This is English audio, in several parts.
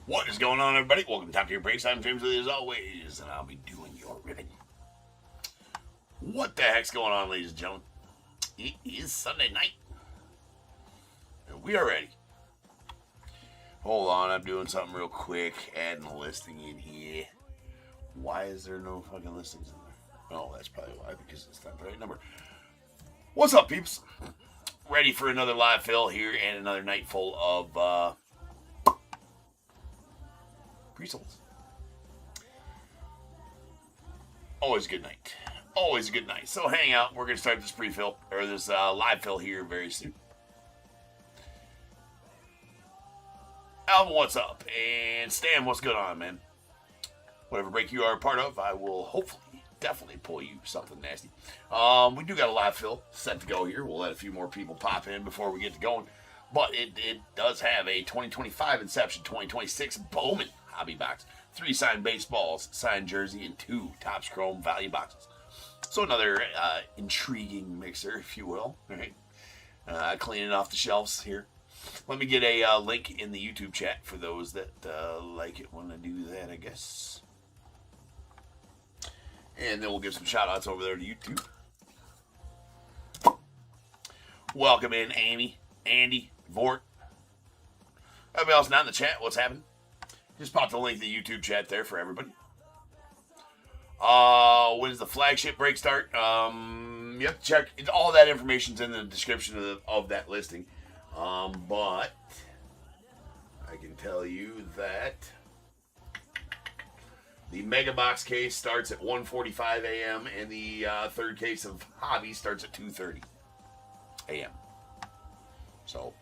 What is going on, everybody? Welcome to Top Tier Breaks. I'm James with you as always, and I'll be doing your ribbon. What the heck's going on, ladies and gentlemen? It is Sunday night, and we are ready. Hold on, I'm doing something real quick, adding a listing in here. Why is there no fucking listings in there? Oh, that's probably why, because it's not the right number. What's up, peeps? Ready for another live fill here and another night full of pre-solds. Always a good night. Always a good night. So hang out. We're going to start this pre-fill, or this live fill here very soon. Alvin, what's up? And Stan, what's going on, man? Whatever break you are a part of, I will hopefully, definitely pull you something nasty. We do got a live fill set to go here. We'll let a few more people pop in before we get to going. But it does have a 2025 Inception 2026 Bowman hobby box, 3 signed baseballs, signed jersey, and 2 Topps Chrome value boxes. So another intriguing mixer, if you will. All right, cleaning off the shelves here. Let me get a link in the YouTube chat for those that like it when I do that, I guess. And then we'll give some shout outs over there to YouTube. Welcome in, Amy, Andy, Vort. Everybody else not in the chat, what's happening? Just popped the link to the YouTube chat there for everybody. When does the flagship break start? You have to check. All that information's in the description of that listing. But I can tell you that the Mega Box case starts at 1:45 a.m. and the third case of Hobby starts at 2:30 a.m. So,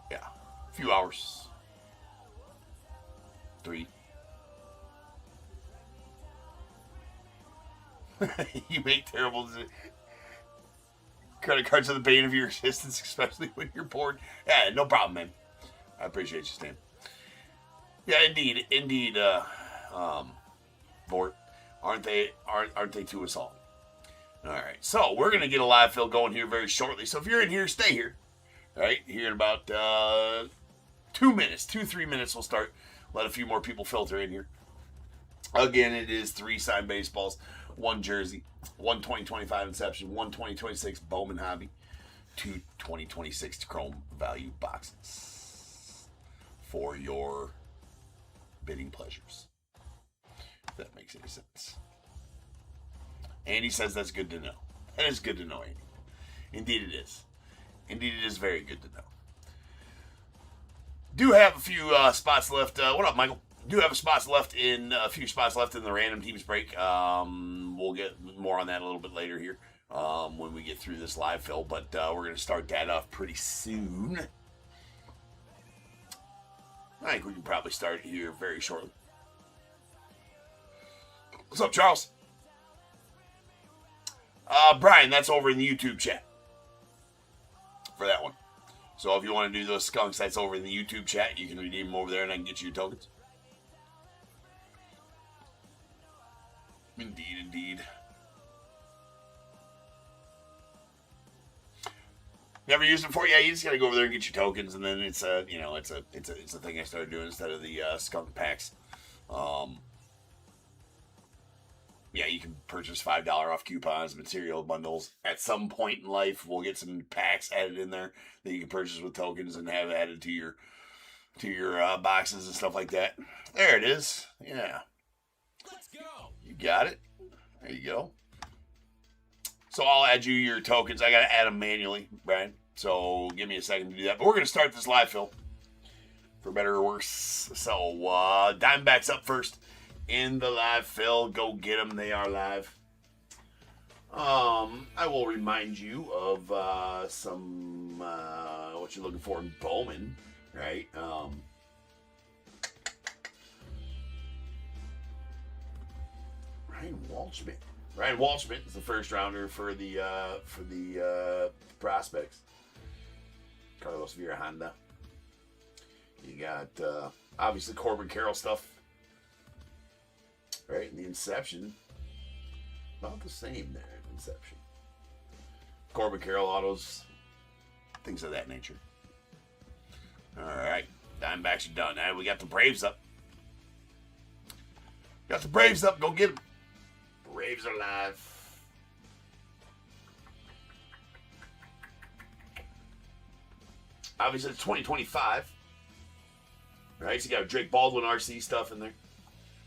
yeah, a few hours. 3. You make terrible credit cards are the bane of your existence, especially when you're bored. Yeah, no problem, man. I appreciate you, Stan. Yeah, indeed. Bort, aren't they to us all? All right, so we're gonna get a live fill going here very shortly. So if you're in here, stay here. All right, here in about 3 minutes, we'll start. Let a few more people filter in here. Again, it is 3 signed baseballs, 1 jersey, 1 2025 Inception, 1 2026 Bowman Hobby, 2 2026 Chrome value boxes for your bidding pleasures. If that makes any sense. Andy says that's good to know. That is good to know, Andy. Indeed it is. Indeed it is very good to know. Do have a few spots left. What up, Michael? Do have a few spots left in the random teams break. We'll get more on that a little bit later here when we get through this live fill, but we're going to start that off pretty soon. I think we can probably start here very shortly. What's up, Charles? Brian, that's over in the YouTube chat for that one. So if you want to do those skunks, that's over in the YouTube chat. You can redeem them over there and I can get you your tokens. Indeed. Never used it before? Yeah, you just gotta go over there and get your tokens, and then it's a thing I started doing instead of the skunk packs. Yeah, you can purchase $5 off coupons, material bundles. At some point in life, we'll get some packs added in there that you can purchase with tokens and have added to your boxes and stuff like that. There it is. Yeah. Let's go. You got it. There you go. So I'll add you your tokens. I gotta add them manually, Brian. So give me a second to do that. But we're gonna start this live fill, for better or worse. So Diamondbacks up first in the live fill. Go get them. They are live. I will remind you of some what you're looking for in Bowman, right? Ryan Walshman is the first rounder for the prospects. Carlos Vera Honda. You got obviously Corbin Carroll stuff, right? And the Inception, about the same there. Inception. Corbin Carroll autos, things of that nature. All right. Diamondbacks are done. Now we got the Braves up. Got the Braves up. Go get them. Braves are live. Obviously, it's 2025. Right? So you got Drake Baldwin RC stuff in there.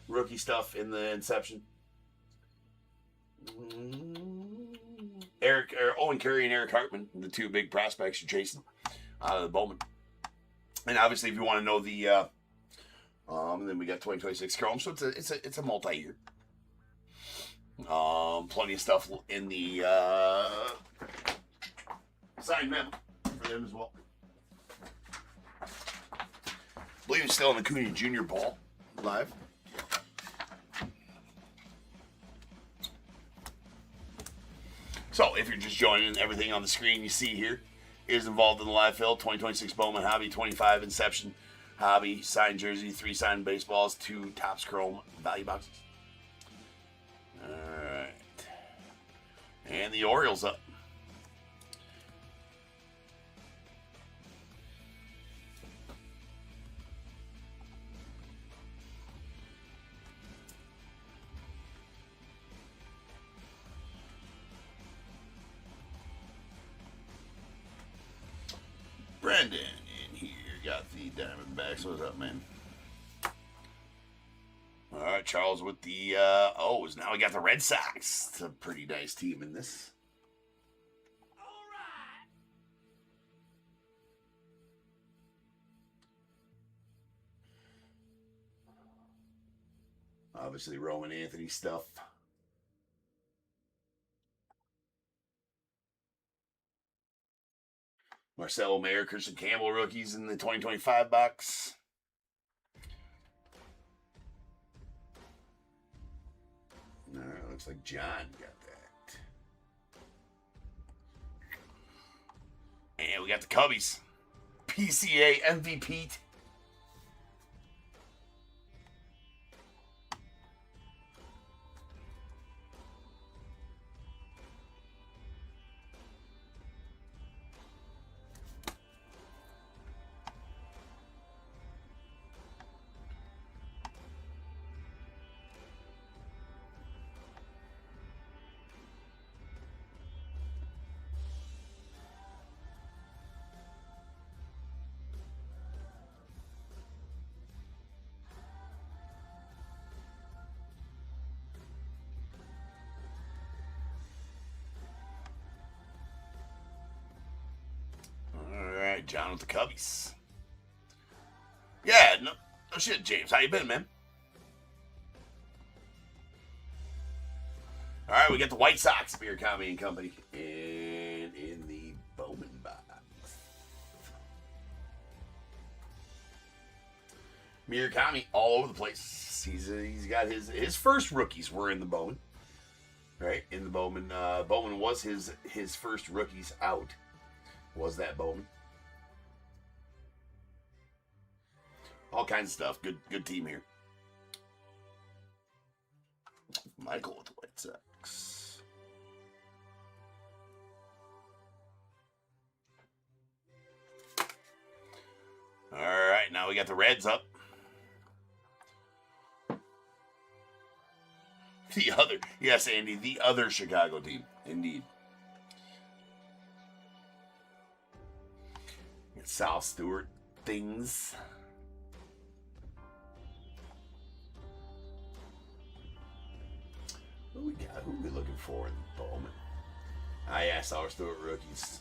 Rookie stuff in the inception. Owen Curry and Eric Hartman, the two big prospects you're chasing out of the Bowman. And obviously, if you want to know the, and then we got 2026 Chrome, so it's a multi-year. Plenty of stuff in the signed memo for them as well. I believe it's still in the Cooney Junior Ball live. So, if you're just joining, everything on the screen you see here is involved in the live fill. 2026 Bowman Hobby, 25 Inception Hobby, signed jersey, 3 signed baseballs, 2 Topps Chrome value boxes. Alright. And the Orioles up. Brendan in here got the Diamondbacks. What's up, man? All right, Charles with the O's. Now we got the Red Sox. It's a pretty nice team in this. All right. Obviously, Roman Anthony stuff. Marcelo Mayer, Christian Campbell rookies in the 2025 box. All right, looks like John got that. And we got the Cubbies. PCA MVP. John with the Cubbies. Yeah, no shit, James. How you been, man? All right, we got the White Sox, Murakami and Company, and in the Bowman box. Murakami all over the place. He's got his first rookies were in the Bowman, right? In the Bowman, Bowman was his first rookies out. Was that Bowman? All kinds of stuff. Good team here. Michael with the White Sox. All right, now we got the Reds up. Yes, Andy, the other Chicago team, indeed. South Stewart things. Who we got? Who are we looking for in the Bowman? Yeah, South Stewart rookies.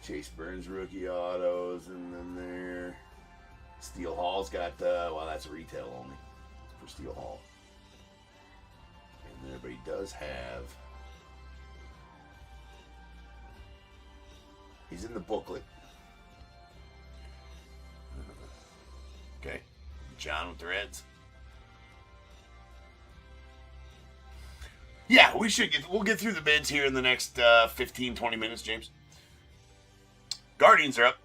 Chase Burns rookie autos, and then there. Steel Hall's got, well, that's retail only for Steel Hall. And then everybody does have. He's in the booklet. Okay. John with the Reds. Yeah, we'll get through the bids here in the next 15, 20 minutes, James. Guardians are up.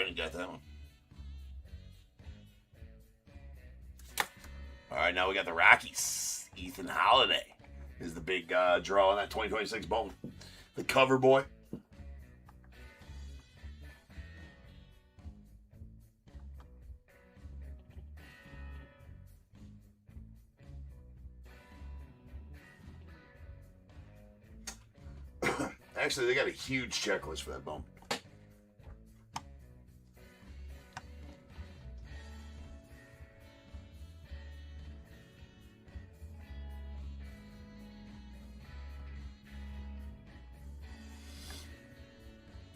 right, I got that one. All right, now we got the Rockies. Ethan Holiday is the big draw on that 2026 Bowman. The cover boy. Actually, they got a huge checklist for that Bowman.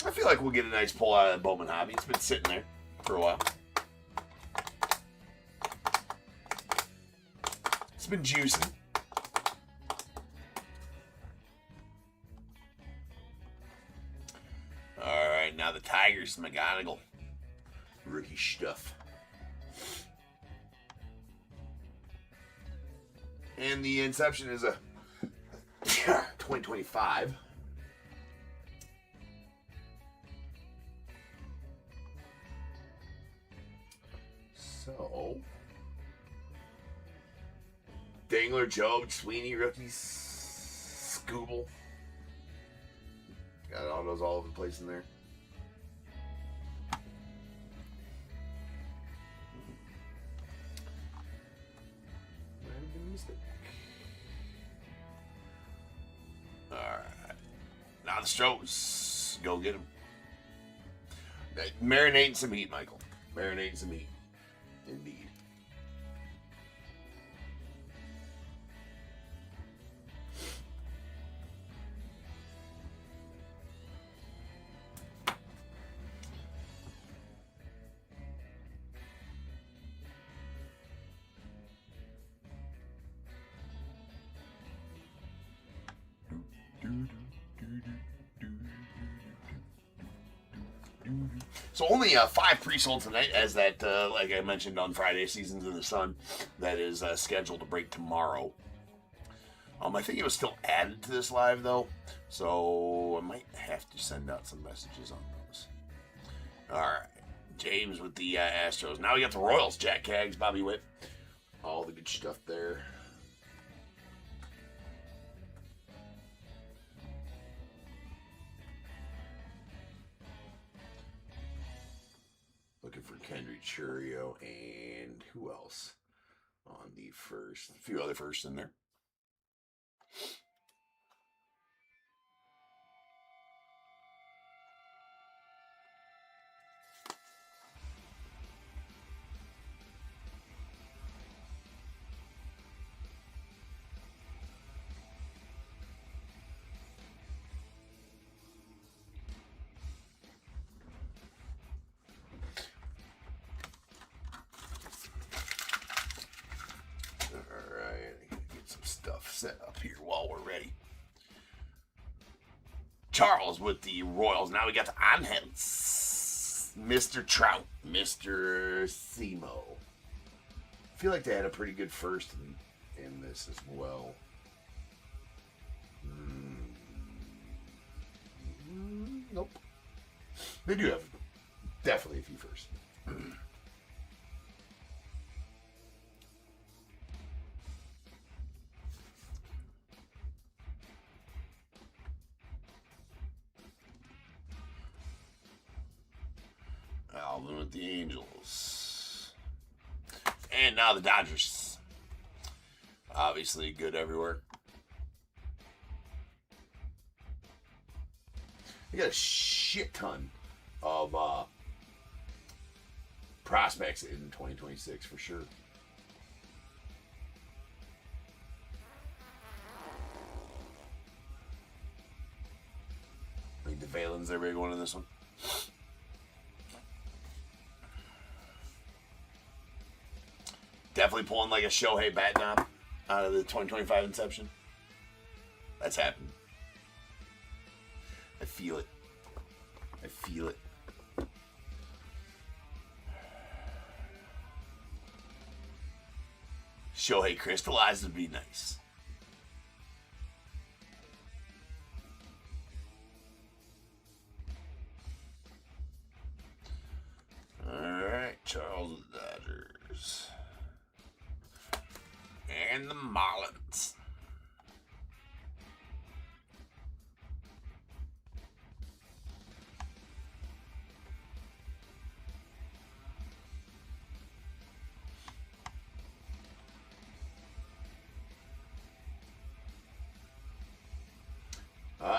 I feel like we'll get a nice pull out of that Bowman hobby. It's been sitting there for a while. It's been juicing. All right, now the Tigers, McGonigal. Rookie stuff. And the Inception is a 2025. So, Dangler, Job, Sweeney, rookies, Scooble. Got all those all over the place in there. Might have been a mistake. Alright. Now the Stros. Go get them. Marinating some heat, Michael. Marinating some heat. Indeed. So only 5 pre-sold tonight, as that, like I mentioned on Friday, Seasons of the Sun, that is scheduled to break tomorrow. I think it was still added to this live, though, so I might have to send out some messages on those. All right, James with the Astros. Now we got the Royals, Jack Caggs, Bobby Witt, all the good stuff there. Looking for Kendrick Churio and who else on the first? A few other firsts in there. Set up here while we're ready. Charles with the Royals. Now we got the Angels. Mr. Trout. Mr. Simo. I feel like they had a pretty good first in this as well. Nope. They do have definitely a few firsts. Alvin with the Angels. And now the Dodgers. Obviously good everywhere. You got a shit ton of prospects in 2026 for sure. I think the Valen's their big one in this one. Definitely pulling like a Shohei bat knob out of the 2025 Inception. That's happened. I feel it. I feel it. Shohei crystallized would be nice. and the Marlins.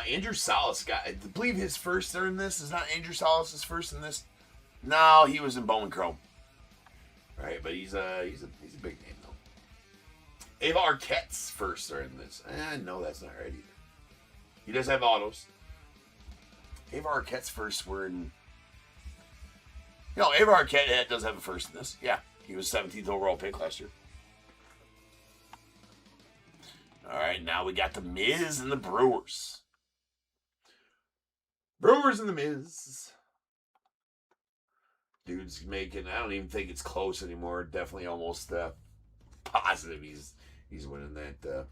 Andrew Salas got, I believe his first are in this. Is not Andrew Salas' first in this? No, he was in Bowman Chrome. Right, but he's a big name though. Ava Arquette's first are in this. No, that's not right either. He does have autos. Ava Arquette's first were in. No, Ava Arquette does have a first in this. Yeah, he was 17th overall pick last year. All right, now we got the Miz and the Brewers. Brewers and the Miz. Dude's making, I don't even think it's close anymore. Definitely almost positive he's winning that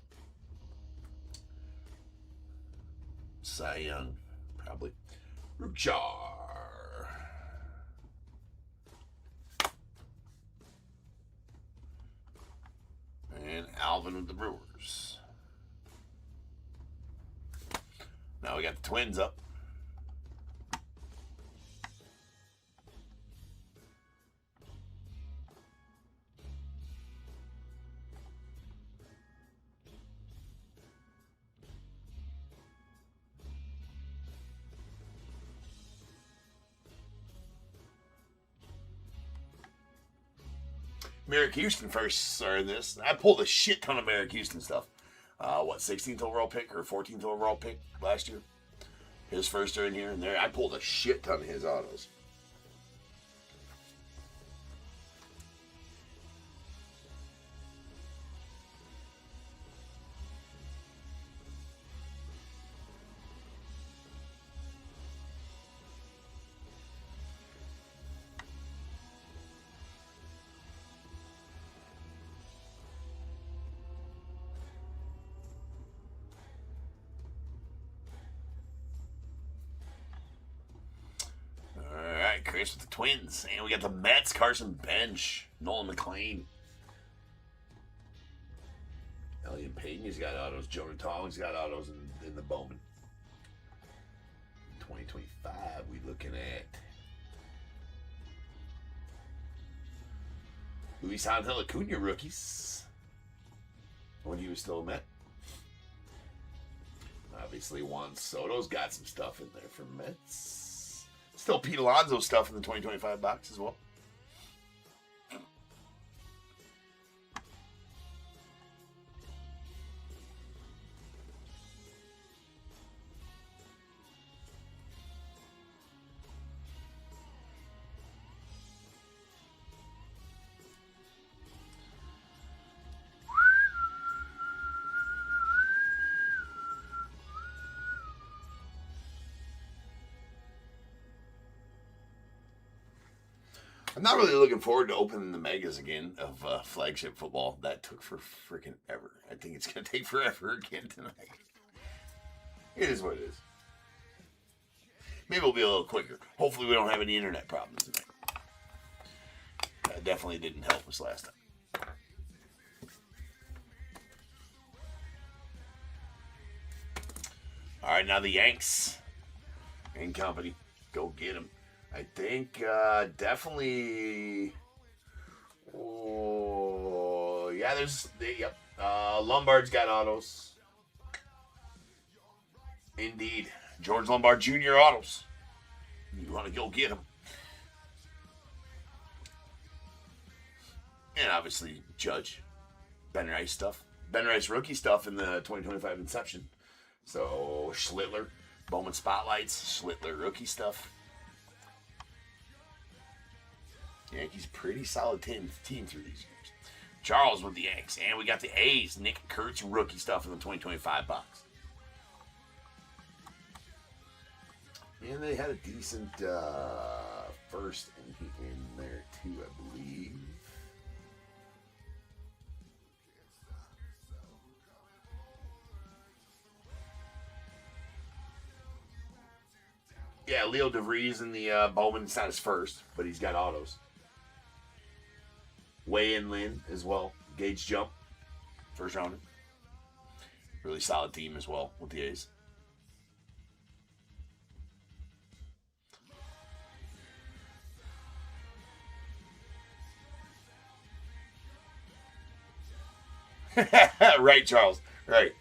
Cy Young, probably. Ruchar. And Alvin with the Brewers. Now we got the Twins up. Merrick Houston first are in this. I pulled a shit ton of Merrick Houston stuff. 16th overall pick or 14th overall pick last year? His first are in here and there. I pulled a shit ton of his autos. Chris with the Twins. And we got the Mets, Carson Bench, Nolan McLean. Elliot Payton's got autos. Jonah Tolling's got autos in the Bowman. 2025, we looking at Luis Angel Acuna rookies. When he was still a Met. Obviously, Juan Soto's got some stuff in there for Mets. Still Pete Alonso stuff in the 2025 box as well. I'm not really looking forward to opening the megas again of flagship football. That took for freaking ever. I think it's going to take forever again tonight. It is what it is. Maybe it'll be a little quicker. Hopefully we don't have any internet problems tonight. That definitely didn't help us last time. All right, now the Yanks and company. Go get them. I think definitely. Oh, yeah, yep. Lombard's got autos. Indeed. George Lombard Jr. autos. You want to go get him. And obviously, Judge. Ben Rice stuff. Ben Rice rookie stuff in the 2025 Inception. So, Schlittler. Bowman Spotlights. Schlittler rookie stuff. Yankees pretty solid team through these years. Charles with the Yanks. And we got the A's. Nick Kurtz rookie stuff in the 2025 box. And they had a decent first in there too, I believe. Yeah, Leo DeVries in the Bowman. It's not his first, but he's got autos. Wei and Lin as well. Gauge Jump. first rounder. Really solid team as well with the A's. Right, Charles. Right.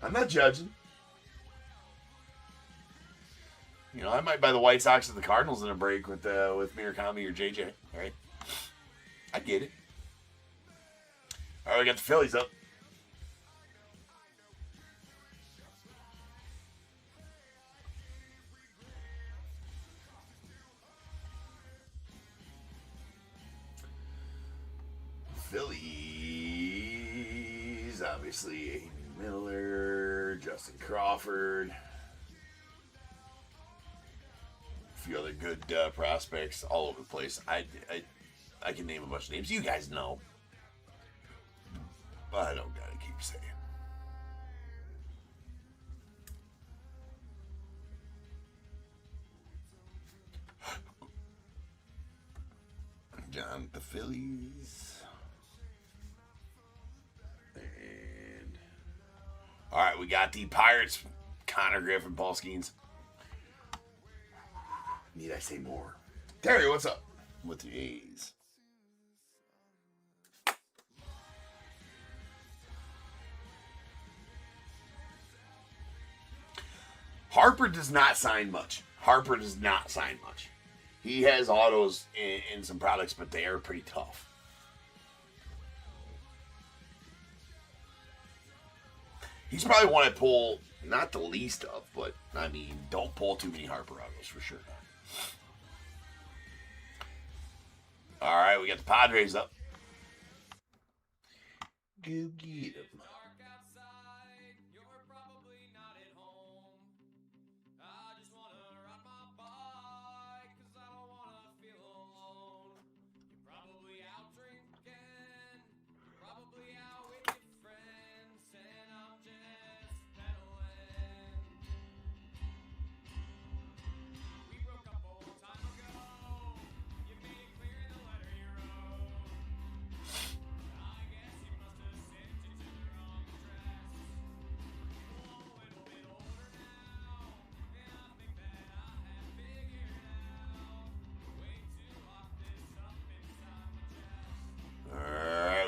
I'm not judging. You know, I might buy the White Sox and the Cardinals in a break with Murakami or JJ. All right. I get it. All right, we got the Phillies up. Phillies, obviously, Aiden Miller, Justin Crawford, a few other good prospects all over the place. I can name a bunch of names. You guys know. But I don't gotta keep saying. John, the Phillies. And all right, we got the Pirates. Connor Griffin, Paul Skeens. Need I say more? Terry, what's up with the A's? Harper does not sign much. He has autos in some products, but they are pretty tough. He's probably one I pull not the least of, but I mean, don't pull too many Harper autos for sure. All right, we got the Padres up. Go get 'em.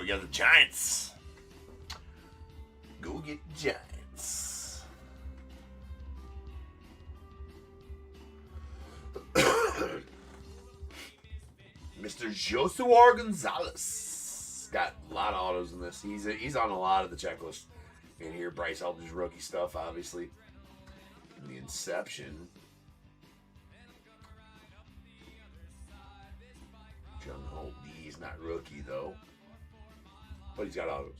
We got the Giants. Go get Giants. Mr. Josué Gonzalez. Got a lot of autos in this. He's on a lot of the checklist. And here, Bryce Elder's rookie stuff, obviously. And the Inception. Jung Ho Lee, he's not rookie, though. But he's got autos.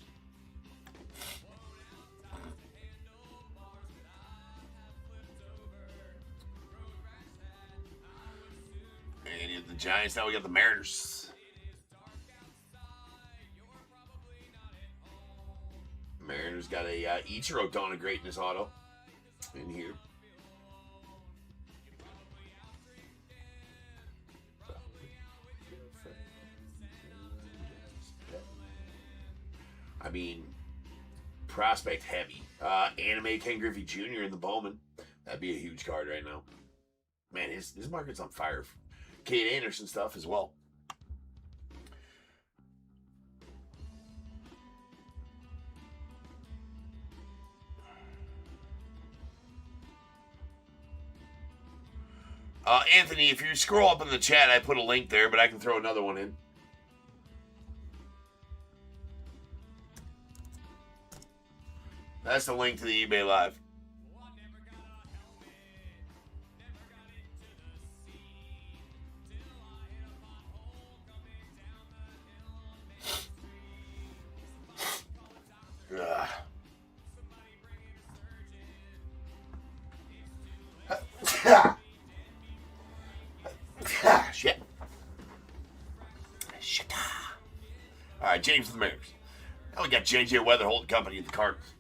And you have the Giants. Now we got the Mariners. Mariners got a Ichiro Dawn of Greatness auto in here. I mean, prospect heavy. Anime Ken Griffey Jr. in the Bowman. That'd be a huge card right now. Man, his market's on fire. Kate Anderson stuff as well. Anthony, if you scroll up in the chat, I put a link there, but I can throw another one in. That's the link to the eBay Live. Shit. Shit. All right, James of the Mariners. Now we got J.J. Weather holding company at the Cardinals.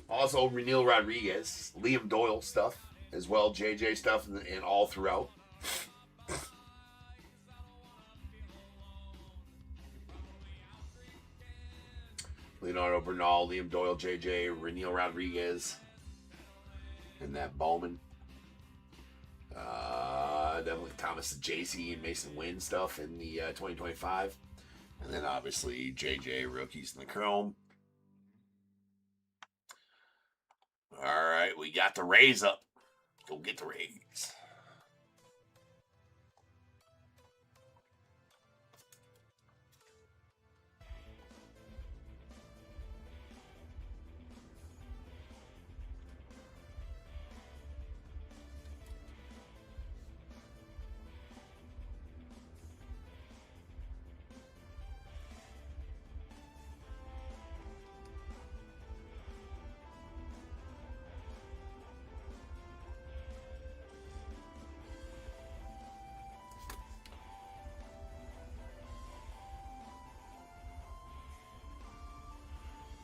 Also, Renil Rodriguez, Liam Doyle stuff as well, JJ stuff, and all throughout. Leonardo Bernal, Liam Doyle, JJ, Reniel Rodriguez, and that Bowman. Definitely Thomas JC and Mason Wynn stuff in the 2025. And then obviously JJ rookies in the Chrome. All right, we got the Rays up. Go get the Rays.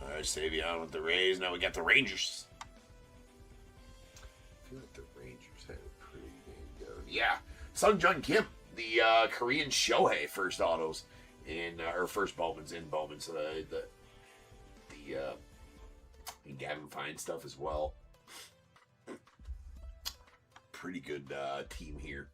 All right, Savion with the Rays. Now we got the Rangers. I feel like the Rangers had a pretty dang good. Yeah, Sung Jun Kim, the Korean Shohei first autos in or first Bowman's in Bowman. So the Gavin Fine stuff as well. Pretty good team here.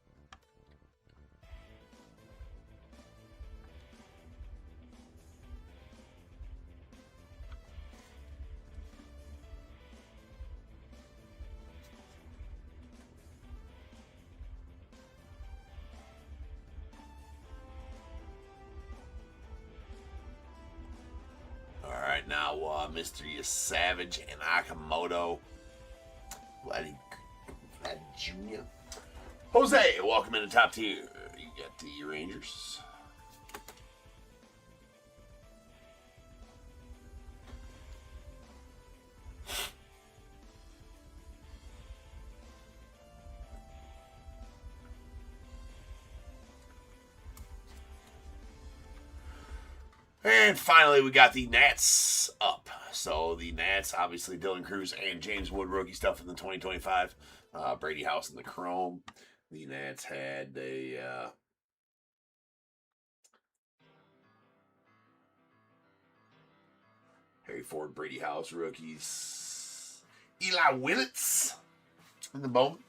Now, Mr. Savage and Akamoto. Vladdy Jr. Jose, welcome into top tier. You got the Rangers. And finally, we got the Nats up. So the Nats, obviously Dylan Cruz and James Wood rookie stuff in the 2025. Brady House in the Chrome. The Nats had a Harry Ford, Brady House rookies. Eli Willits in the Bowman.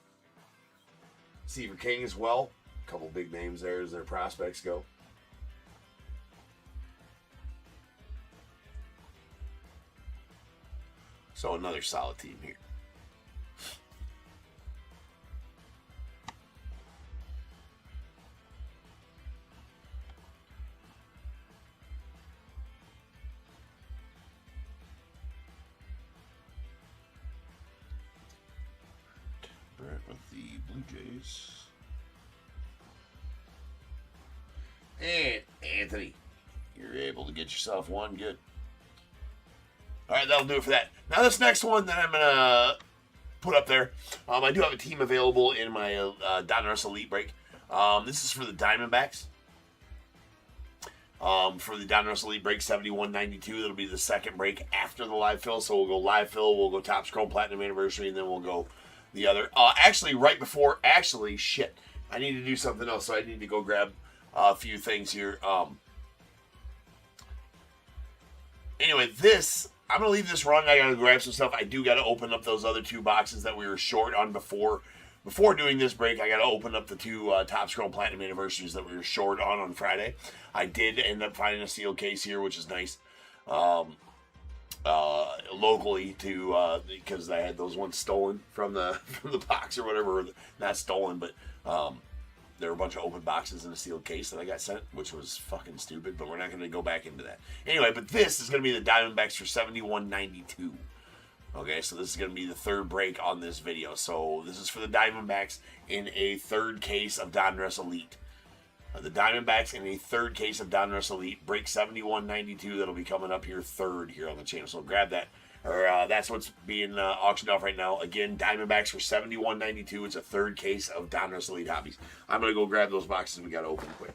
Seaver King as well. A couple big names there as their prospects go. So another solid team here. Brett with the Blue Jays. And Anthony, you're able to get yourself one. Good. All right, that'll do it for that. Now this next one that I'm going to put up there, I do have a team available in my Donruss Elite break. This is for the Diamondbacks. For the Donruss Elite break 7192, that'll be the second break after the live fill. So we'll go live fill, we'll go Topps Chrome Platinum Anniversary, and then we'll go the other. Actually, right before, shit, I need to do something else, so I need to go grab a few things here. Anyway, I'm going to leave this run. I got to grab some stuff. I do got to open up those other two boxes that we were short on before. Before doing this break, I got to open up the two Topps Chrome Platinum Anniversaries that we were short on Friday. I did end up finding a sealed case here, which is nice. Locally to because I had those ones stolen from the box or whatever. Not stolen, but there were a bunch of open boxes in a sealed case that I got sent, which was fucking stupid, but we're not going to go back into that. Anyway, but this is going to be the Diamondbacks for 7192. Okay, so this is going to be the third break on this video. So this is for the Diamondbacks in a third case of Donruss Elite. The Diamondbacks in a third case of Donruss Elite, break 7192. That'll be coming up here third here on the channel. So grab that. Or that's what's being auctioned off right now. Again, Diamondbacks for 7192. It's a third case of Donruss Elite Hobbies. I'm going to go grab those boxes. We got to open quick.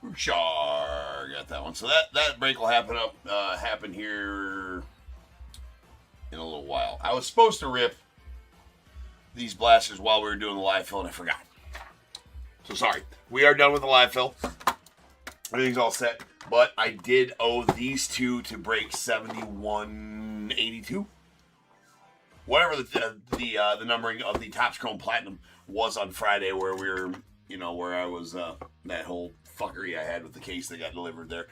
Bouchard got that one. So that break will happen here in a little while. I was supposed to rip these blasters while we were doing the live fill, and I forgot. So sorry. We are done with the live fill. Everything's all set. But I did owe these two to break 7182. Whatever the numbering of the Topps Chrome Platinum was on Friday, where we were, where I was, that whole fuckery I had with the case that got delivered there.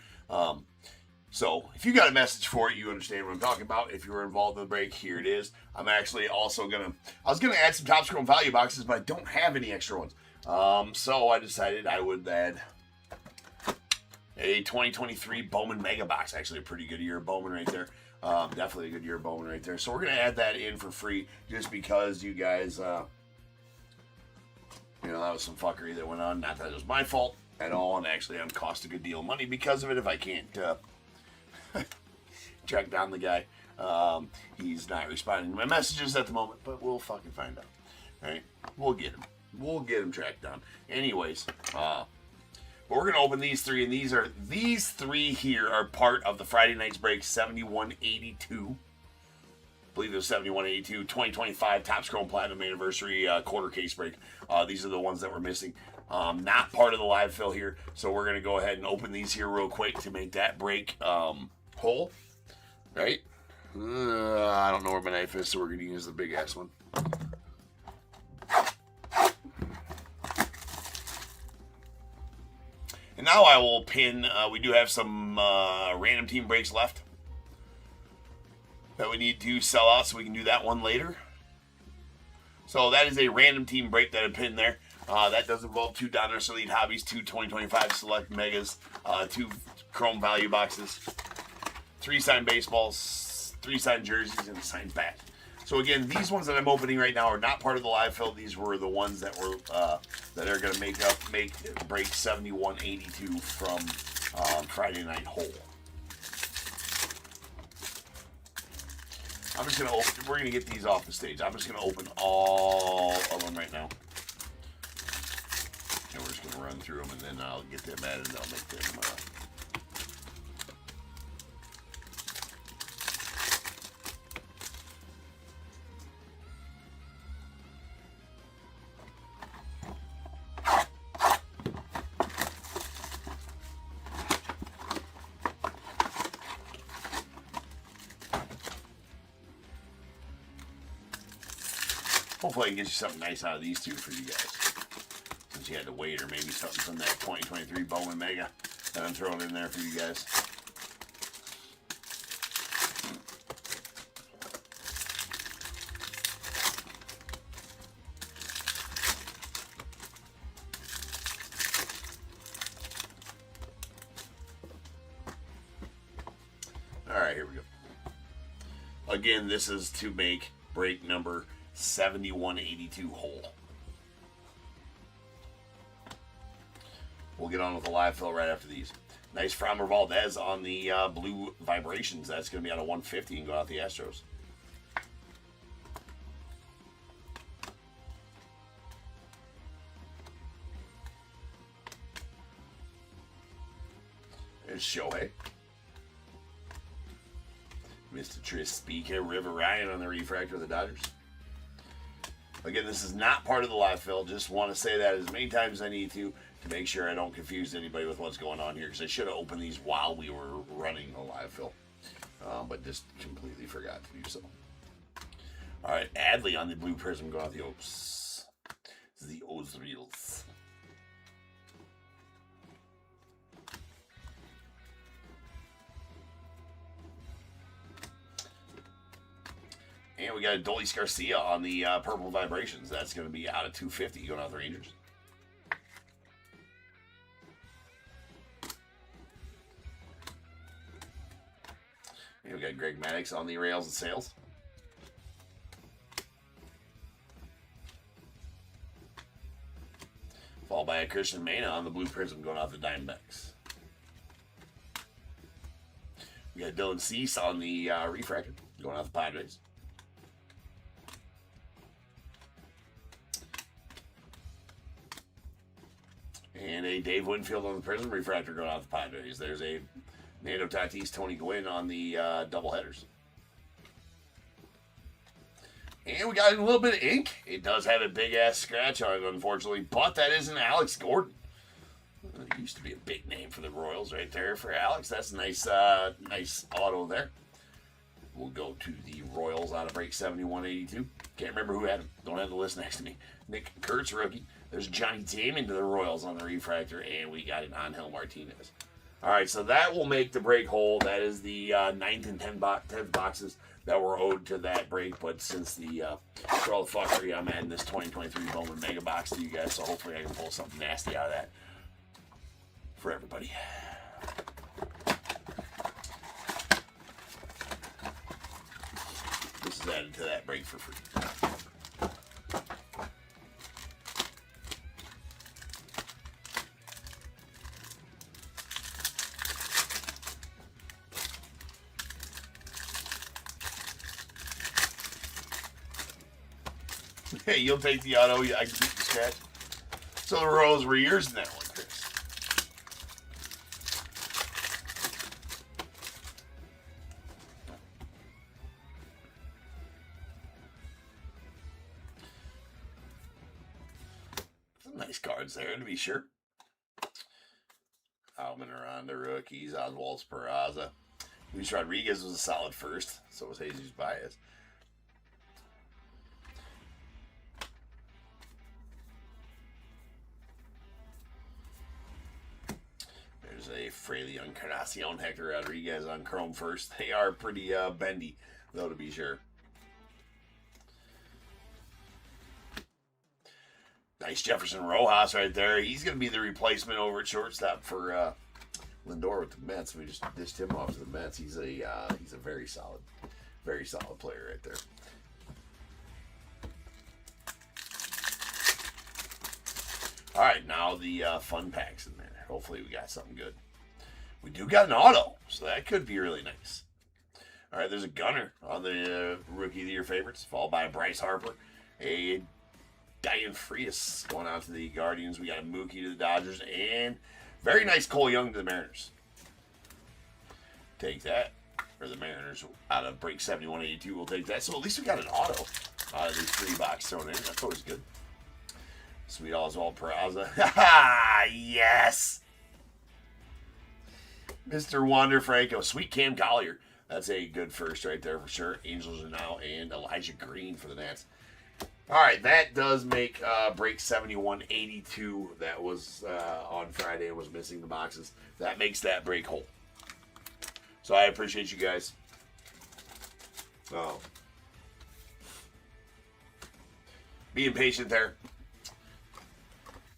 So if you got a message for it, you understand what I'm talking about. If you were involved in the break, here it is. I'm actually also I was gonna add some Topps Chrome value boxes, but I don't have any extra ones. So I decided I would add a 2023 Bowman Mega Box. Actually, a pretty good year of Bowman right there. Definitely a good year of Bowman right there. So we're going to add that in for free just because you guys, that was some fuckery that went on. Not that it was my fault at all, and actually I'm cost a good deal of money because of it if I can't track down the guy. He's not responding to my messages at the moment, but we'll fucking find out. All right? We'll get him. We'll get him tracked down. Anyways, but we're going to open these three, and these three here are part of the Friday night's break, 7182. I believe it was 7182, 2025 Topps Chrome Platinum Anniversary quarter case break. These are the ones that we're missing. Not part of the live fill here, so we're going to go ahead and open these here real quick to make that break whole. Right? I don't know where my knife is, so we're going to use the big-ass one. And now I will pin, we do have some random team breaks left that we need to sell out, so we can do that one later. So that is a random team break that I pinned there. That does involve 2 DONRUSS Elite Hobbies, 2 2025 Select Megas, 2 Chrome Value Boxes, 3 signed baseballs, 3 signed jerseys, and a signed bat. So again, these ones that I'm opening right now are not part of the live fill. These were the ones that were that are going to make break 7182 from Friday Night Whole. I'm just going to open. We're going to get these off the stage. I'm just going to open all of them right now, and we're just going to run through them, and then I'll get them added, and I'll make them. Hopefully I can get you something nice out of these two for you guys, since you had to wait, or maybe something from that 2023 Bowman Mega that I'm throwing in there for you guys. All right, here we go. Again, this is to make break number 7182 whole. We'll get on with the live fill right after these. Nice Framber Valdez on the blue vibrations. That's going to be out of 150 and go out the Astros. There's Shohei. Mr. Tris Speaker, River Ryan on the refractor of the Dodgers. Again, this is not part of the live fill. Just want to say that as many times as I need to make sure I don't confuse anybody with what's going on here, because I should have opened these while we were running the live fill, but just completely forgot to do so. All right, Adley on the blue prism going out the Ops. The Ozreals. And we got a Dolis Garcia on the purple vibrations. That's going to be out of 250 going out the Rangers. And we got Greg Maddux on the rails and sails. Followed by a Christian Mena on the blue prism going out the Diamondbacks. We got Dylan Cease on the refractor going out the Padres. And a Dave Winfield on the Prism refractor going out the Padres. There's a Nando Tatis, Tony Gwynn on the doubleheaders. And we got a little bit of ink. It does have a big-ass scratch on it, unfortunately, but that isn't Alex Gordon. It used to be a big name for the Royals right there for Alex. That's a nice, nice auto there. We'll go to the Royals out of break 7182. Can't remember who had him. Don't have the list next to me. Nick Kurtz, rookie. There's Johnny Damon to the Royals on the refractor, and we got an Angel Martinez. All right, so that will make the break whole. That is the 9th and 10th boxes that were owed to that break. But since for all the fuckery, I'm adding this 2023 Bowman Mega Box to you guys, so hopefully I can pull something nasty out of that for everybody. This is added to that break for free. Hey, you'll take the auto. I can keep the scratch. So the Royals were yours in that one, Chris. Some nice cards there, to be sure. Almiron, the rookies. Oswald Peraza. Luis Rodriguez was a solid first. So was Jesus Baez. A Fraley Encarnacion, Hector Rodriguez on Chrome first. They are pretty bendy, though, to be sure. Nice Jefferson Rojas right there. He's going to be the replacement over at shortstop for Lindor with the Mets. We just dished him off to the Mets. He's a very solid player right there. All right, now the fun packs in there. Hopefully we got something good. We do got an auto, so that could be really nice. All right, there's a Gunner on the Rookie of the Year favorites, followed by Bryce Harper. A Diane Frias going out to the Guardians. We got a Mookie to the Dodgers, and very nice Cole Young to the Mariners. Take that. Or the Mariners out of break 7182 will take that. So at least we got an auto out of these 3 box thrown in. That's always good. Sweet Oswald Peraza. Yes! Mr. Wander Franco. Sweet Cam Collier. That's a good first right there for sure. Angels are now, and Elijah Green for the Nats. All right, that does make break 7182. That was on Friday and was missing the boxes. That makes that break whole. So I appreciate you guys. Being patient there.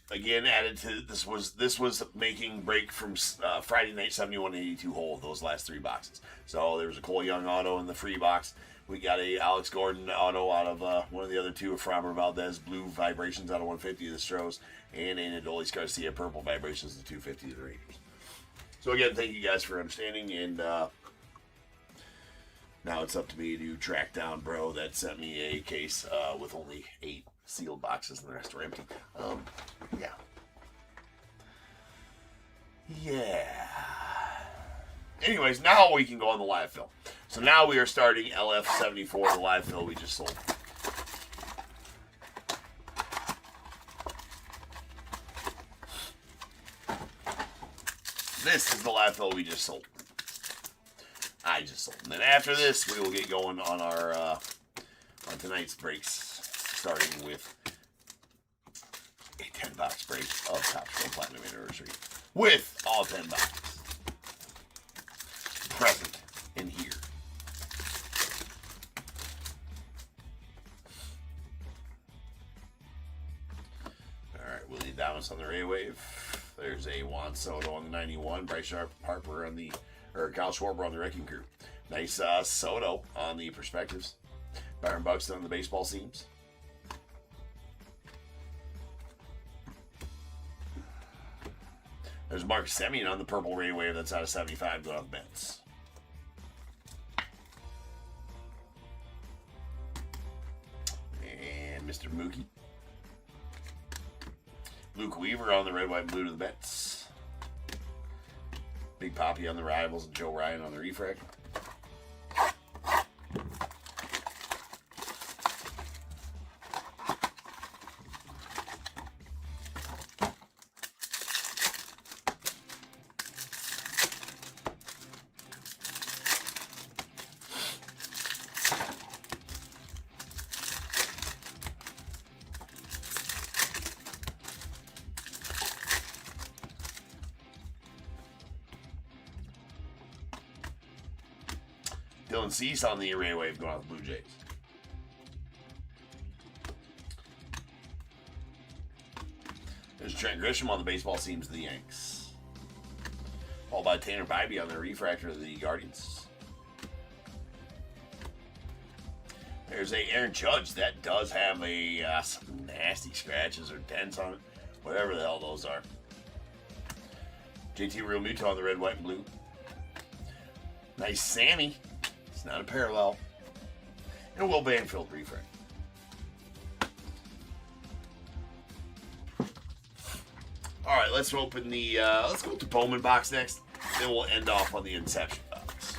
Again, added to this was making break from Friday night 7182 whole of those last 3 boxes. So there was a Cole Young auto in the free box. We got a Alex Gordon auto out of one of the other 2 of Framber Valdez, blue vibrations out of 150 of the Stros, and a Adolis Garcia purple vibrations of 250 of the Rangers. So again, thank you guys for understanding, and now it's up to me to track down bro that sent me a case with only 8 sealed boxes and the rest are empty. Yeah. Anyways, now we can go on the live fill. So now we are starting LF74, the live fill we just sold. This is the live fill we just sold. I just sold. And then after this, we will get going on our on tonight's breaks, starting with a 10-box break of Top Show Platinum Anniversary with all 10 boxes present in here. All right, Willie Dallas on the Ray Wave. There's a Juan Soto on the 91. Bryce Harper on the, or Kyle Schwarber on the Wrecking Crew. Nice Soto on the Perspectives. Byron Buxton on the Baseball Seams. There's Mark Semien on the Purple Ray Wave. That's out of 75 going on the Mets. And Mr. Mookie. Luke Weaver on the red, white, and blue to the Mets. Big Poppy on the Rivals and Joe Ryan on the refract. Dylan Cease on the array wave going off the Blue Jays. There's Trent Grisham on the baseball teams of the Yanks. Followed by Tanner Bybee on the refractor of the Guardians. There's a Aaron Judge that does have a some nasty scratches or dents on it. Whatever the hell those are. JT Real Muto on the red, white, and blue. Nice Sammy. It's not a parallel. And a Will Banfield reframe. All right, let's open the. Let's go with the Bowman box next. Then we'll end off on the Inception box.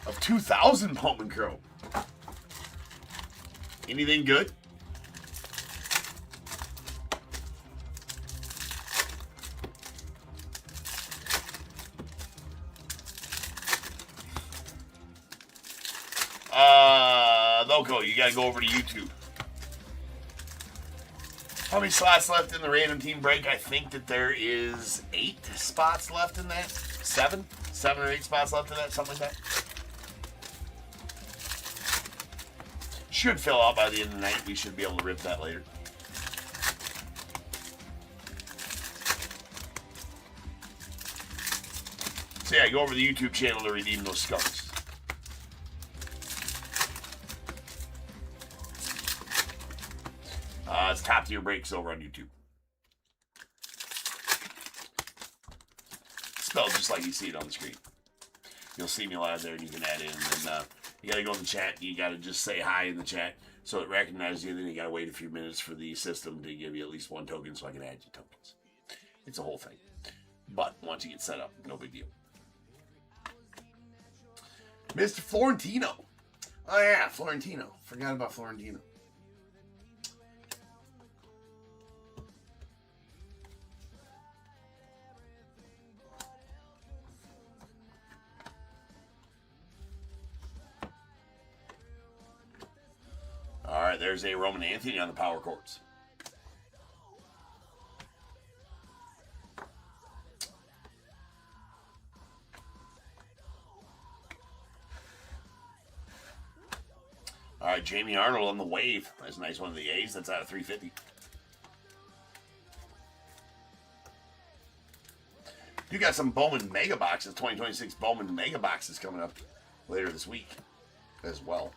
Of 2000 Bowman Chrome. Anything good? Loco, you gotta go over to YouTube. How many slots left in the random team break? I think that there is 8 spots left in that. 7 or 8 spots left in that, something like that. Should fill out by the end of the night. We should be able to rip that later. So yeah, go over to the YouTube channel to redeem those skunks. It's top tier breaks over on YouTube. Spelled just like you see it on the screen. You'll see me live there and you can add in. And you gotta go in the chat. You gotta just say hi in the chat so it recognizes you. Then you gotta wait a few minutes for the system to give you at least 1 token so I can add you tokens. It's a whole thing. But once you get set up, no big deal. Mr. Florentino. Oh yeah, Florentino. Forgot about Florentino. All right, there's a Roman Anthony on the power chords. All right, Jamie Arnold on the wave. That's a nice one of the A's. That's out of 350. You got some Bowman Mega Boxes, 2026 Bowman Mega Boxes coming up later this week as well.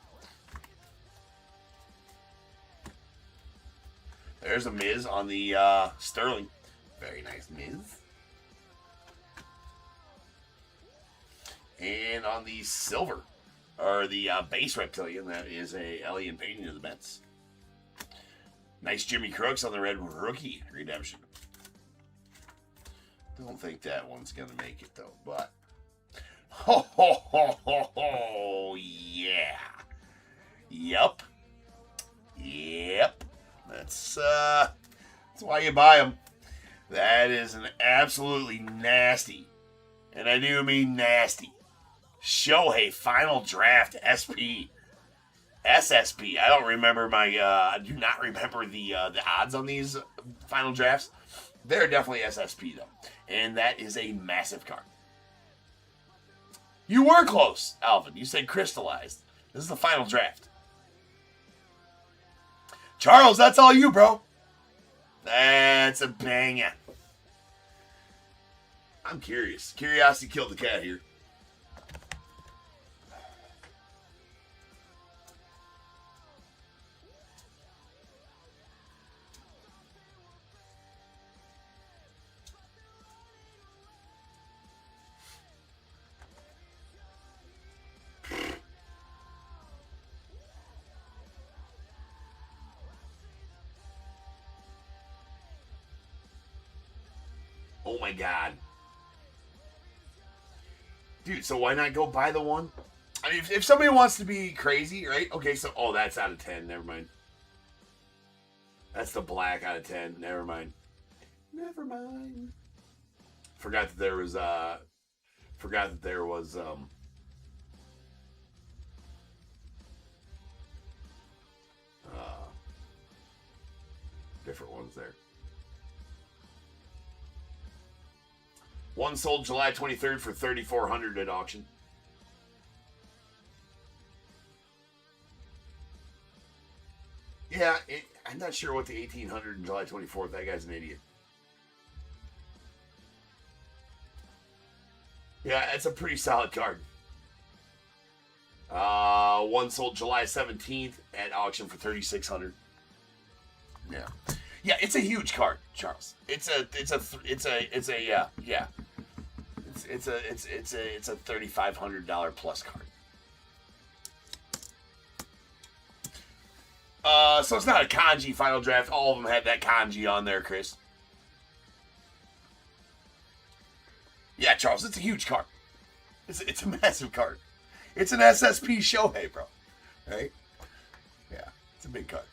There's a Miz on the Sterling. Very nice Miz. And on the silver, or the base Reptilian, that is a Elliott painting of the Mets. Nice Jimmy Crooks on the red rookie redemption. Don't think that one's going to make it, though, but... Ho, ho, ho, ho, ho, yeah. Yep. Yep. That's why you buy them. That is an absolutely nasty, and I do mean nasty, Shohei Final Draft SP. SSP. I don't remember I do not remember the odds on these final drafts. They're definitely SSP, though. And that is a massive card. You were close, Alvin. You said crystallized. This is the final draft. Charles, that's all you, bro. That's a banger. I'm curious. Curiosity killed the cat here. Oh my God. Dude, so why not go buy the one? I mean, if somebody wants to be crazy, right? Okay, so, oh, that's out of 10. Never mind. That's the black out of 10. Never mind. Never mind. Forgot that there was, different ones there. One sold July 23rd for $3,400 at auction. Yeah, I'm not sure what the 1800 and July 24th. That guy's an idiot. Yeah, it's a pretty solid card. One sold July 17th at auction for $3,600. Yeah, yeah, it's a huge card, Charles. It's a $3,500 plus card. So it's not a kanji final draft. All of them had that kanji on there, Chris. Yeah, Charles, it's a huge card. It's a massive card. It's an SSP Shohei, bro. Right? Yeah, it's a big card.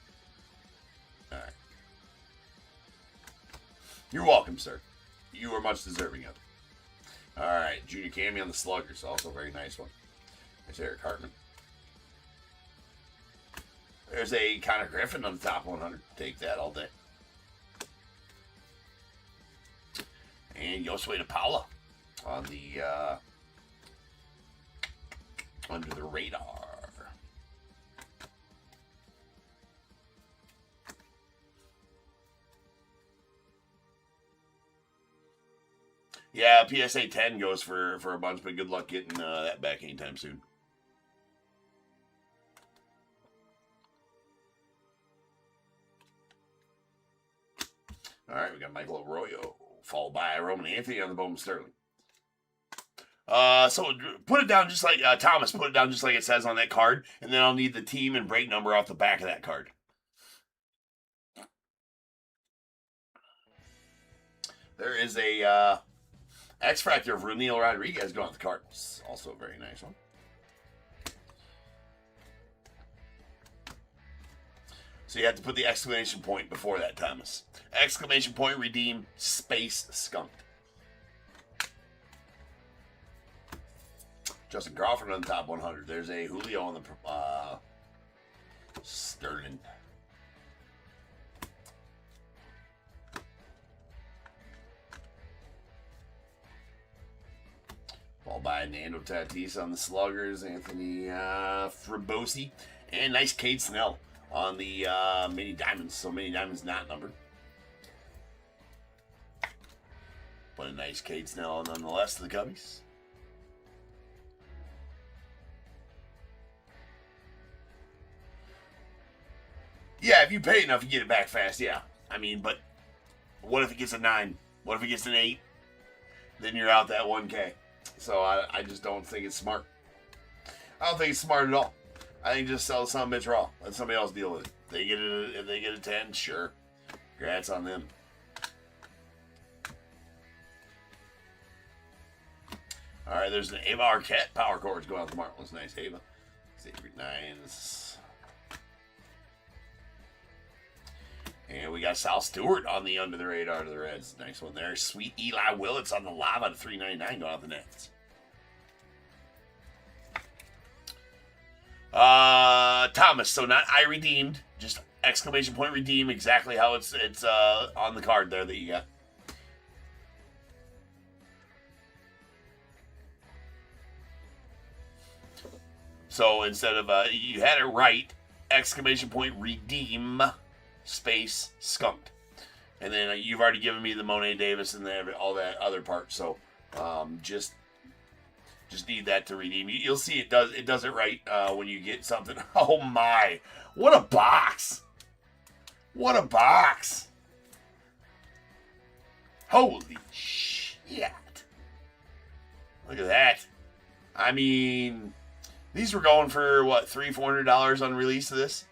All right. You're welcome, sir. You are much deserving of it. All right, Junior Cammy on the Sluggers, also a very nice one. There's Eric Hartman. There's a Connor Griffin on the top 100. Take that all day. And Josue DePaula on the under the radar. Yeah, PSA 10 goes for a bunch, but good luck getting that back anytime soon. All right, we got Michael Arroyo, followed by Roman Anthony on the Bowman Sterling. So put it down just like Thomas, put it down just like it says on that card, and then I'll need the team and break number off the back of that card. There is a X Factor of Runil Rodriguez going with the Cardinals. Also a very nice one. So you have to put the exclamation point before that, Thomas. Exclamation point, redeem, space, skunked. Justin Crawford on the top 100. There's a Julio on the Sterling. Ball by Nando Tatis on the Sluggers. Anthony Frabosi. And nice Cade Snell on the Mini Diamonds. So Mini Diamonds not numbered. But a nice Cade Snell nonetheless to the Cubbies. Yeah, if you pay enough, you get it back fast, yeah. I mean, but what if it gets a 9? What if it gets an 8? Then you're out that 1K. So I just don't think it's smart. I don't think it's smart at all. I think just sell some bitch raw. Let somebody else deal with it. If they get a 10, sure. Congrats on them. All right, there's an Ava Arquette power chords going out the Marlins. Nice, Ava. Sacred Nines. And we got Sal Stewart on the under the radar to the Reds. Nice one there. Sweet Eli Willits on the lava to 399 going out the Nets. Thomas, so not I redeemed, just exclamation point redeem, exactly how it's on the card there that you got. So instead of you had it right, exclamation point redeem, space skunked, and then you've already given me the Monet Davis and all that other part. So just need that to redeem. You'll see it does it right when you get something. Oh my! What a box! What a box! Holy shit! Look at that. I mean, these were going for what, $300-$400 on release of this.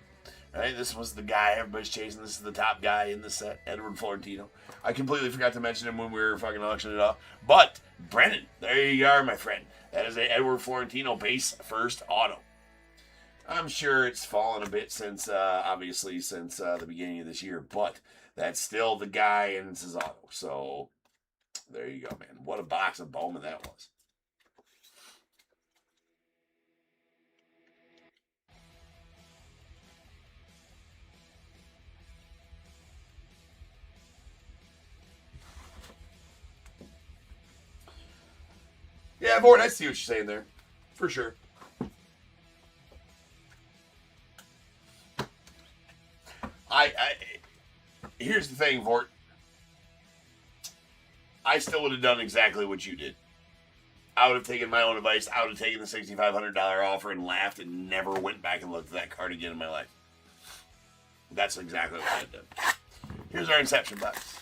Right, this was the guy everybody's chasing. This is the top guy in the set, Edward Florentino. I completely forgot to mention him when we were fucking auctioning it off. But, Brennan, there you are, my friend. That is a Edward Florentino base first auto. I'm sure it's fallen a bit since, obviously, since the beginning of this year. But that's still the guy, and it's his auto. So, there you go, man. What a box of Bowman that was. Yeah, Vort, I see what you're saying there. For sure. Here's the thing, Vort. I still would have done exactly what you did. I would have taken my own advice. I would have taken the $6,500 offer and laughed and never went back and looked at that card again in my life. That's exactly what I had done. Here's our Inception box.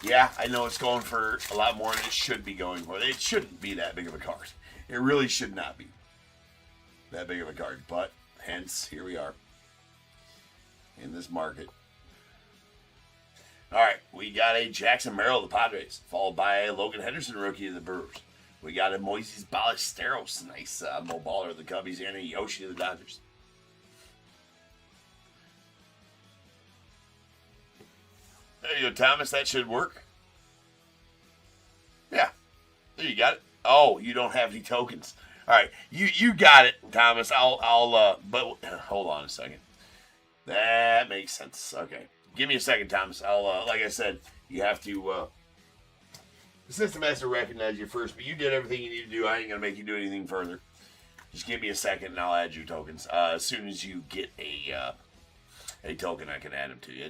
Yeah, I know it's going for a lot more than it should be going for. It shouldn't be that big of a card. It really should not be that big of a card. But, hence, here we are in this market. All right, we got a Jackson Merrill of the Padres, followed by a Logan Henderson rookie of the Brewers. We got a Moises Ballesteros, nice Mo Baller of the Cubbies, and a Yoshi of the Dodgers. There you go, Thomas. That should work. Yeah, there you got it. Oh, you don't have any tokens. All right, you got it, Thomas. But hold on a second. That makes sense. Okay, give me a second, Thomas. Like I said, you have to. The system has to recognize you first, but you did everything you need to do. I ain't gonna make you do anything further. Just give me a second, and I'll add your tokens. As soon as you get a token, I can add them to you.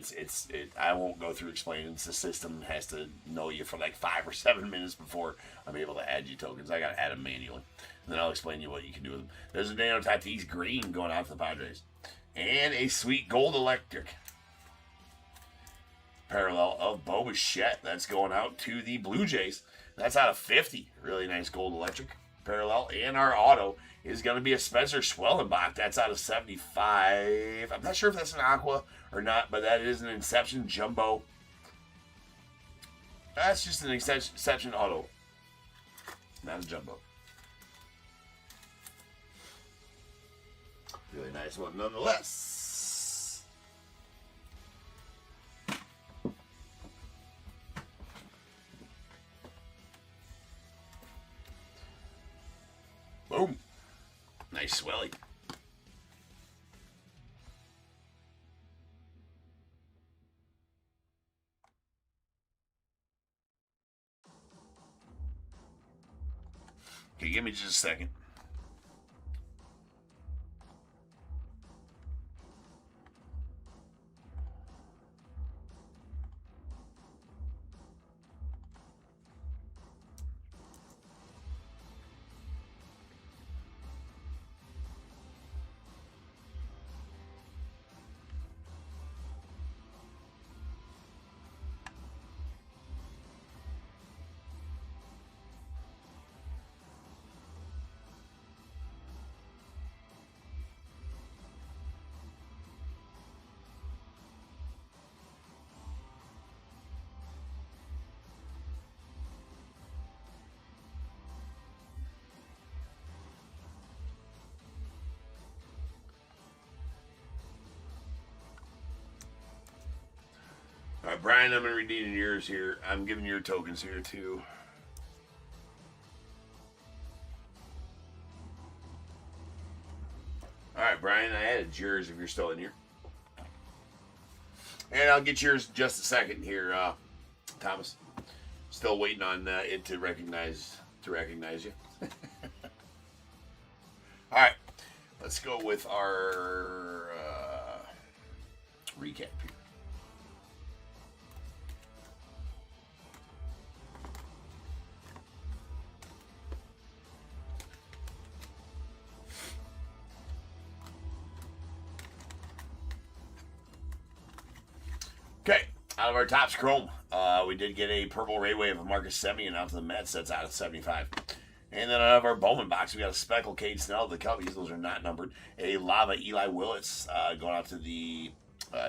I won't go through explaining. The system has to know you for like 5 or 7 minutes before I'm able to add you tokens. I gotta add them manually, and then I'll explain to you what you can do with them. There's a Daniel Tatis green going out to the Padres, and a sweet gold electric parallel of Bo Bichette. That's going out to the Blue Jays. That's out of 50. Really nice gold electric parallel, and our auto is going to be a Spencer Schwellenbach. That's out of 75. I'm not sure if that's an Aqua or not, but that is an Inception Jumbo. That's just an Inception Auto. Not a Jumbo. Really nice one nonetheless. Boom. Nice swelly. Okay, give me just a second. All right, Brian, I'm going to redeem yours here. I'm giving your tokens here, too. All right, Brian, I added yours if you're still in here. And I'll get yours in just a second here, Thomas. Still waiting on it to recognize you. All right, let's go with our recap here. Okay, Out of our Topps Chrome, we did get a purple Rayway of Marcus Semien out to the Mets. That's out of 75. And then out of our Bowman box, we got a Speckle Cade Snell of the Cubbies. Those are not numbered. A Lava Eli Willis going out to the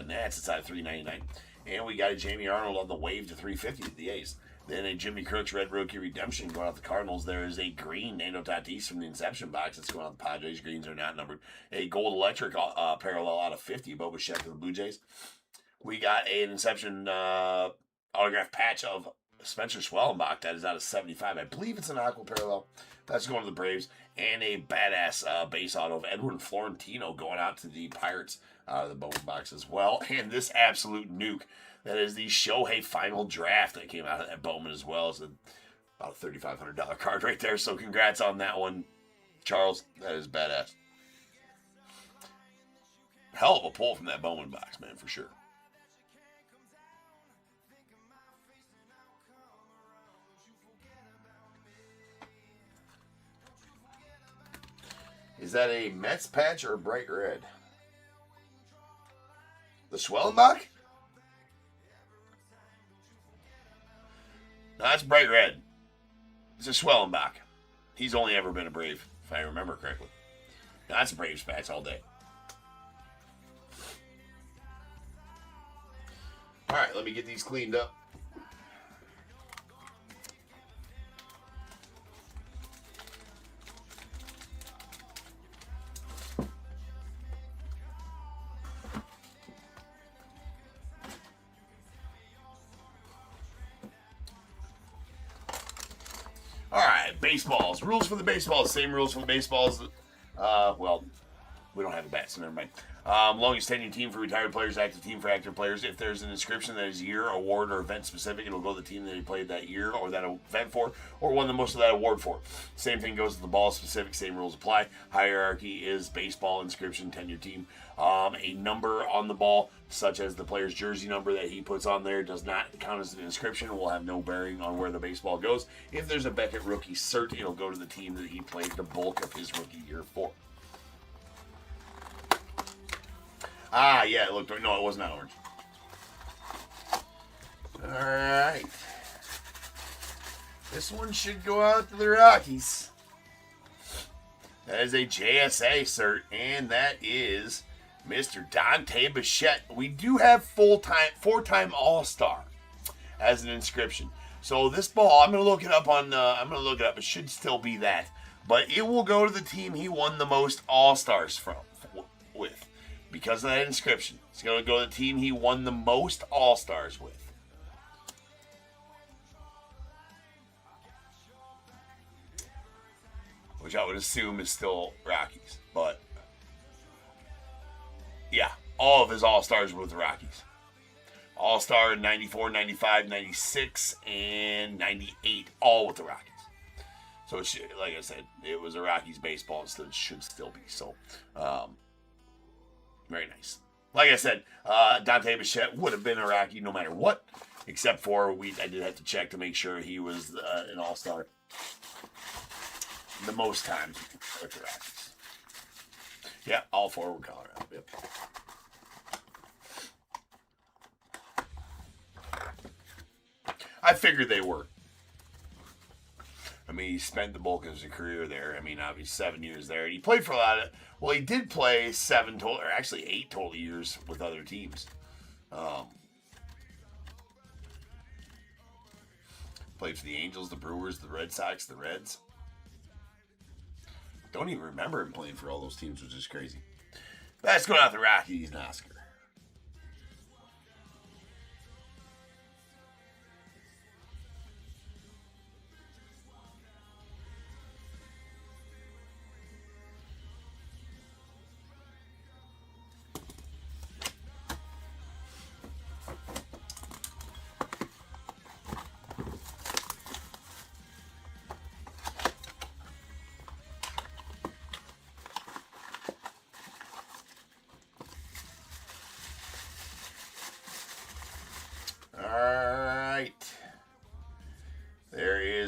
Nats. It's out of 399. And we got a Jamie Arnold on the wave to 350 to the A's. Then a Jimmy Crooks Red Rookie Redemption going out the Cardinals. There is a green Nando Tatis from the Inception box. That's going out the Padres. Greens are not numbered. A Gold Electric parallel out of 50. Bo Bichette to the Blue Jays. We got an Inception autograph patch of Spencer Schwellenbach. That is out of 75. I believe it's an aqua parallel. That's going to the Braves. And a badass base auto of Edwin Florentino going out to the Pirates out of the Bowman box as well. And this absolute nuke. That is the Shohei Final Draft that came out of that Bowman as well. It's about a $3,500 card right there. So congrats on that one, Charles. That is badass. Hell of a pull from that Bowman box, man, for sure. Is that a Mets patch or bright red? The Schwellenbach? No, that's bright red. It's a Schwellenbach. He's only ever been a Brave, if I remember correctly. No, that's a Braves patch all day. All right, let me get these cleaned up. All right, baseballs. Rules for the baseballs. Same rules for the baseballs. Well, we don't have a bat, so never mind. Longest tenured team for retired players, active team for active players. If there's an inscription that is year, award, or event specific, it'll go to the team that he played that year or that event for, or won the most of that award for. Same thing goes to the ball specific. Same rules apply. Hierarchy is baseball inscription, tenured team. A number on the ball, such as the player's jersey number that he puts on there, does not count as an inscription. Will have no bearing on where the baseball goes. If there's a Beckett rookie cert, it'll go to the team that he played the bulk of his rookie year for. Ah, yeah, it looked... No, it was not orange. All right. This one should go out to the Rockies. That is a JSA cert, and that is Mr. Dante Bichette. We do have four-time All-Star as an inscription. So this ball, I'm going to look it up on... I'm going to look it up. It should still be that. But it will go to the team he won the most All-Stars with. Because of that inscription. It's going to go to the team he won the most All-Stars with. Which I would assume is still Rockies. But, yeah, all of his All-Stars were with the Rockies. All-Star in 94, 95, 96, and 98, all with the Rockies. So, it should, like I said, it was a Rockies baseball, and it should still be. So, very nice. Like I said, Dante Bichette would have been a Rocky no matter what, except for I did have to check to make sure he was an All-Star the most times with the Rockies. Yeah, all four were Colorado. Yep. I figured they were. I mean, he spent the bulk of his career there. I mean, obviously 7 years there. And he played for a lot of... Well, he did play 7 total... Or actually 8 total years with other teams. Played for the Angels, the Brewers, the Red Sox, the Reds. Don't even remember him playing for all those teams, which is crazy. That's going out the Rockies and Oscar.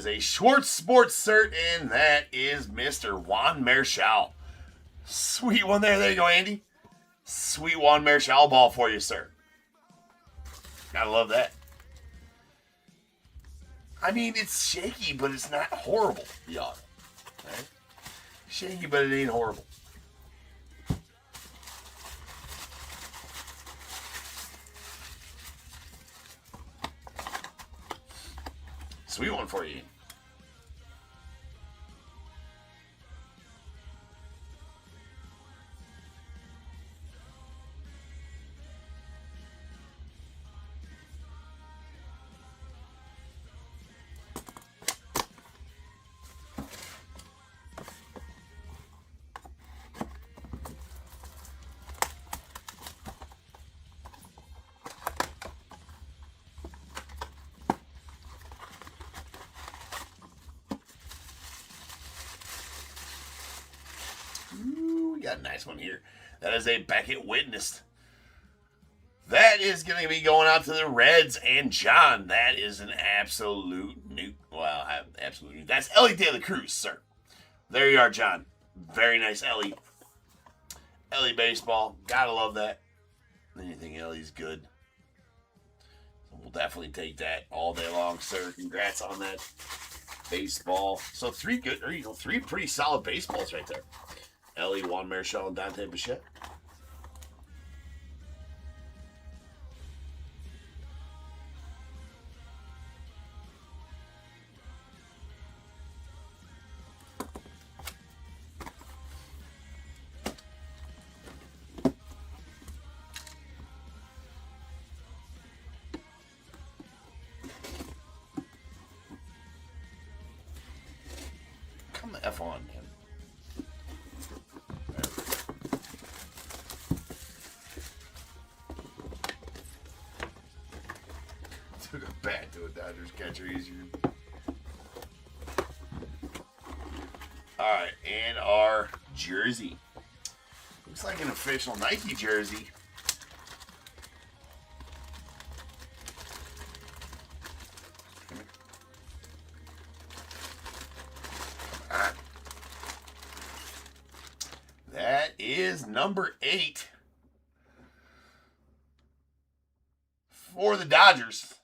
A Schwartz Sports cert, and that is Mr. Juan Marichal. Sweet one there. There you go, Andy. Sweet Juan Marichal ball for you, sir. Gotta love that. I mean, it's shaky, but it's not horrible, the auto. Right? Shaky, but it ain't horrible. Sweet one for you. Ooh, we got a nice one here. That is a Beckett Witness. That is going to be going out to the Reds and John. That is an absolute nuke. Well, absolute nuke. That's Ellie De La Cruz, sir. There you are, John. Very nice Ellie. Ellie baseball. Gotta love that. Anything Ellie's good. We'll definitely take that all day long, sir. Congrats on that baseball. So three pretty solid baseballs right there. Ellie, Juan Marichal, and Dante Bichette. Come the F on, man. Took a bat to a Dodgers catcher easier. Alright, and our jersey. Looks like an official Nike jersey. That is number 8 for the Dodgers.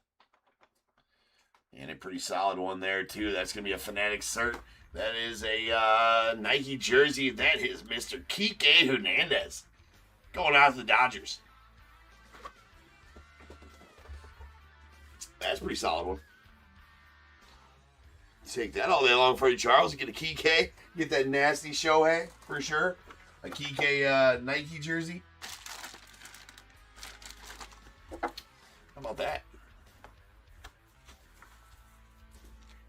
And a pretty solid one there, too. That's going to be a Fanatic cert. That is a Nike jersey. That is Mr. Kike Hernandez going out to the Dodgers. That's a pretty solid one. Take that all day long for you, Charles. You get a Kike. Get that nasty Shohei for sure. A Kike Nike jersey. How about that?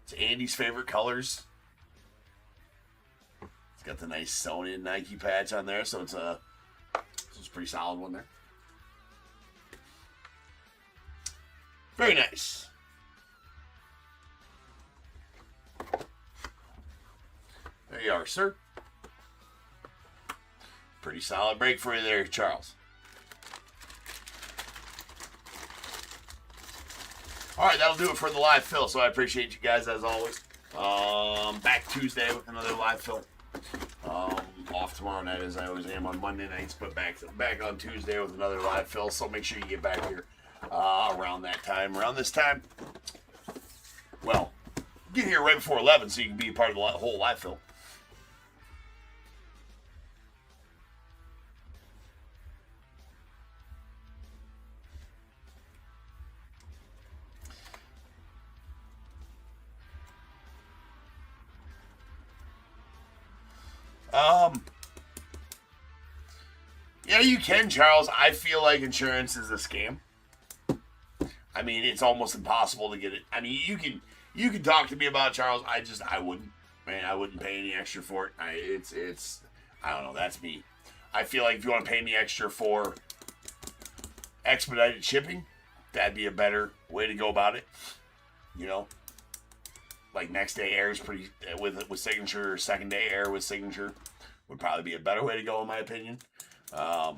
It's Andy's favorite colors. It's got the nice sewn-in Nike patch on there, so it's a pretty solid one there. Very nice. There you are, sir. Pretty solid break for you there, Charles. All right, that'll do it for the live fill. So I appreciate you guys as always. Back Tuesday with another live fill. Off tomorrow night as I always am on Monday nights, but back on Tuesday with another live fill. So make sure you get back here around this time. Well, get here right before 11 so you can be a part of the whole live fill. Yeah, you can, Charles. I feel like insurance is a scam. I mean, it's almost impossible to get it. I mean, you can talk to me about it, Charles. I wouldn't. Man, I wouldn't pay any extra for it. I don't know. That's me. I feel like if you want to pay me extra for expedited shipping, that'd be a better way to go about it. You know, like next day air is pretty with signature, or second day air with signature would probably be a better way to go, in my opinion. Yeah.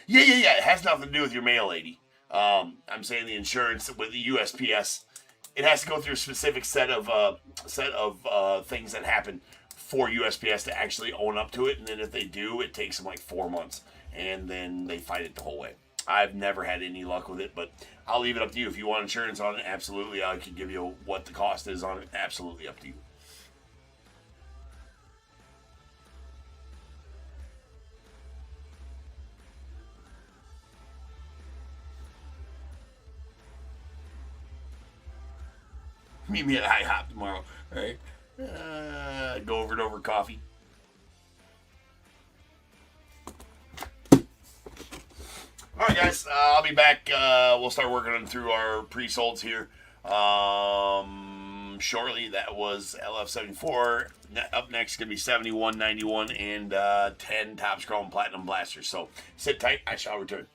It has nothing to do with your mail lady. I'm saying the insurance with the USPS, it has to go through a specific set of things that happen for USPS to actually own up to it, and then if they do, it takes them like 4 months, and then they fight it the whole way. I've never had any luck with it, but I'll leave it up to you. If you want insurance on it, absolutely. I can give you what the cost is on it. Absolutely up to you. Meet me at IHOP tomorrow. All right. Go over and over coffee. All right, guys. I'll be back. We'll start working through our pre-solds here shortly. That was LF74. Up next is going to be 71, 91, and 10 Topps Chrome Platinum Blasters. So sit tight. I shall return.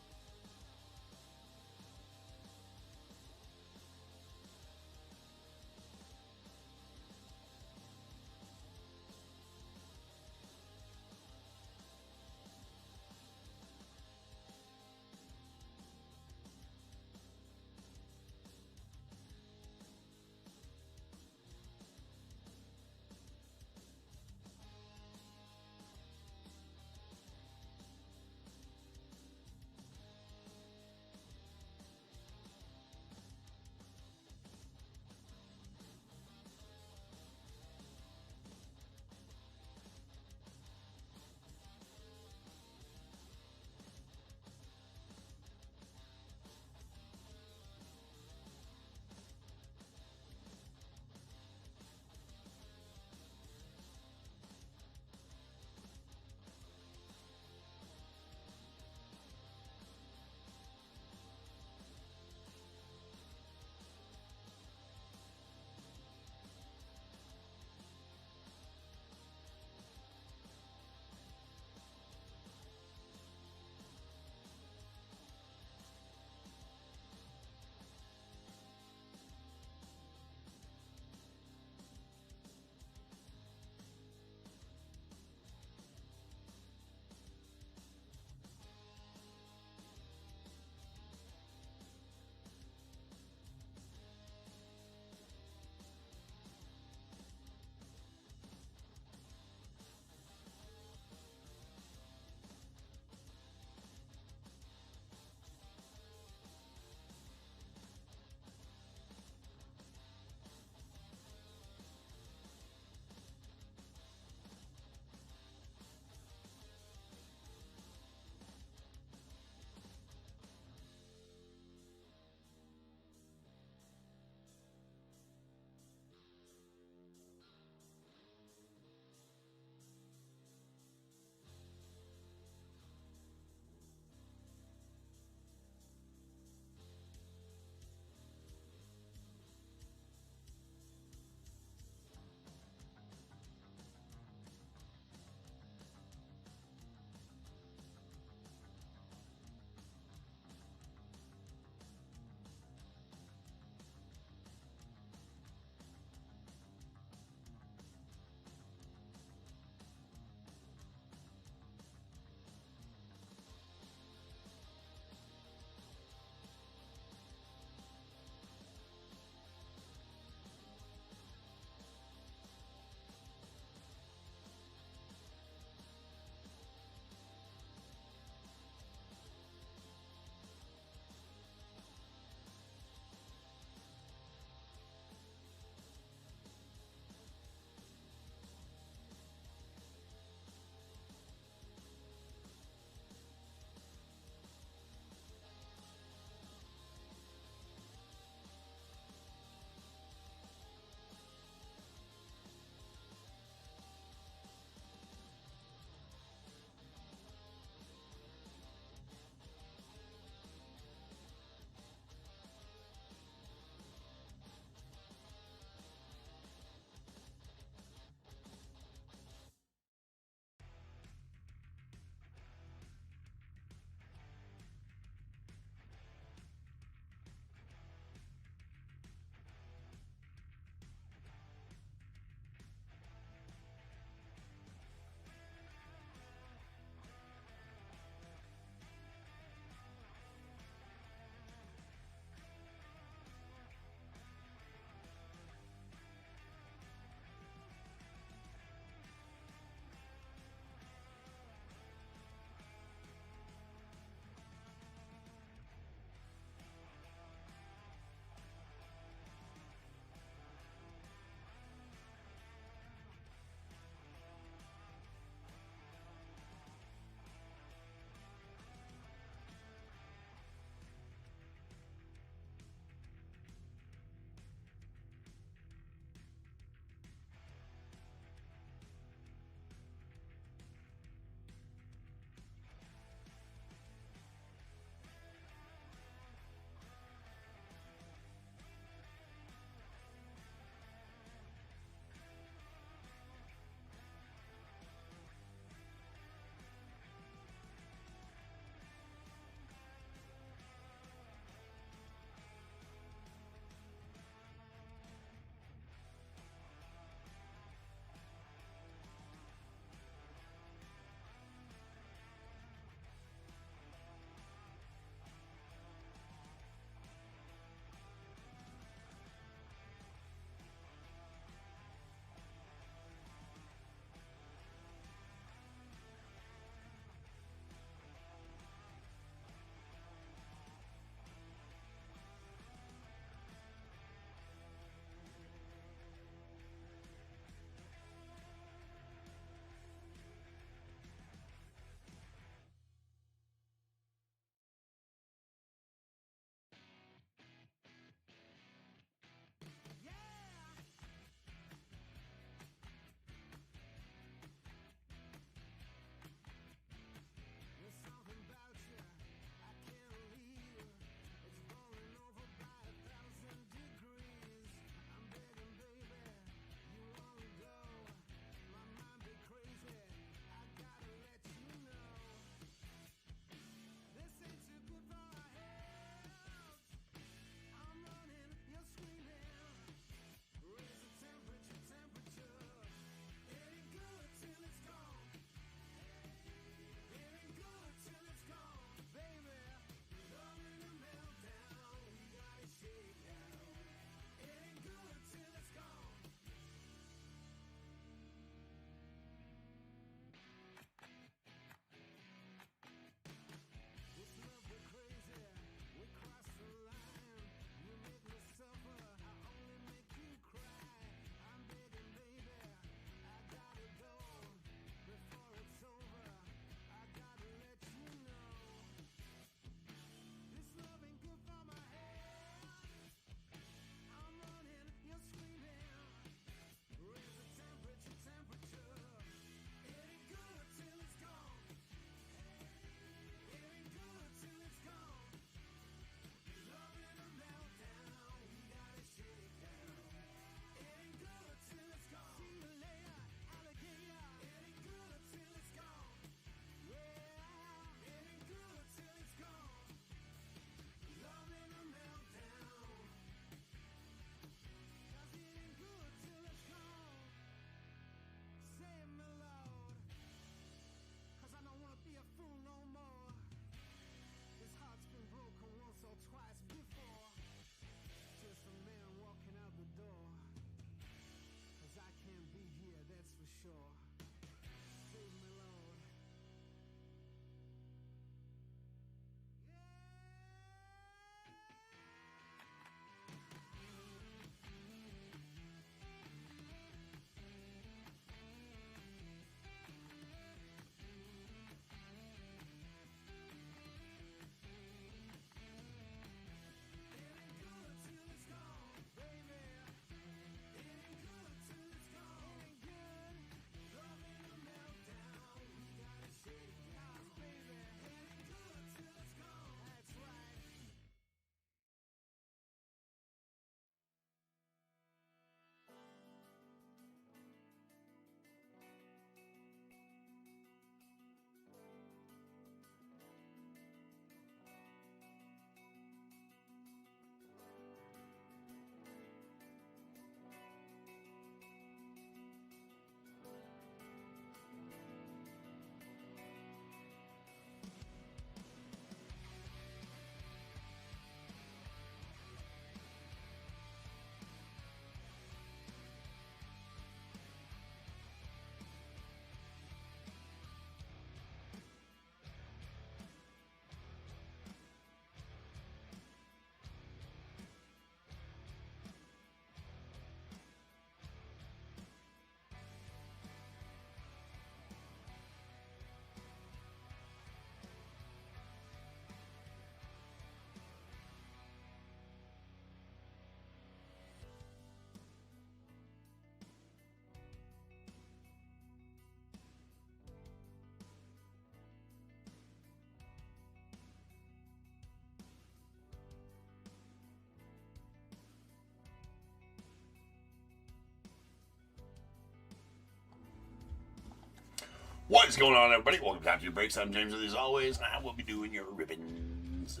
What is going on, everybody? Welcome to Top 2 Breaks. I'm James, as always, and I will be doing your ribbons.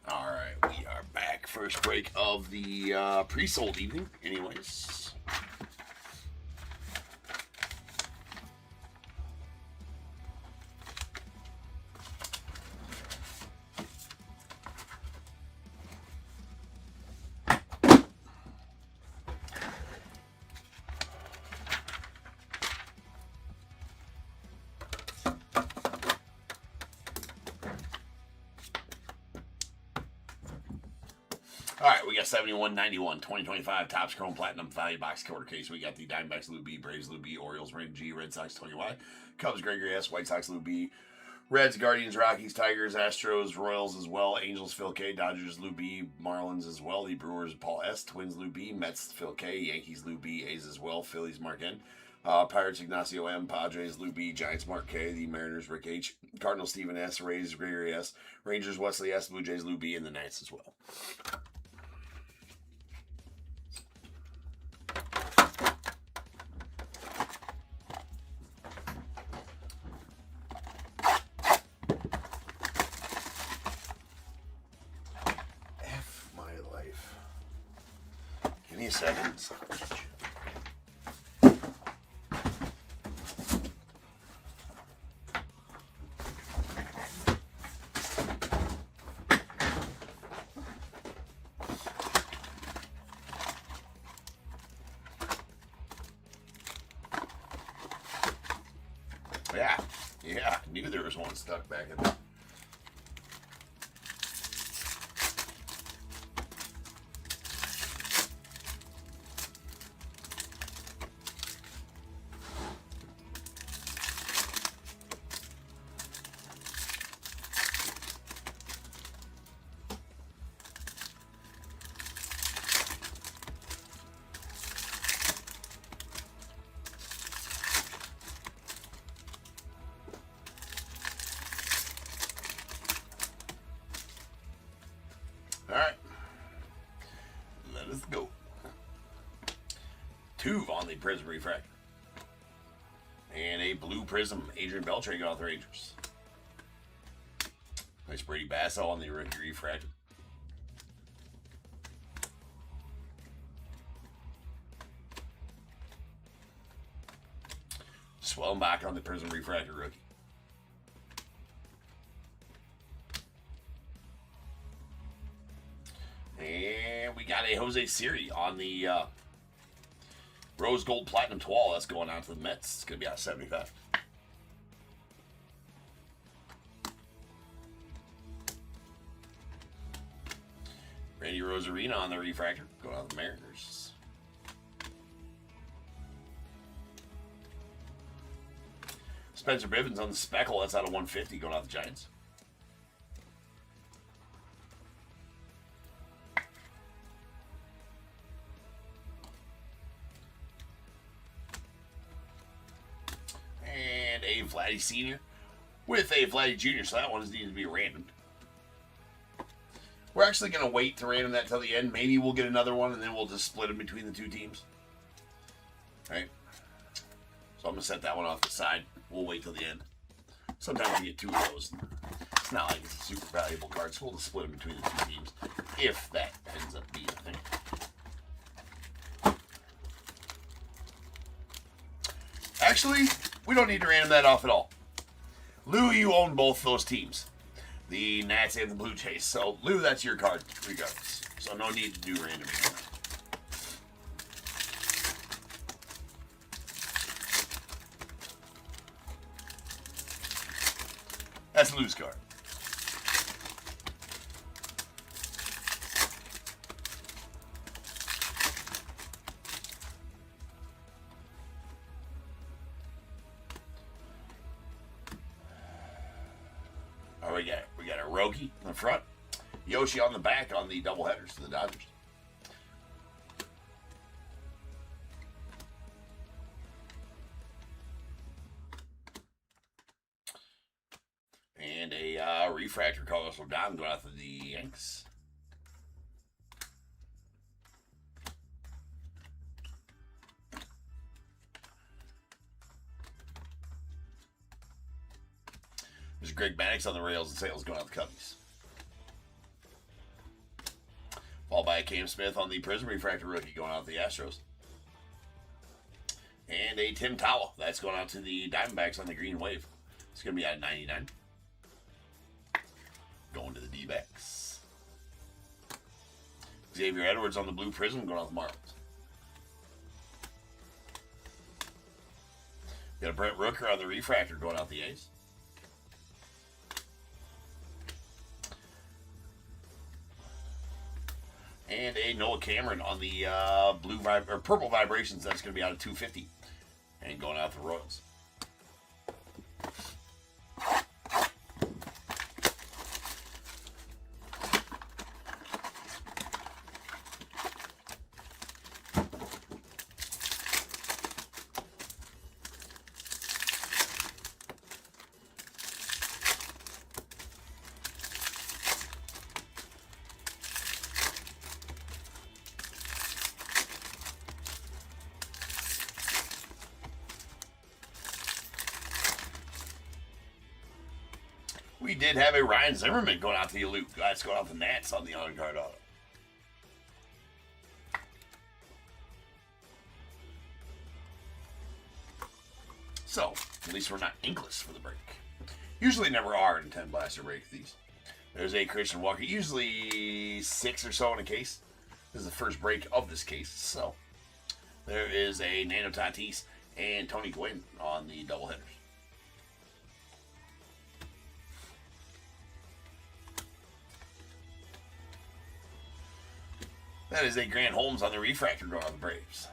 Alright, we are back. First break of the pre-sold evening, anyways. All right, we got 7191 2025 Topps Chrome Platinum Value Box Quarter Case. We got the Diamondbacks Lou B, Braves Lou B, Orioles Ring G, Red Sox Tony Y, Cubs Gregory S, White Sox Lou B, Reds, Guardians, Rockies, Tigers, Astros, Royals as well, Angels Phil K, Dodgers Lou B, Marlins as well, the Brewers Paul S, Twins Lou B, Mets Phil K, Yankees Lou B, A's as well, Phillies Mark N, Pirates Ignacio M, Padres Lou B, Giants Mark K, the Mariners Rick H, Cardinals Stephen S, Rays Gregory S, Rangers Wesley S, Blue Jays Lou B, and the Knights as well. Give me a second. Yeah, I knew there was one stuck back in there. All right, let us go. Tuve on the Prism Refractor. And a blue Prism, Adrian Beltre got off the Rangers. Nice Brady Basso on the rookie Refractor. Swellenbach on the Prism Refractor rookie. And we got a Jose Siri on the Rose Gold Platinum 12. That's going out to the Mets. It's going to be out of 75. Randy Rosarina on the Refractor. Going out to the Mariners. Spencer Bivens on the Speckle. That's out of 150. Going out to the Giants. A Vladdy Sr. with a Vladdy Jr. So that one is needed to be random. We're actually going to wait to random that till the end. Maybe we'll get another one and then we'll just split them between the two teams. Alright. So I'm going to set that one off the side. We'll wait till the end. Sometimes we get two of those. It's not like it's a super valuable card, so we'll just split them between the two teams. If that ends up being a thing. Actually, we don't need to random that off at all. Lou, you own both those teams. The Nats and the Blue Jays. So, Lou, that's your card, regardless. So, no need to do random. That's Lou's card. We got a Roki on the front, Yoshi on the back on the doubleheaders to the Dodgers. And a refractor Carlos Rodon going out to the Yanks. There's Greg Maddux on the rails and sales going out the Cubbies. Followed by a Cam Smith on the Prism Refractor rookie going out to the Astros. And a Tim Towel. That's going out to the Diamondbacks on the Green Wave. It's going to be out of 99. Going to the D-backs. Xavier Edwards on the Blue Prism going out to the Marlins. Got a Brent Rooker on the Refractor going out the A's. And a Noah Cameron on the Purple Vibrations. That's going to be out of 250. And going out to the Royals. We did have a Ryan Zimmerman going out to the Elite. That's going out to the Nats on the on-card auto. So, at least we're not inkless for the break. Usually never are in 10 blaster break these. There's a Christian Walker. Usually 6 or so in a case. This is the first break of this case. So, there is a Nano Tatis and Tony Gwynn on the doubleheaders. That is a Grant Holmes on the Refractor going on the Braves.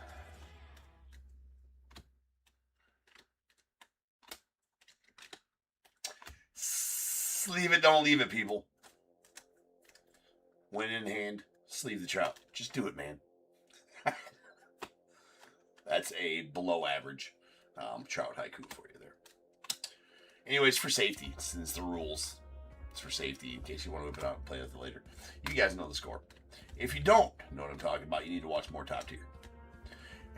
Sleeve it, don't leave it, people. Win in hand, sleeve the trout. Just do it, man. That's a below average trout haiku for you there. Anyways, for safety, since the rules, it's for safety in case you want to whip it out and play with it later. You guys know the score. If you don't know what I'm talking about, you need to watch more Top Tier.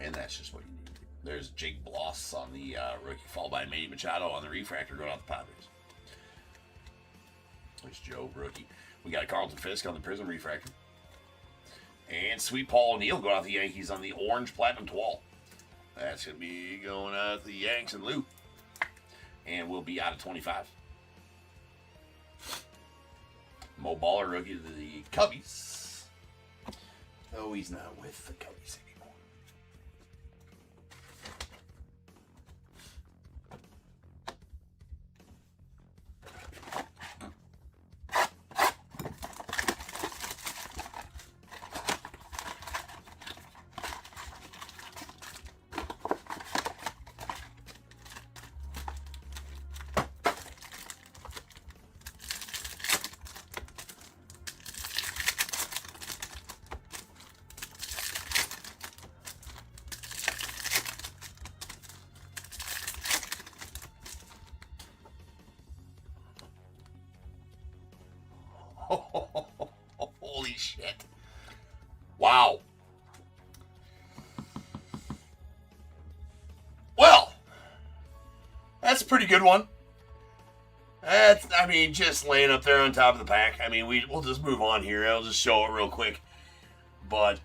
And that's just what you need to do. There's Jake Bloss on the rookie, followed by Manny Machado on the Refractor going out the Padres. There's Joe, rookie. We got Carlton Fisk on the Prism Refractor. And Sweet Paul O'Neill going out the Yankees on the Orange Platinum Twal. That's going to be going out the Yanks and Lou. And we'll be out of 25. Mo Baller, rookie to the Cubbies. Oh, he's not with the Cubbies anymore. Holy shit. Wow. Well, that's a pretty good one. That's, I mean, just laying up there on top of the pack. I mean, we'll just move on here. I'll just show it real quick. But,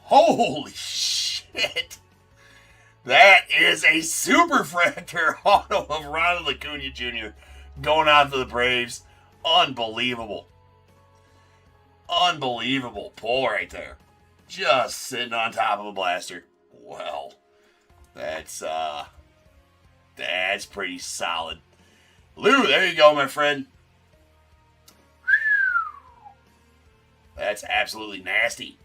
holy shit. That is a Superfractor auto of Ronald Acuna Jr. going out to the Braves. Unbelievable. Unbelievable pull right there. Just sitting on top of a blaster. Well, that's pretty solid. Lou, there you go, my friend. That's absolutely nasty.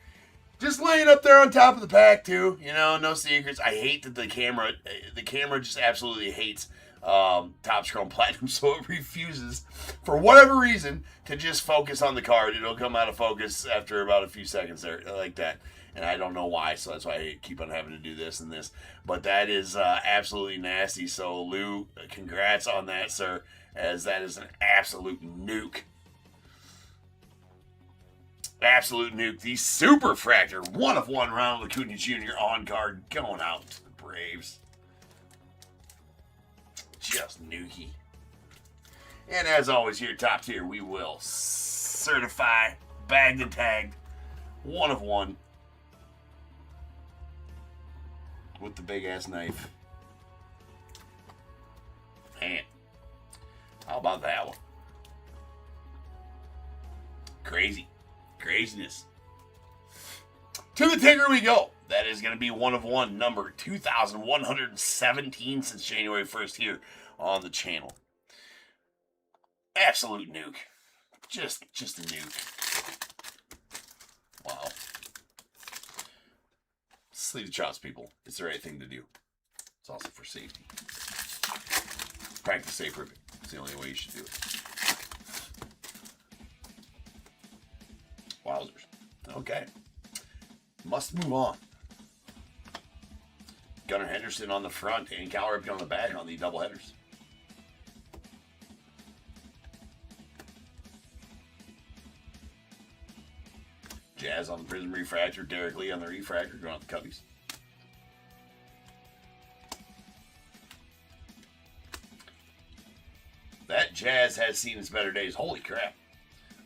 Just laying up there on top of the pack, too. You know, no secrets. I hate that the camera just absolutely hates Topps Chrome Platinum, so it refuses, for whatever reason, to just focus on the card. It'll come out of focus after about a few seconds there, like that. And I don't know why, so that's why I keep on having to do this and this. But that is absolutely nasty. So, Lou, congrats on that, sir, as that is an absolute nuke. Absolute nuke. The Superfractor, 1/1 Ronald Acuna Jr. on card, going out to the Braves. Just nukey. And as always, here at Top Tier, we will certify, bagged and tagged, 1 of 1 with the big ass knife. Man, how about that one? Craziness. To the Tigger we go. That is going to be 1 of 1, number 2,117 since January 1st here on the channel. Absolute nuke. Just a nuke. Wow. Sleeve the chops, people. It's the right thing to do. It's also for safety. Practice safe ripping. It's the only way you should do it. Wowzers. Okay. Must move on. Gunnar Henderson on the front and Cal Ripken on the back on the double headers. Jazz on the Prism Refractor, Derek Lee on the Refractor, going out the Cubbies. That Jazz has seen its better days. Holy crap.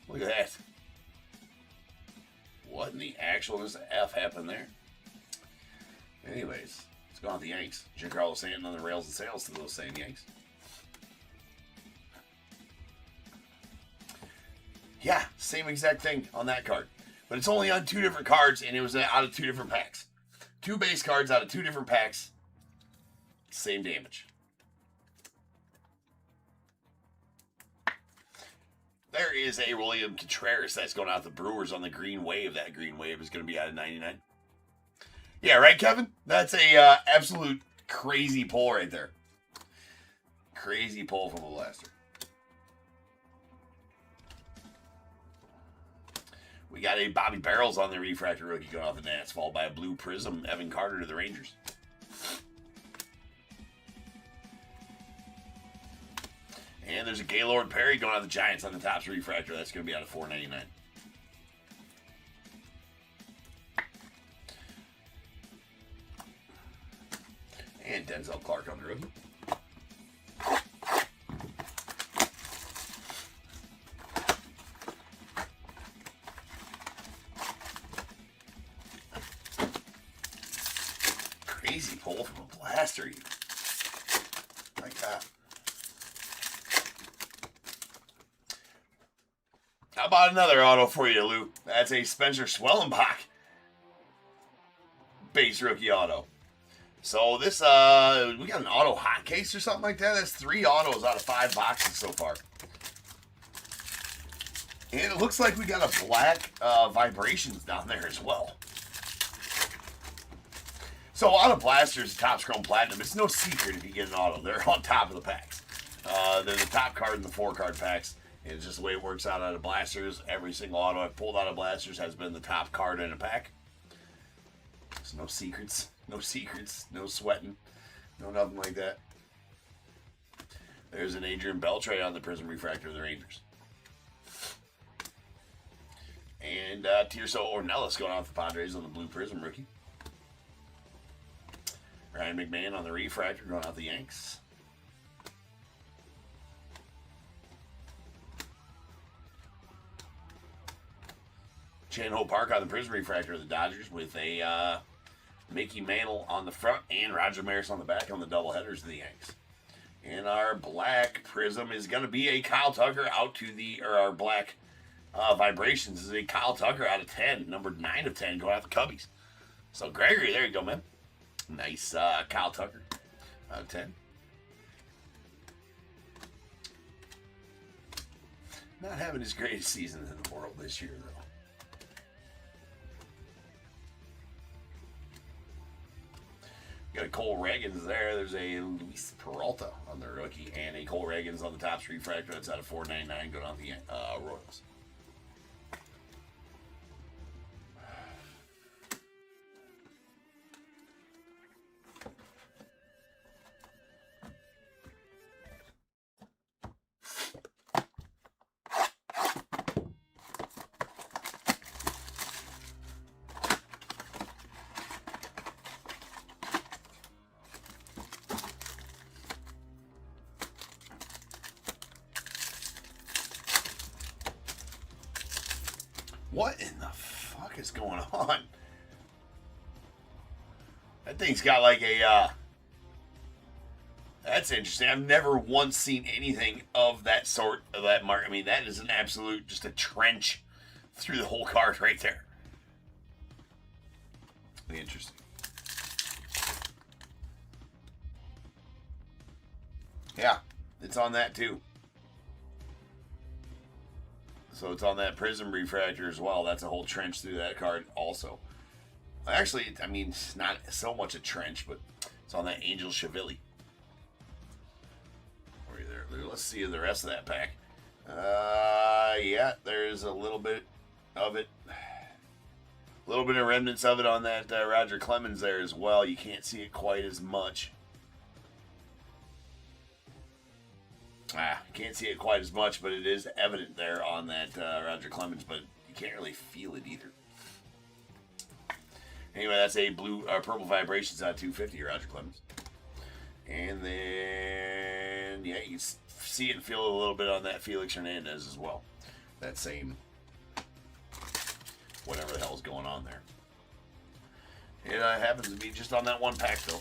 Look at that. What in the actual F happened there? Anyways, let's go on the Yanks. Giancarlo Stanton on the rails and sails to those same Yanks. Yeah, same exact thing on that card. But it's only on 2 different cards, and it was out of 2 different packs. 2 base cards out of 2 different packs. Same damage. There is a William Contreras that's going out the Brewers on the green wave. That green wave is going to be out of 99. Yeah, right, Kevin? That's a absolute crazy pull right there. Crazy pull from a blaster. We got a Bobby Barrels on the Refractor rookie going off the Nats, followed by a blue Prism, Evan Carter to the Rangers. And there's a Gaylord Perry going out of the Giants on the Topps Refractor. That's going to be out of $4.99. And Denzel Clark on the rookie. Crazy pull from a blaster. Like that. How about another auto for you, Lou? That's a Spencer Schwellenbach base rookie auto. So this, we got an auto hot case or something like that. That's 3 autos out of 5 boxes so far. And it looks like we got a black vibrations down there as well. So auto blasters, Topps Chrome Platinum, it's no secret if you get an auto. They're on top of the packs. They're the top card in the 4-card packs. And it's just the way it works out of blasters. Every single auto I've pulled out of blasters has been the top card in a pack. There's no secrets. No secrets. No sweating. No nothing like that. There's an Adrian Beltre on the Prism Refractor of the Rangers. And Tirso Ornelas going off the Padres on the Blue Prism rookie. Ryan McMahon on the Refractor going out the Yanks. Chan-Ho Park on the Prism Refractor of the Dodgers with a Mickey Mantle on the front and Roger Maris on the back on the doubleheaders of the Yanks. And our black Prism is going to be a Kyle Tucker out to the, or our black Vibrations is a Kyle Tucker out of 10, number 9 of 10 going out the Cubbies. So Gregory, there you go, man. Nice Kyle Tucker out of 10. Not having his greatest season in the world this year, though. Got a Cole Reagans there. There's a Luis Peralta on the rookie and a Cole Reagans on the Topps Refractor. That's out of $4.99 going on the Royals. What in the fuck is going on? That thing's got like a, that's interesting. I've never once seen anything of that sort, of that mark. I mean, that is an absolute, just a trench through the whole card right there. Interesting. Yeah, it's on that too. So it's on that Prism Refractor as well. That's a whole trench through that card also. Actually, I mean, it's not so much a trench, but it's on that Angel Cheville. Let's see the rest of that pack. Yeah, there's a little bit of it. A little bit of remnants of it on that Roger Clemens there as well. You can't see it quite as much. Can't see it quite as much, but it is evident there on that Roger Clemens, but you can't really feel it either. Anyway, that's a blue, purple vibrations on 250, Roger Clemens. And then, yeah, you see it and feel it a little bit on that Felix Hernandez as well. That same, whatever the hell is going on there. It happens to be just on that one pack, though.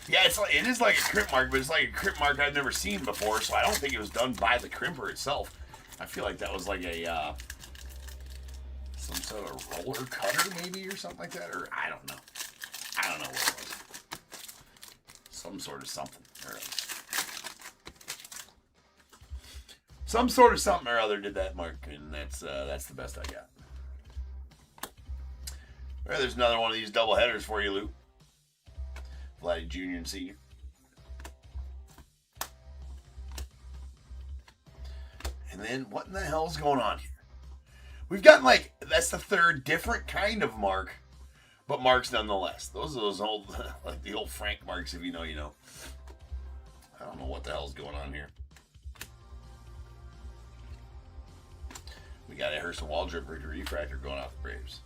Yeah, it is like a crimp mark, but it's like a crimp mark I've never seen before, so I don't think it was done by the crimper itself. I feel like that was like a, some sort of roller cutter maybe or something like that, or I don't know. I don't know what it was. Some sort of something or other. Some sort of something or other did that mark, and that's the best I got. All right, there's another one of these double headers for you, Lou. Vladdy Jr. and Senior. And then what in the hell is going on here? We've gotten like, that's the third different kind of mark, but marks nonetheless. Those are those old, like the old Frank marks, if you know, you know. I don't know what the hell's going on here. We got a Hurston Waldrop refractor going off the Braves.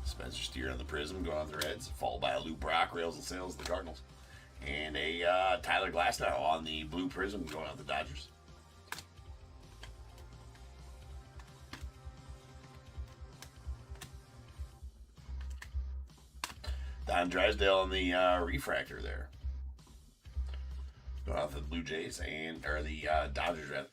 Spencer Steer on the Prism going on the Reds, followed by a Lou Brock, Rails and Sales of the Cardinals. And a Tyler Glasnow on the Blue Prism going on the Dodgers. Don Drysdale on the refractor there. Going off the Blue Jays or the Dodgers rather.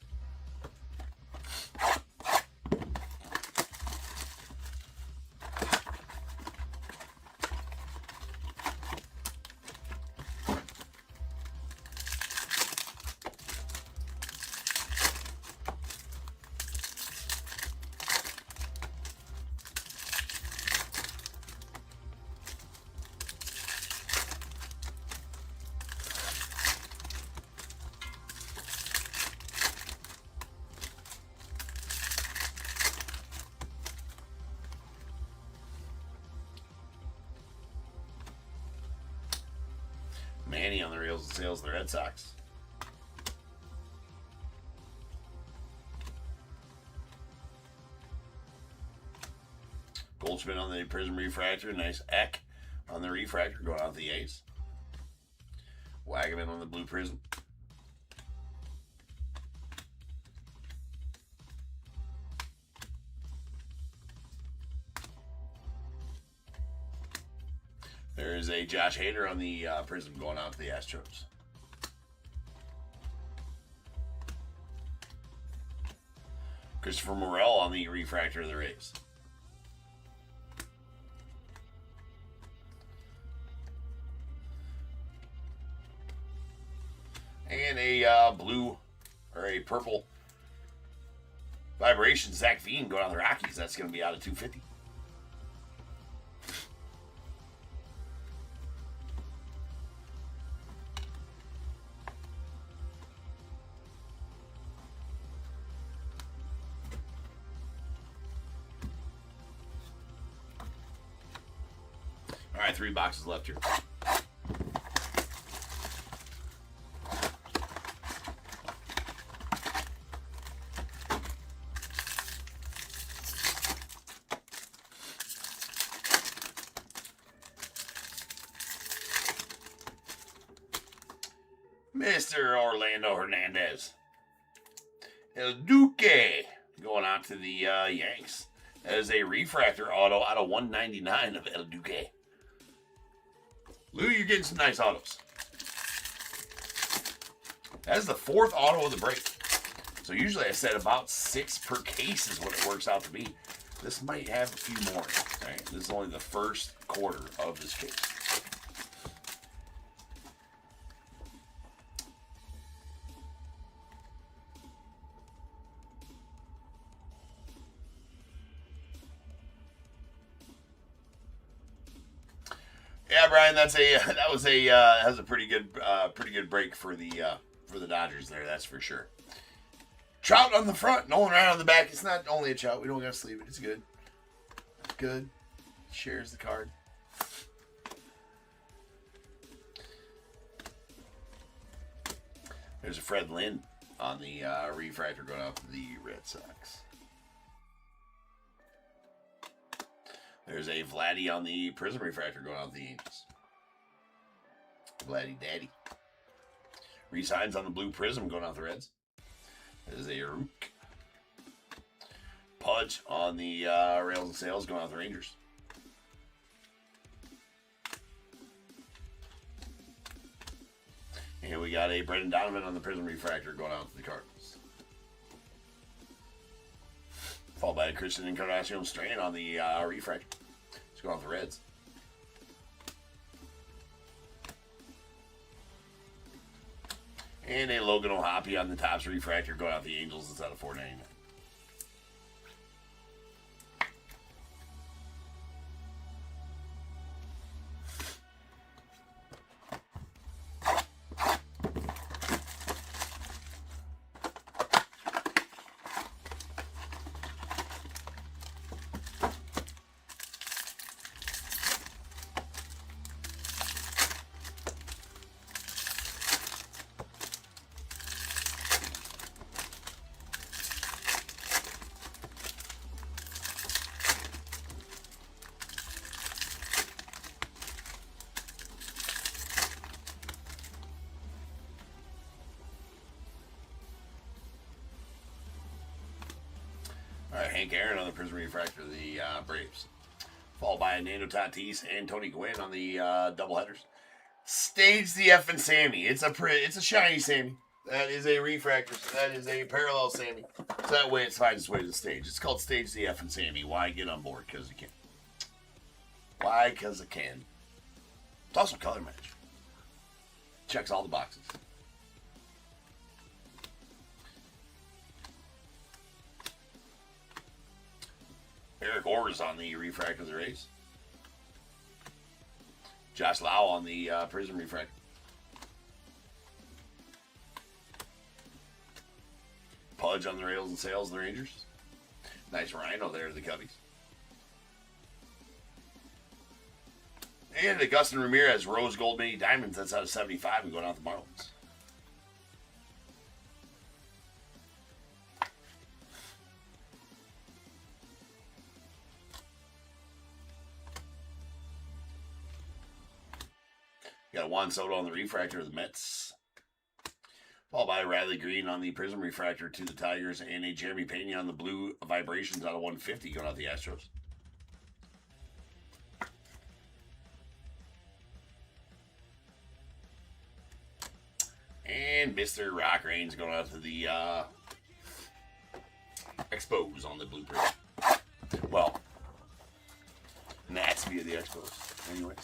Manny on the Rails and Sales of the Red Sox. Goldschmidt on the Prism Refractor. Nice Eck on the Refractor going out the A's. Wagaman on the Blue Prism. There's a Josh Hader on the Prism going out to the Astros. Christopher Morel on the Refractor of the Rays. And a blue or a purple vibration Zach Veen going out to the Rockies. That's going to be out of 250. All right, 3 boxes left here. Mr. Orlando Hernandez. El Duque going out to the Yanks. That is a refractor auto out of 199 of El Duque. Lou, you're getting some nice autos. That is the 4th auto of the break. So usually I said about 6 per case is what it works out to be. This might have a few more. Right? This is only the first quarter of this case. Yeah, Brian, that was a pretty good break for the Dodgers there. That's for sure. Trout on the front, Nolan Ryan on the back. It's not only a Trout. We don't got to sleeve it. It's good. It's good. Shares the card. There's a Fred Lynn on the refractor going out to the Red Sox. There's a Vladdy on the Prism refractor going out to the Angels. Vladdy Daddy. Resigns on the blue Prism going out to the Reds. There's a Rook. Pudge on the Rails and Sales going out to the Rangers. And we got a Brendan Donovan on the Prism refractor going out to the Cardinals. Followed by a Christian Encarnacion Strand on the refractor. Let's go off the Reds. And a Logan O'Hoppe on the Topps refractor going out the Angels instead of $4.99. Hank Aaron on the Prism refractor, the Braves. Followed by Nando Tatis and Tony Gwynn on the doubleheaders. Stage the F and Sammy. It's a shiny Sammy. That is a refractor. That is a parallel Sammy. So that way it finds its way to the stage. It's called Stage the F and Sammy. Why? Get on board? Because you can. Why? Because it can. It's also color match. Checks all the boxes. Eric Orr's on the refractor of the Rays. Josh Lau on the Prism refractor. Pudge on the Rails and Sales of the Rangers. Nice Rhino there to the Cubbies. And Augustin Ramirez Rose Gold Mini Diamonds. That's out of 75 and going out the Marlins. Got Juan Soto on the refractor of the Mets. Followed by Riley Green on the Prism refractor to the Tigers. And a Jeremy Pena on the blue Vibrations out of 150 going out the Astros. And Mr. Rock Reigns going out to the Expos on the blue Prism. Well, Nats via the Expos. Anyways.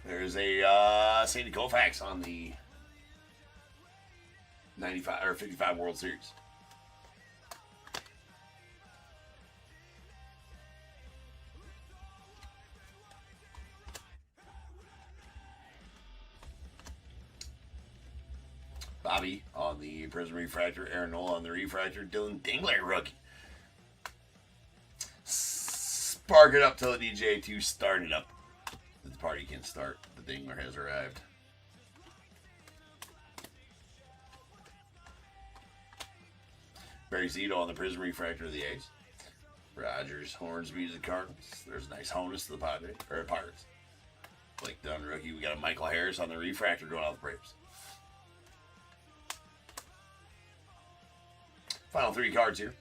There's a Sandy Koufax on the 95 or 55 World Series. Bobby on the Prism Refractor. Aaron Nola on the Refractor. Dylan Dingler, rookie. Spark it up till the DJ to start it up. The party can start. The Dingler has arrived. Barry Zito on the Prism Refractor of the A's. Rogers, Hornsby to the Cardinals. There's a nice Honus to the Pirates. Blake Dunn, rookie. We got a Michael Harris on the Refractor going out the Braves. Final 3 cards here.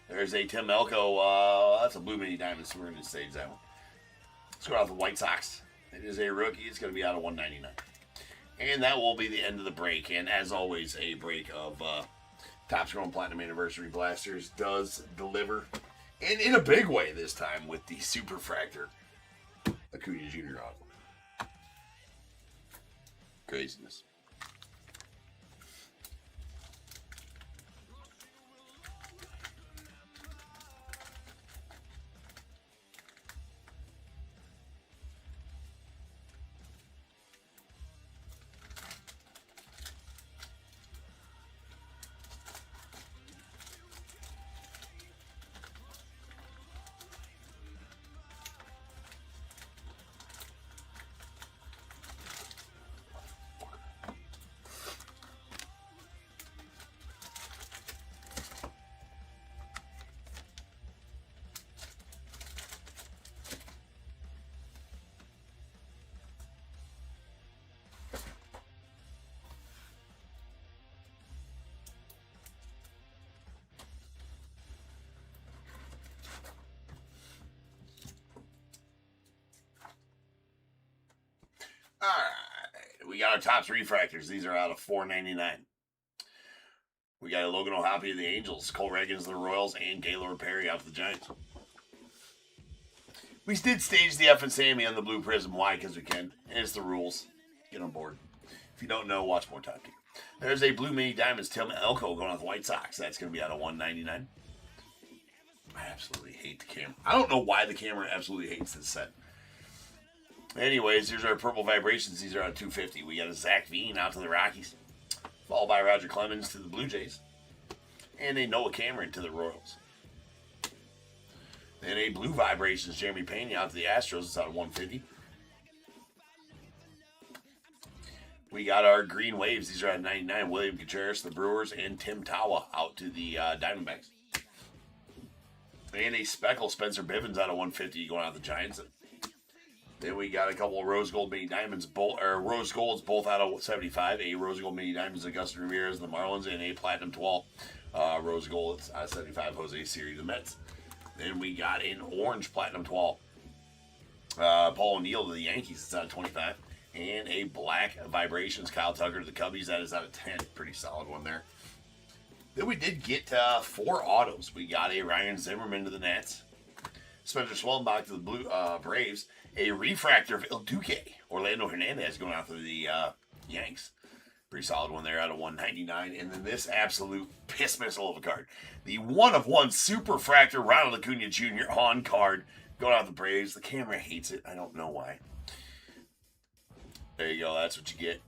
There's a Tim Elko. That's a blue mini diamond, so we're going to stage that one. Let's go out the White Sox. It is a rookie. It's going to be out of 199. And that will be the end of the break. And as always, a break of Topps Chrome Platinum Anniversary Blasters does deliver. And in a big way this time with the Superfractor Acuna Jr. auto. Craziness. Alright, we got our Topps Refractors. These are out of $4.99. We got a Logan O'Hoppe of the Angels, Cole Reagans of the Royals, and Gaylord Perry out to the Giants. We did stage the F and Sammy on the Blue Prism. Why? Because we can. And it's the rules. Get on board. If you don't know, watch more time. There's a Blue Mini Diamonds, Tim Elko going off the White Sox. That's going to be out of $1.99. I absolutely hate the camera. I don't know why the camera absolutely hates this set. Anyways, here's our Purple Vibrations. These are out of $2.50. We got a Zach Veen out to the Rockies. Followed by Roger Clemens to the Blue Jays. And a Noah Cameron to the Royals. Then a Blue Vibrations, Jeremy Pena out to the Astros. It's out of $1.50. We got our Green Waves. These are at $99. William Contreras, the Brewers, and Tim Tawa out to the Diamondbacks. And a Speckle, Spencer Bivens out of $150 going out to the Giants. Then we got a couple of Rose Gold Mini Diamonds, Rose Golds, both out of $75. A Rose Gold Mini Diamonds, Augusto Ramirez, the Marlins, and a Platinum 12 Rose Gold out of $75, Jose Siri, the Mets. Then we got an Orange Platinum 12, Paul O'Neill to the Yankees, it's out of $25. And a Black Vibrations, Kyle Tucker to the Cubbies, that is out of $10. Pretty solid one there. Then we did get 4 autos. We got a Ryan Zimmerman to the Nats, Spencer Swellenbach to the Blue Braves, a Refractor of El Duque, Orlando Hernandez going out to the Yanks. Pretty solid one there out of $199. And then this absolute piss missile of a card. The 1/1 Superfractor Ronald Acuna Jr. on card going out to the Braves. The camera hates it. I don't know why. There you go. That's what you get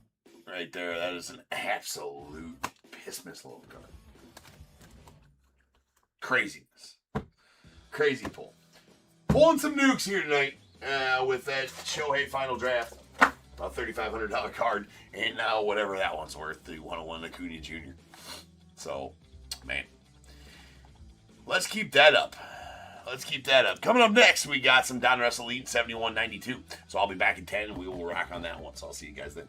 right there. That is an absolute piss missile of a card. Craziness. Crazy pull. Pulling some nukes here tonight with that Shohei Final Draft. A $3,500 card. And now whatever that one's worth, the 1/1 Acuna Jr. So, man. Let's keep that up. Let's keep that up. Coming up next, we got some Donruss Elite 7192. So I'll be back in 10 and we will rock on that one. So I'll see you guys then.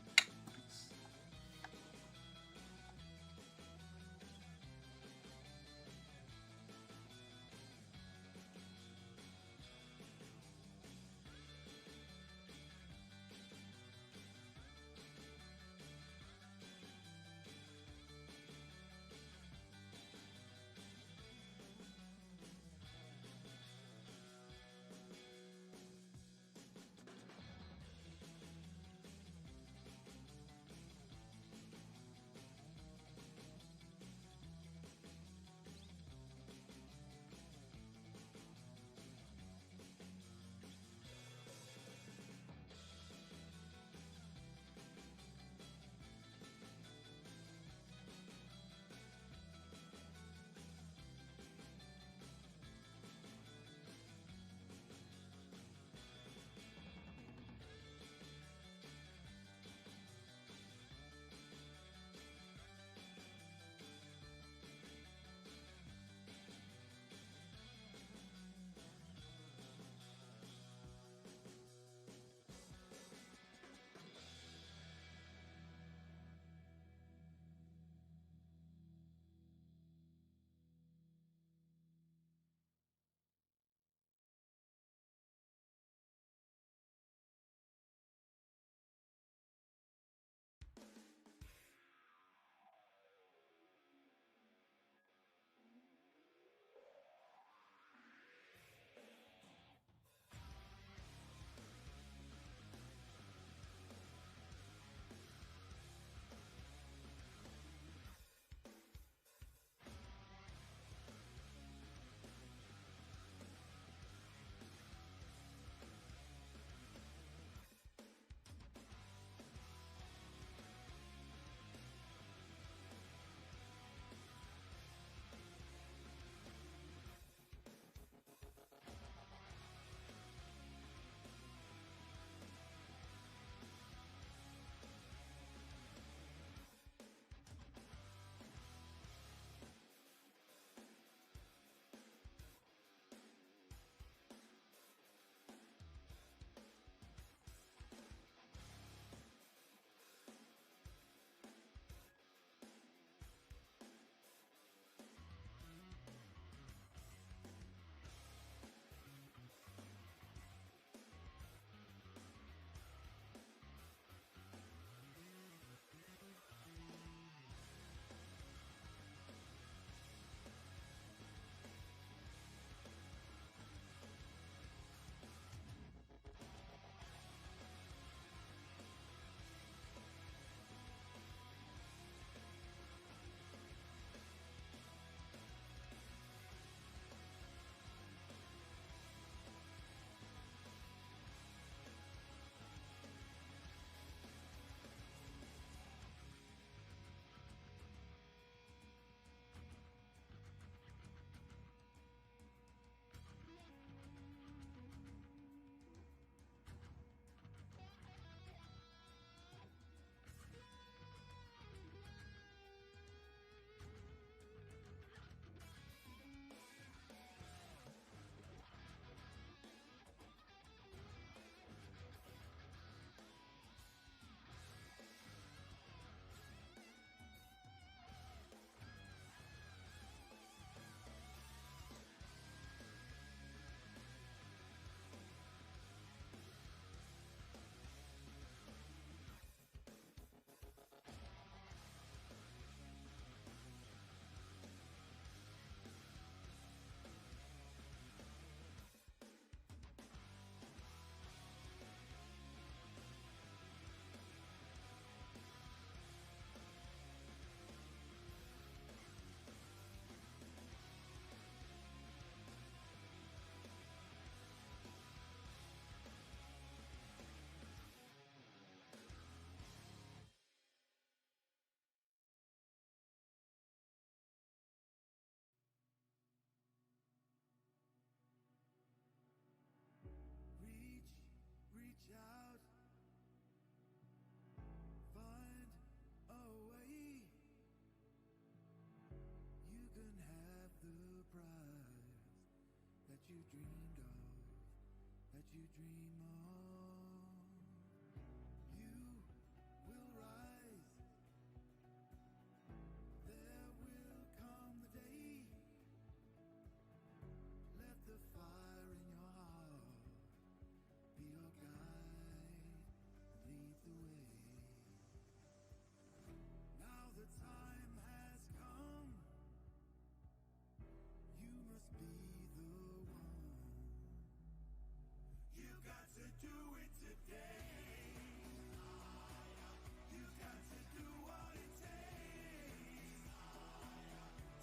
you dreamed of, that you dream of. You will rise. There will come the day. Let the fire in your heart be your guide, lead the way. Now the time has come. You must be the one. You got to do it today. You got to do what it takes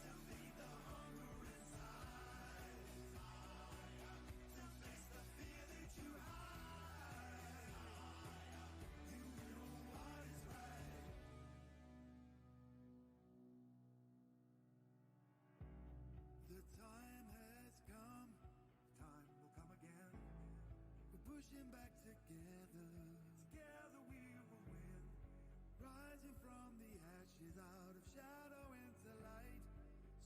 to feed the hunger inside, to face the fear that you hide. You know what is right. The time has come. The time will come again. We're pushing back together. Together we will win. Rising from the ashes, out of shadow into light.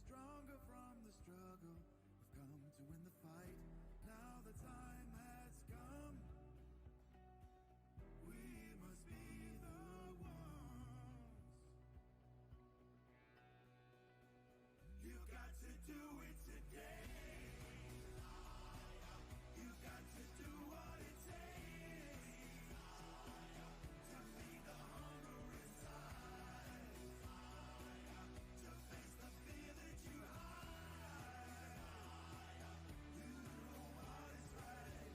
Stronger from the struggle, we've come to win the fight. Now the time has come. We must be the ones. You got to do it today. You got to do what it takes to feed the hunger inside, to face the fear that you hide. You know what is right.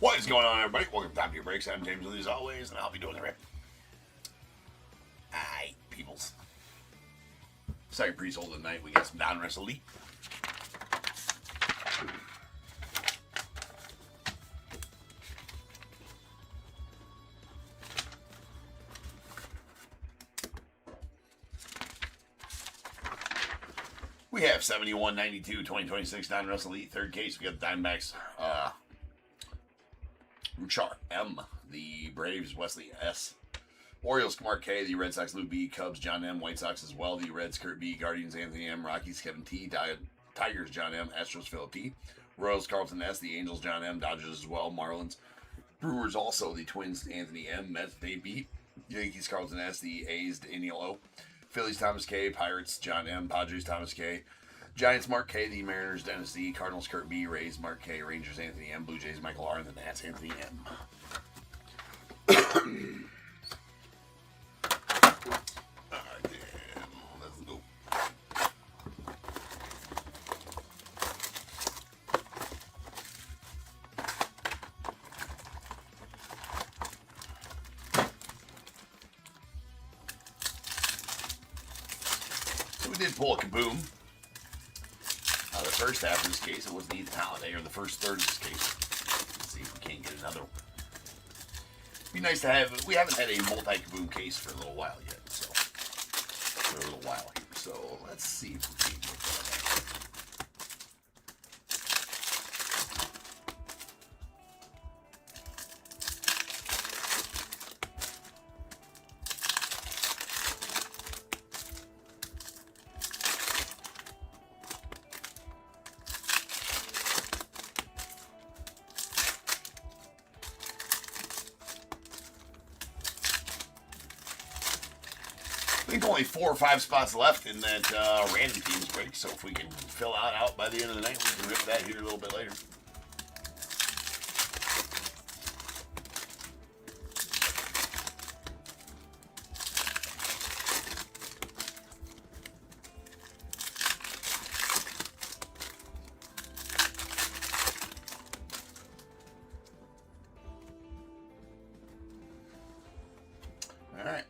What is going on, everybody? Welcome to Top Your Breaks. I'm James, as always, and I'll be doing the rip. Aye, peoples. Second pre-sold of the night. We got some Donruss Elite. We have 71-92 2026 Donruss Elite. Third case. We got the Diamondbacks. Ruchar M. The Braves Wesley S. Orioles Mark K. The Red Sox Lou B. Cubs John M. White Sox as well. The Reds Kurt B. Guardians Anthony M. Rockies Kevin T. Tigers John M. Astros Philip T. Royals Carlton S. The Angels John M. Dodgers as well. Marlins. Brewers also. The Twins Anthony M. Mets Dave B. Yankees Carlton S. The A's Daniel O. Phillies Thomas K. Pirates John M. Padres Thomas K. Giants Mark K. The Mariners Dennis D. Cardinals Kurt B. Rays Mark K. Rangers Anthony M. Blue Jays Michael R. And the Nats Anthony M. Alright, then. Let's go. So we did pull a kaboom. The first half of this case, it was the Ethan Holiday, or the first third of this case. Let's see if we can't get another one. It'd be nice to have. We haven't had a multi-kaboom case for a little while yet, so for a little while here. So let's see if we can get that. I think only 4 or 5 spots left in that random teams break, so if we can fill out by the end of the night, we can rip that here a little bit later. All right.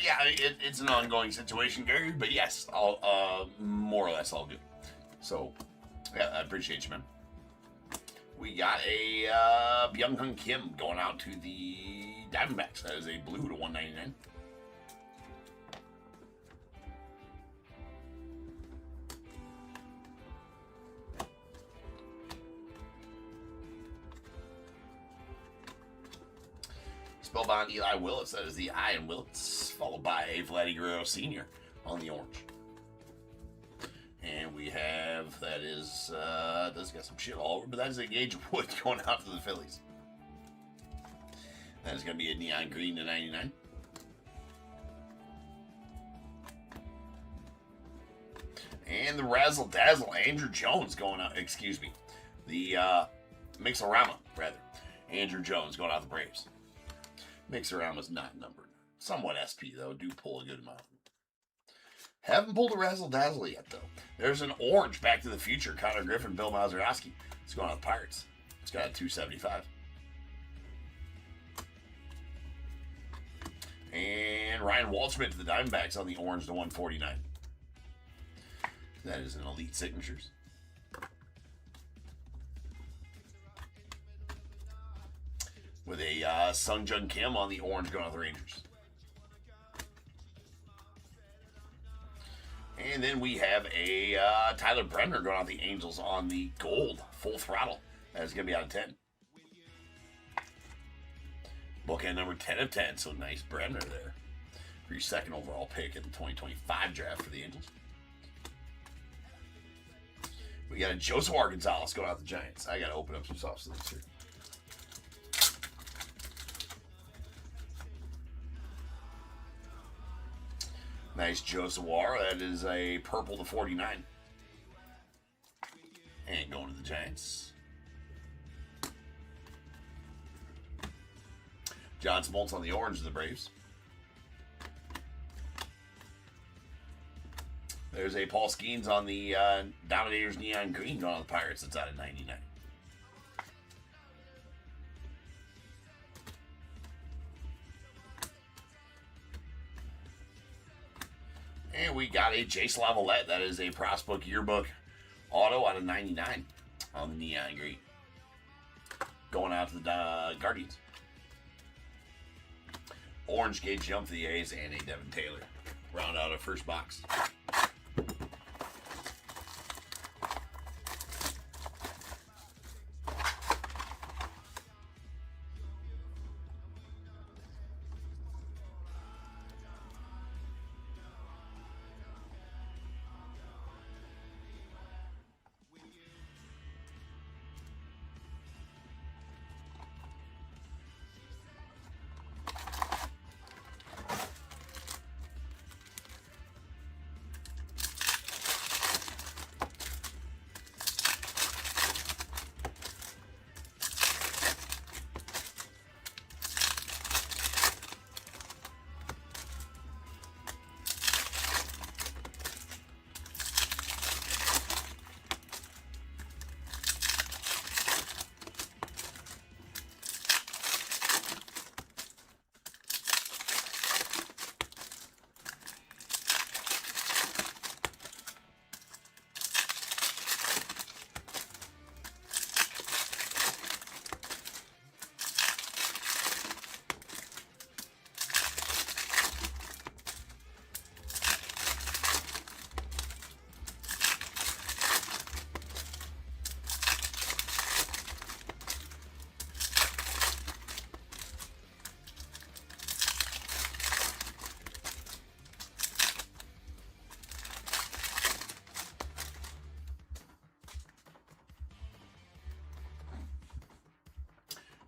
Yeah, it's an ongoing situation, Gary, but yes, all more or less all good. So, yeah, I appreciate you, man. We got a Byung-Hun Kim going out to the Diamondbacks. That is a blue to 199. Spellbound Eli Willis. That is the I in Willis, followed by a Vladdy Guerrero Sr. on the orange. And we have, that is, this got some shit all over, but that is a Gage Wood going out to the Phillies. That is going to be a neon green to 99. And the Razzle Dazzle, Andrew Jones going out, excuse me, the Mixorama, rather. Andrew Jones going out the Braves. Mixorama's not numbered. Somewhat SP, though. Do pull a good amount. Haven't pulled a Razzle Dazzle yet, though. There's an orange Back to the Future. Connor Griffin, Bill Mazeroski. It's going on the Pirates. It's got a 275. And Ryan Waldschmidt to the Diamondbacks on the orange to 149. That is an Elite Signatures. With a Sung Jun Kim on the orange going on the Rangers. And then we have a Tyler Brenner going on the Angels on the gold, full throttle. That is going to be out of 10. Bookend number 10 of 10, so nice Brenner there for your second overall pick in the 2025 draft for the Angels. We got a Joseph Gonzalez going out the Giants. I got to open up some soft slips here. Nice Joseph. That is a purple to 49. And going to the Giants. John Smoltz on the orange of the Braves. There's a Paul Skeens on the Dominators Neon Green going on the Pirates. That's out of 99. And we got a Jace Lavalette. That is a Prospect Yearbook auto out of 99 on the Neon Green. Going out to the Guardians. Orange Gage Jump for the A's and a Devin Taylor. Round out our first box.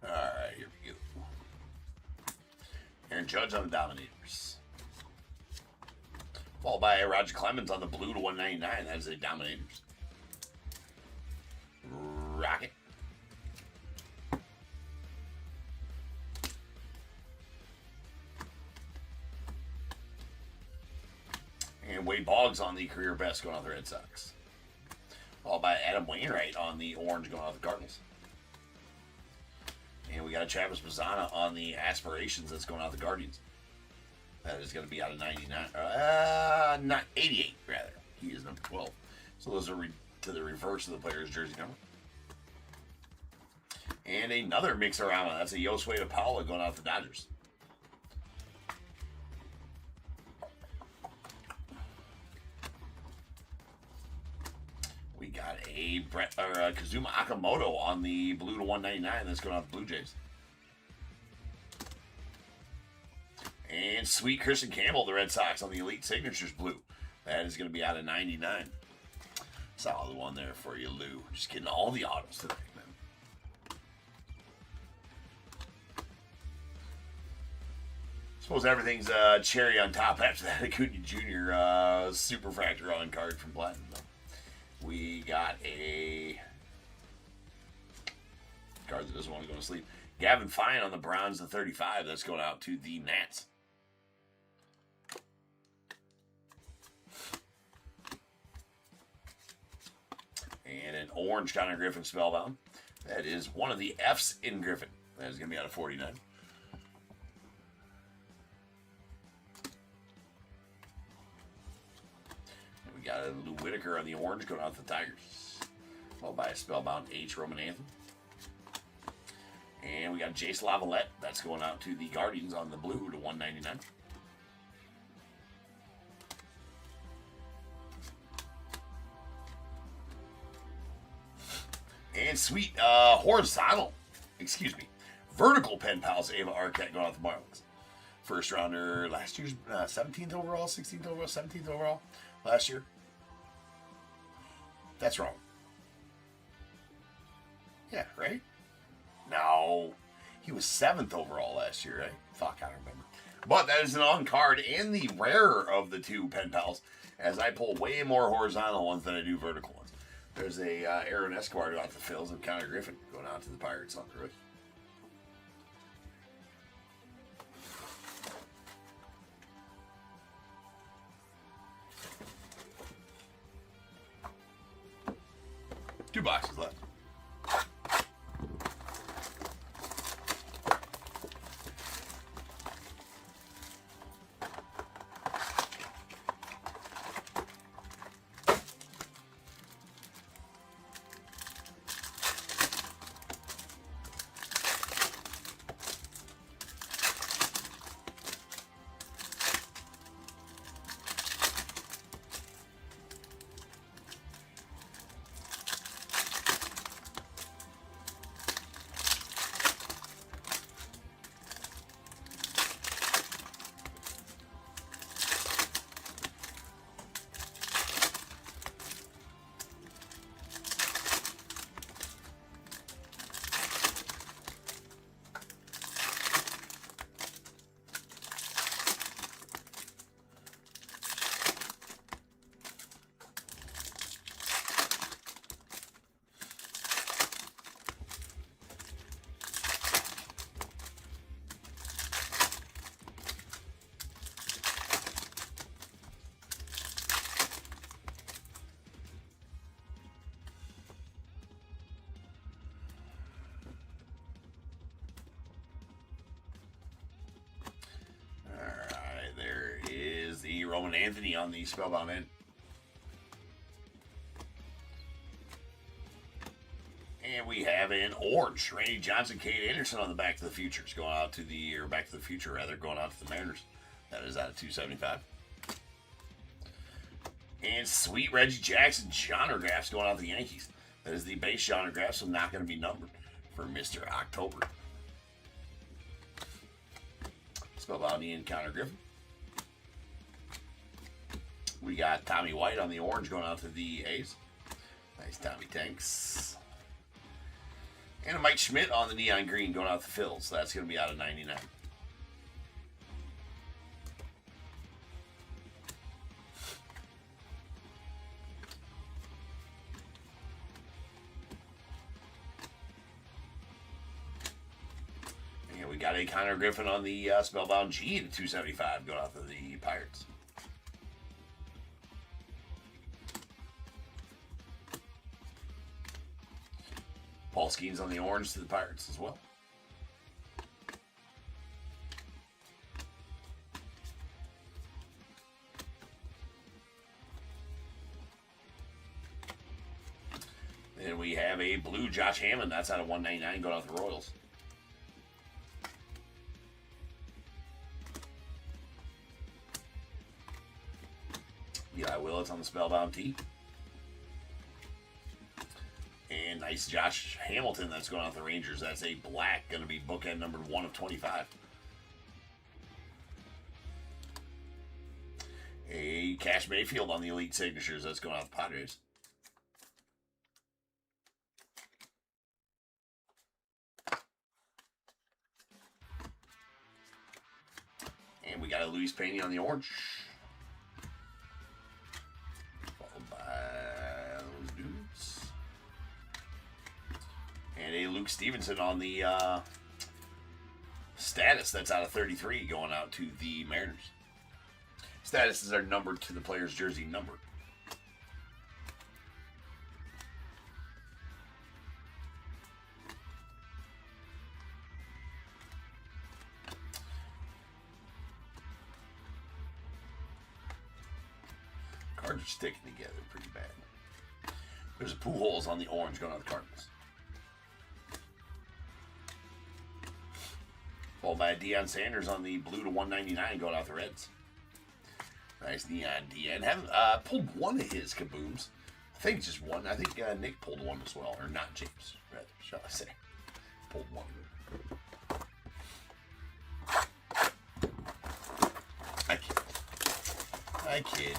Alright, here we go. Aaron Judge on the Dominators. Followed by Roger Clemens on the blue to 199. That is a Dominators. Rocket. And Wade Boggs on the career best going on the Red Sox. Followed by Adam Wainwright on the orange going on the Cardinals. And we got a Travis Bazzana on the aspirations that's going out the Guardians. That is going to be out of 99. Not 88, rather. He is number 12. So those are to the reverse of the player's jersey number. And another Mixorama. That's a Yosway to Paula going out the Dodgers. We got a Kazuma Akamoto on the blue to 199. That's going out the Blue Jays. And sweet Christian Campbell, the Red Sox on the Elite Signatures blue. That is going to be out of 99. Solid one there for you, Lou. Just getting all the autos today, man. Suppose everything's cherry on top after that Acuna Jr. Super Fractor on card from Platinum. We got a card that doesn't want to go to sleep. Gavin Fine on the bronze to 35. That's going out to the Nats. And an orange Connor Griffin Spellbound. That is one of the F's in Griffin. That is going to be out of 49. And we got a Lou Whitaker on the orange going out to the Tigers. Followed by a Spellbound H Roman Anthem. And we got Jace Lavalette. That's going out to the Guardians on the blue to 199. And sweet vertical pen pals Ava Arquette going out the Marlins. First rounder last year's 17th overall, 16th overall, 17th overall last year. That's wrong. Yeah, right? No. He was 7th overall last year, right? Fuck, I don't remember. But that is an on card and the rarer of the two pen pals, as I pull way more horizontal ones than I do vertical ones. There's a Aaron Escobar going out to the Phils and Connor Griffin going out to the Pirates on the rookie. 2 boxes left. Roman Anthony on the Spellbound end. And we have an orange Randy Johnson, Kate Anderson on the Back to the Futures going out to the, or Back to the Future rather, going out to the Mariners. That is out of 275. And sweet Reggie Jackson genre graphs going out to the Yankees. That is the base genre graph, so not going to be numbered for Mr. October. Spellbound Ian Connor Griffin. We got Tommy White on the orange going out to the A's. Nice Tommy Tanks. And a Mike Schmidt on the neon green going out to the Phils. That's going to be out of 99. And we got a Connor Griffin on the Spellbound G to 275 going out to the Pirates. Paul Skeens on the orange to the Pirates as well. Then we have a blue Josh Hammond. That's out of 199 going out to the Royals. Eli Willits on the Spellbound T. And nice Josh Hamilton that's going out the Rangers. That's a black, going to be bookend number 1 of 25. A Cash Mayfield on the Elite Signatures. That's going out the Padres. And we got a Luis Pena on the orange. Followed by those dudes. And a Luke Stevenson on the status. That's out of 33 going out to the Mariners. Statuses are numbered to the player's jersey number. Cards are sticking together pretty bad. There's a Pujols on the orange going out the Cardinals. Followed by Deion Sanders on the blue to 199 going out the Reds. Nice neon Deion. Haven't pulled one of his kabooms. I think just one. I think Nick pulled one as well. Or not James, rather, shall I say. Pulled one. I kid.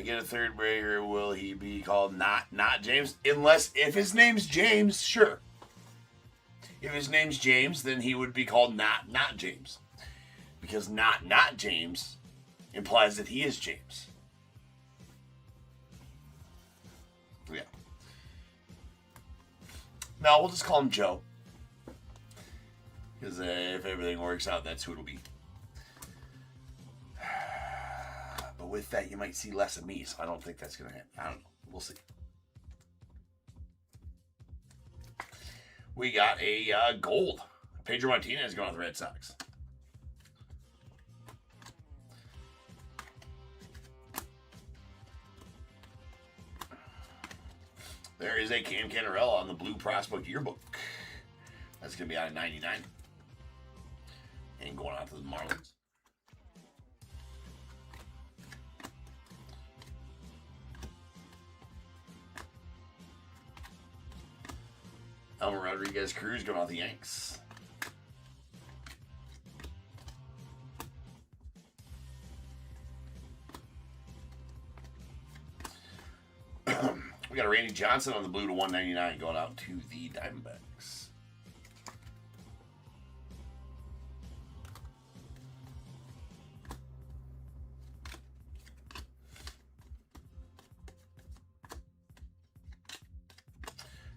get a third breaker, will he be called not James? Unless, if his name's James, sure. If his name's James, then he would be called not James. Because not James implies that he is James. Yeah. No, we'll just call him Joe. Because if everything works out, that's who it'll be. But with that, you might see less of me, so I don't think that's going to happen. I don't know. We'll see. We got a gold. Pedro Martinez going on the Red Sox. There is a Cam Canarella on the Blue Prospect Yearbook. That's going to be out of 99. And going out to the Marlins. Elmer Rodriguez Cruz going out the Yanks. We got a Randy Johnson on the blue to 199 going out to the Diamondbacks.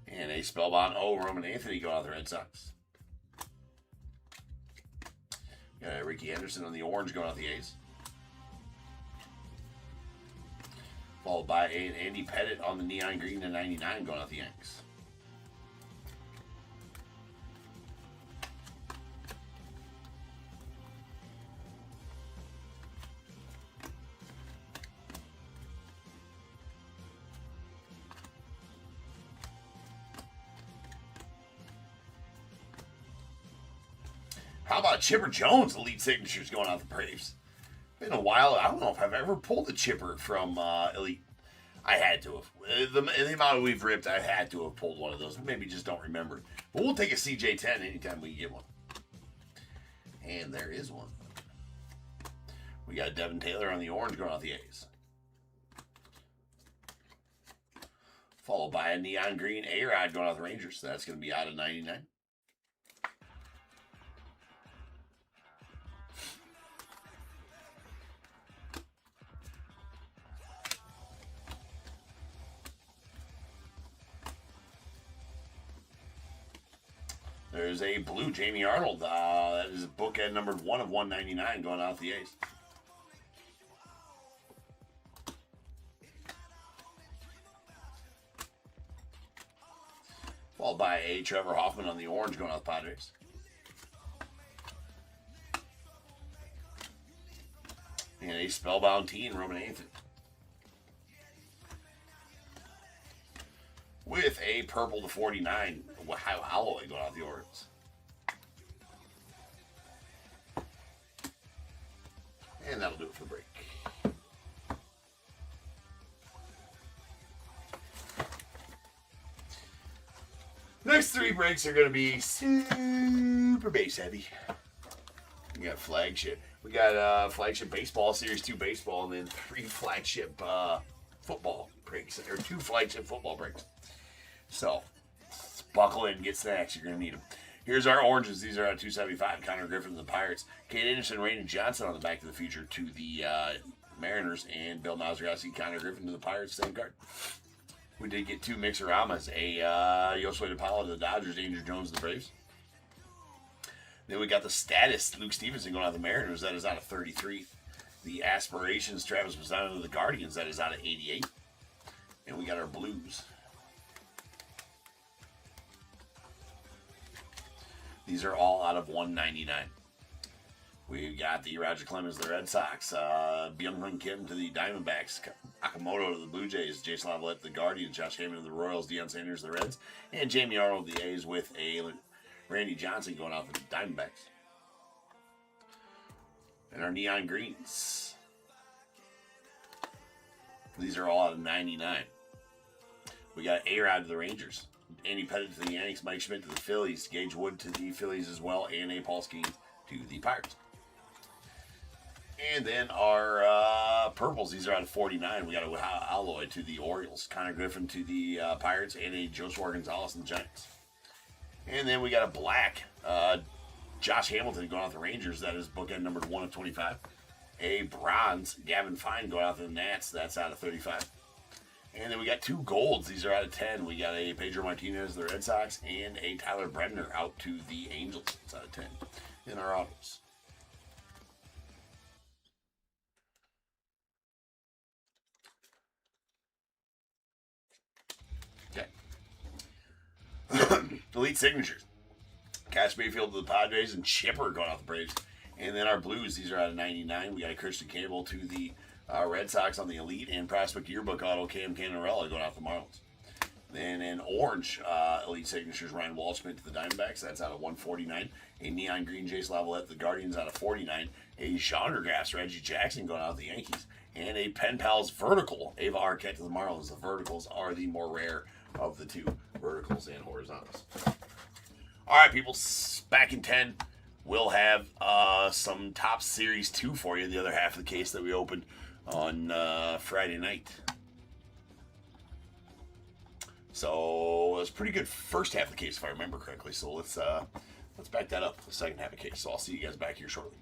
And a spellbound Roman Anthony going out the Red Sox. Got Ricky Anderson on the orange going out the A's. Followed by an Andy Pettit on the neon green to 99 going out the Yanks. How about Chipper Jones, Elite Signatures going out the Braves? Been a while. I don't know if I've ever pulled a chipper from Elite. I had to have. The amount we've ripped, I had to have pulled one of those. Maybe just don't remember. But we'll take a CJ10 anytime we get one. And there is one. We got Devin Taylor on the orange going out the A's. Followed by a neon green A-Rod going out the Rangers. So that's going to be out of 99. There's a blue Jamie Arnold. That is bookend numbered 1 of 199 going out the A's. Followed by a Trevor Hoffman on the orange going out the Padres. And a spellbound teen, Roman Anthony. With a purple to 49, Holloway going out the Orioles. And that'll do it for the break. Next 3 breaks are going to be super base heavy. We got Flagship. We got Flagship Baseball, Series 2 Baseball, and then 3 Flagship football breaks, or 2 Flagship football breaks. So, buckle in, get snacks. You're going to need them. Here's our oranges. These are at 275. Connor Griffin to the Pirates. Kate Anderson, Randy Johnson on the Back to the Future to the Mariners. And Bill Mazeroski, Connor Griffin to the Pirates. Same card. We did get 2 Mixeramas. A Yosway DePaula to the Dodgers. Andrew Jones to the Braves. Then we got the Status. Luke Stevenson going out to the Mariners. That is out of 33. The Aspirations. Travis Bassano to the Guardians. That is out of 88. And we got our Blues. These are all out of 199. We got the Roger Clemens, the Red Sox, Byung-Hun Kim to the Diamondbacks, Akamoto to the Blue Jays, Jason Lavalette to the Guardians, Josh Hammond to the Royals, Deion Sanders to the Reds, and Jamie Arnold to the A's with a Randy Johnson going out to the Diamondbacks. And our neon greens. These are all out of 99. We got A-Rod to the Rangers. Andy Pettit to the Yankees, Mike Schmidt to the Phillies, Gage Wood to the Phillies as well, and a Paul Skeens to the Pirates. And then our purples, these are out of 49. We got a alloy to the Orioles, Connor Griffin to the Pirates, and a Joshua Gonzalez and the Giants. And then we got a black Josh Hamilton going out the Rangers. That is bookend numbered 1 of 25. A bronze Gavin Fine going out the Nats. That's out of 35. And then we got two golds. These are out of 10. We got a Pedro Martinez, the Red Sox, and a Tyler Bredner out to the Angels. It's out of 10 in our autos. Okay. Elite signatures. Cash Mayfield to the Padres and Chipper going off the Braves. And then our blues, these are out of 99. We got a Christian Campbell to the Red Sox on the Elite, and Prospect Yearbook auto Cam Cannarella going off the Marlins. Then in orange, Elite signatures, Ryan Waldschmidt to the Diamondbacks. That's out of 149. A neon green, Jace Lavalette, the Guardians out of 49. A Chandragrass, Reggie Jackson going out the Yankees. And a Pen Pals vertical, Ava Arquette to the Marlins. The verticals are the more rare of the two, verticals and horizontals. All right, people, back in 10, we'll have some Topps Series 2 for you, the other half of the case that we opened on Friday night. So it was a pretty good first half of the case, if I remember correctly. So let's back that up for the second half of the case. So I'll see you guys back here shortly.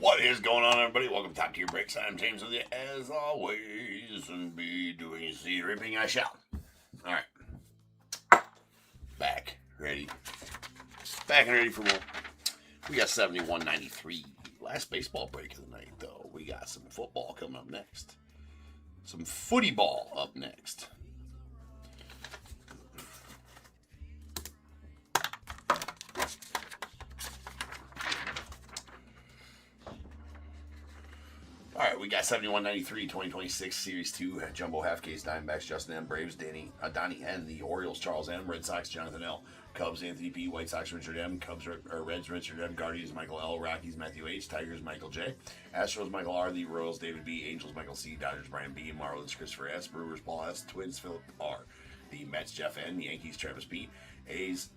What is going on, everybody? Welcome to Top Tier Breaks. I'm James with you, as always, and be doing the ripping I shall. All right. Back. Ready. Back and ready for more. We got 71.93. Last baseball break of the night, though. We got some football coming up next. Some footy ball up next. All right, we got 71.93, 2026 Series 2, Jumbo Half Case, Diamondbacks, Justin M, Braves, Donnie N, the Orioles, Charles M, Red Sox, Jonathan L, Cubs, Anthony P, White Sox, Richard M, Reds, Richard M, Guardians, Michael L, Rockies, Matthew H, Tigers, Michael J, Astros, Michael R, the Royals, David B, Angels, Michael C, Dodgers, Brian B, Marlins, Christopher S, Brewers, Paul S, Twins, Philip R, the Mets, Jeff N, the Yankees, Travis P, A's,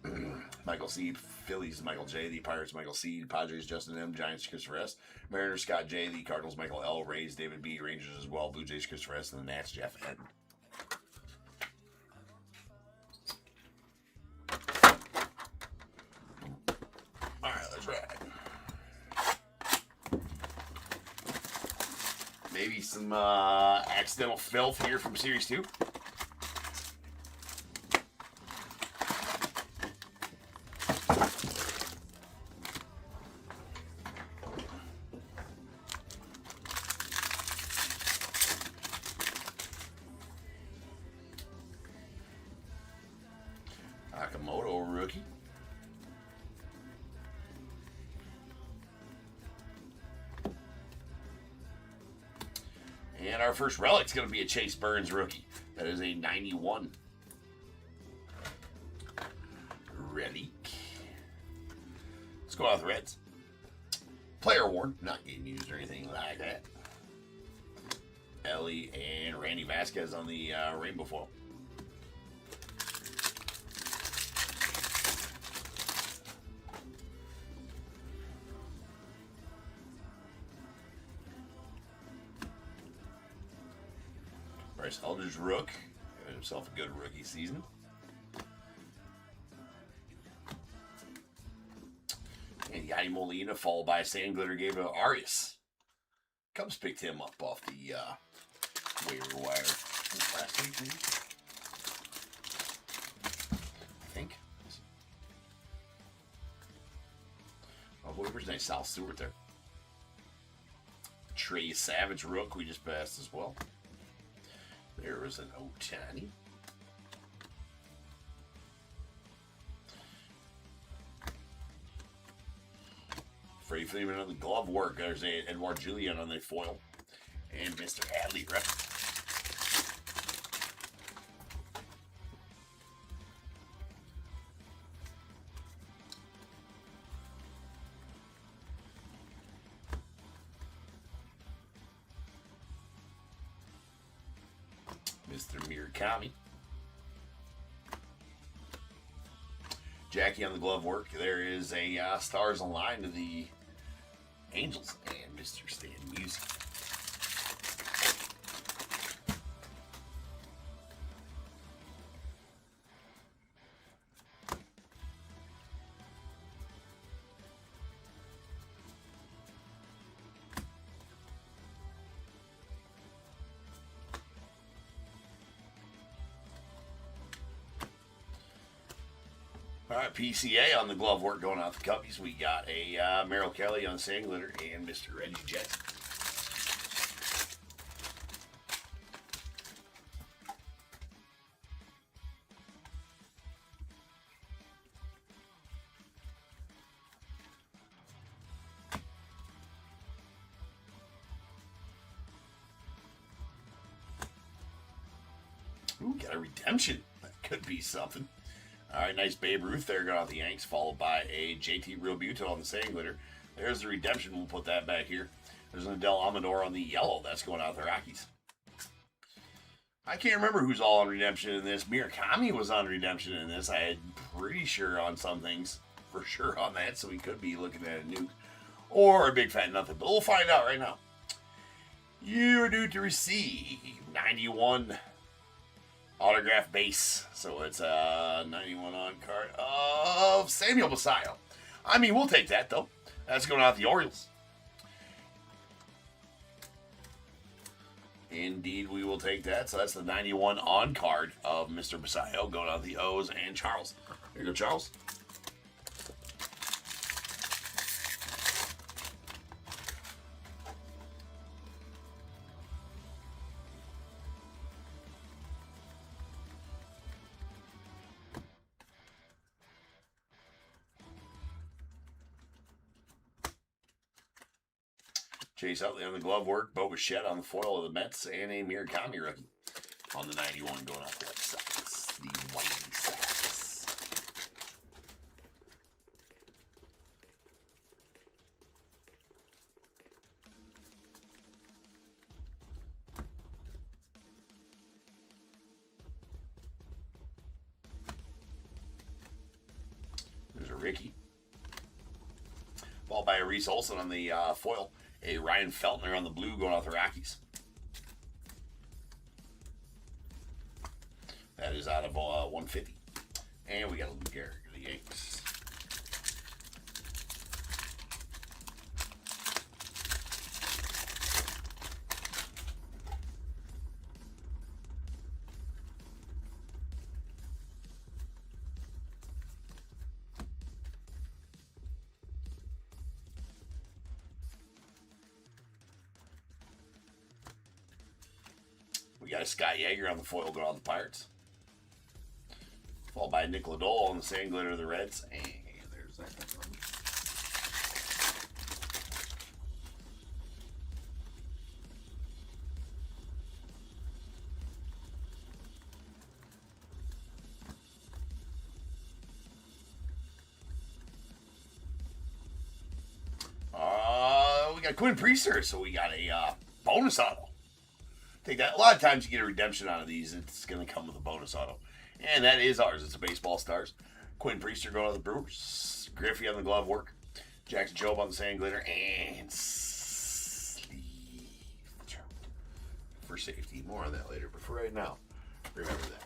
Michael C, Phillies, Michael J, the Pirates, Michael C, Padres, Justin M, Giants, Christopher S, Mariners, Scott J, the Cardinals, Michael L, Rays, David B, Rangers as well, Blue Jays, Christopher S, and the Nats, Jeff N. Alright, let's ride. Maybe some accidental filth here from Series 2. Akamoto rookie. And our first relic's going to be a Chase Burns rookie. That is a 91 relic. Let's go out with the Reds. Player award, not getting used or anything like that. Ellie and Randy Vasquez on the rainbow foil. Bryce Eldridge Rook, having himself a good rookie season. And Yadi Molina, followed by Sam Glitter, gave it Arias. Cubs picked him up off the waiver wire last week, maybe? I think. Oh, whoever's nice, Sal Stewart there. Trey Savage Rook, we just passed as well. There was an Otani. Freddie Freeman on the glove work. There's a Edouard Julien on the foil. And Mr. Adley rep. Mr. Murakami. Jackie on the glove work. There is a Stars Align to the Angels and Mr. Stan Music. All right, PCA on the glove work going out the Cubbies. We got a Merrill Kelly on Sand Glitter and Mr. Reggie Jet. Ooh, got a redemption. That could be something. All right, nice Babe Ruth there going out the Yanks, followed by a JT Realmuto on the Sand Glitter. There's the redemption. We'll put that back here. There's an Adele Amador on the yellow. That's going out the Rockies. I can't remember who's all on redemption in this. Murakami was on redemption in this. I'm pretty sure on some things. For sure on that, so we could be looking at a nuke. Or a big fat nothing. But we'll find out right now. You're due to receive 91 autograph base. So it's a 91 on card of Samuel Basayo. I mean, we'll take that, though. That's going out the Orioles. Indeed, we will take that. So that's the 91 on card of Mr. Basayo going out the O's and Charles. Here you go, Charles. Chase Utley on the glove work, Bo Bichette on the foil of the Mets, and a Murakami rookie on the 91 going off the White Sox. The White Sox. There's a Ricky. Ball by a Reese Olson on the foil. A Ryan Feltner on the blue going off the Rockies. That is out of 150. And we got a Lou Gehrig of the Yankees. We got a Scott Yeager on the foil going on the Pirates. Followed by Nick Lodolo on the sand glitter of the Reds. And there's that one. We got Quinn Priester, so we got a bonus auto. Take that. A lot of times you get a redemption out of these. It's going to come with a bonus auto. And that is ours. It's a Baseball Stars. Quinn Priester going to the Brewers. Griffey on the glove work. Jackson Jobe on the sand glitter. And sleeve for safety. More on that later. But for right now, remember that.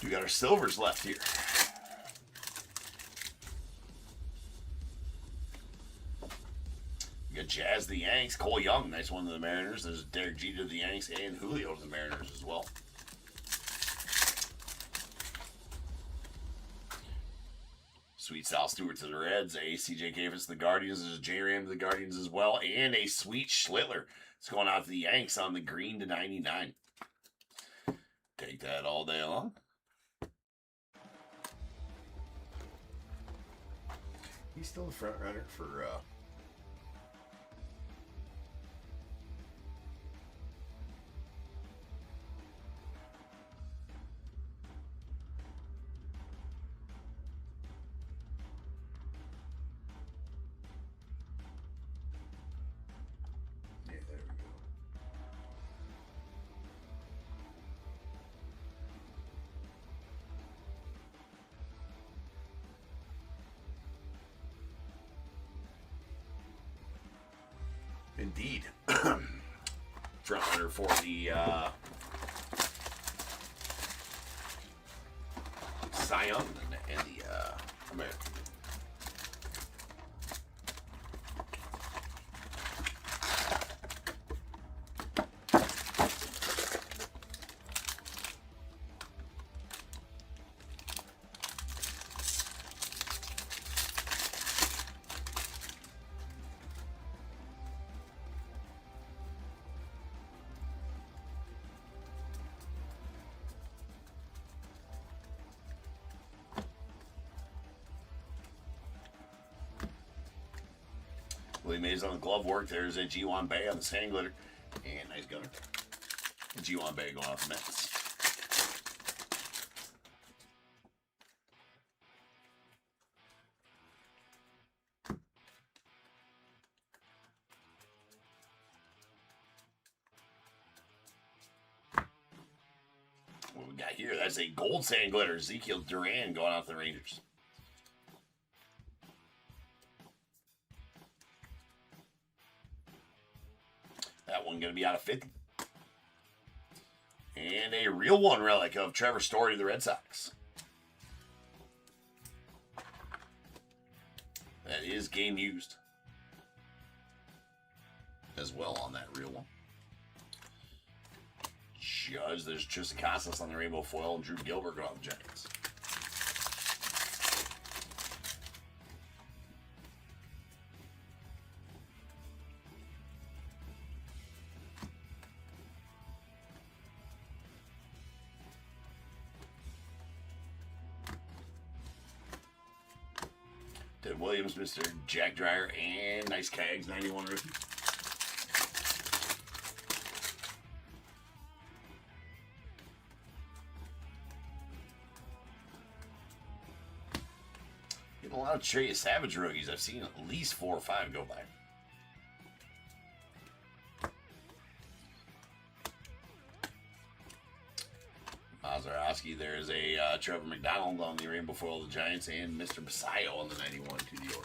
We got our silvers left here. We got Jazz the Yanks, Cole Young, nice one to the Mariners. There's Derek Jeter to the Yanks and Julio to the Mariners as well. Sweet Sal Stewart to the Reds, a CJ Cavus to the Guardians, there's a J Ram to the Guardians as well, and a sweet Schlittler. It's going out to the Yanks on the green to 99. Take that all day long. He's still the front runner for yeah, there we go. Indeed. Front runner for the Cy Young and the American. Willie Mays on the glove work. There's a G1 Bay on the sand glitter. And nice gunner. G1 Bay going off the Mets. What we got here? That's a gold sand glitter. Ezekiel Duran going off the Rangers. That one going to be out of 50. And a real one relic of Trevor Story to the Red Sox. That is game used as well on that real one. Judge, there's Tristan Casas on the rainbow foil, and Drew Gilbert going on the Giants. Ted Williams, Mr. Jack Dreyer, and nice Cags, 91 rookie. Getting a lot of Trey Savage rookies. I've seen at least 4 or 5 go by. Mazeroski, there's a Trevor McDonald on the rainbow foil of the Giants, and Mr. Messiah on the 91 to the Orioles.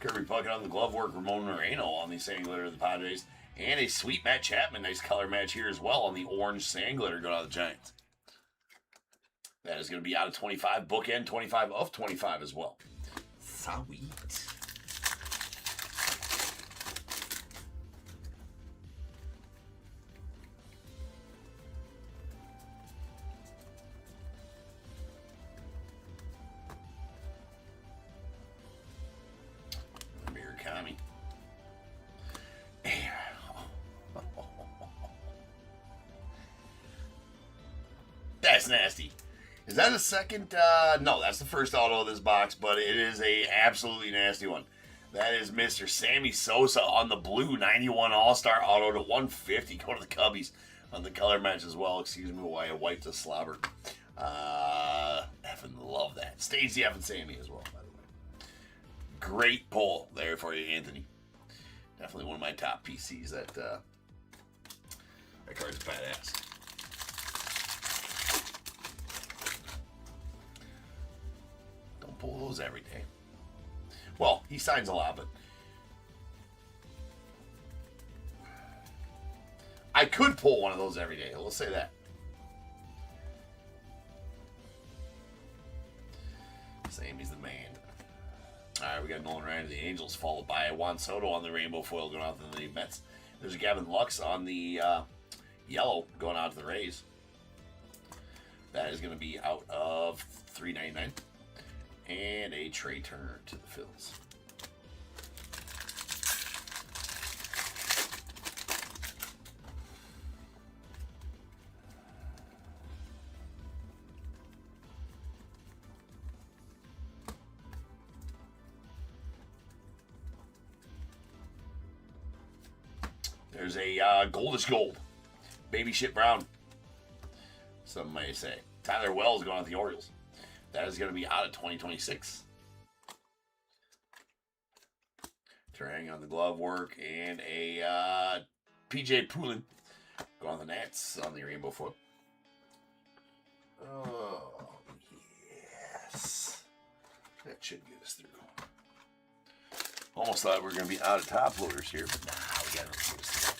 Kirby Puckett on the glove work, Ramon Moreno on the sand glitter of the Padres, and a sweet Matt Chapman, nice color match here as well on the orange sand glitter going on the Giants. That is going to be out of 25, bookend 25 of 25 as well. Sweet. Kami. That's nasty. Is that a second? No, that's the first auto of this box, but it is a absolutely nasty one. That is Mr. Sammy Sosa on the blue 91 All-Star auto to 150. Go to the Cubbies on the color match as well. Excuse me while I wiped the slobber. Effing love that. Stacey effing Sammy as well, by the way. Great pull there for you, Anthony. Definitely one of my top PCs. That card's badass. Don't pull those every day. Well, he signs a lot, but I could pull one of those every day. Let's say that. Sammy's the man. All right, we got Nolan Ryan of the Angels, followed by Juan Soto on the rainbow foil going out to the Mets. There's a Gavin Lux on the yellow going out to the Rays. That is going to be out of $3.99. And a Trey Turner to the Phils. There's a goldish gold. Baby shit brown. Some may say. Tyler Wells going on the Orioles. That is going to be out of 2026. Terang on the glove work. And a PJ Poulin going on the Nats on the rainbow foot. Oh, yes. That should get us through. Almost thought we were going to be out of top loaders here, but nah, we got to replace it.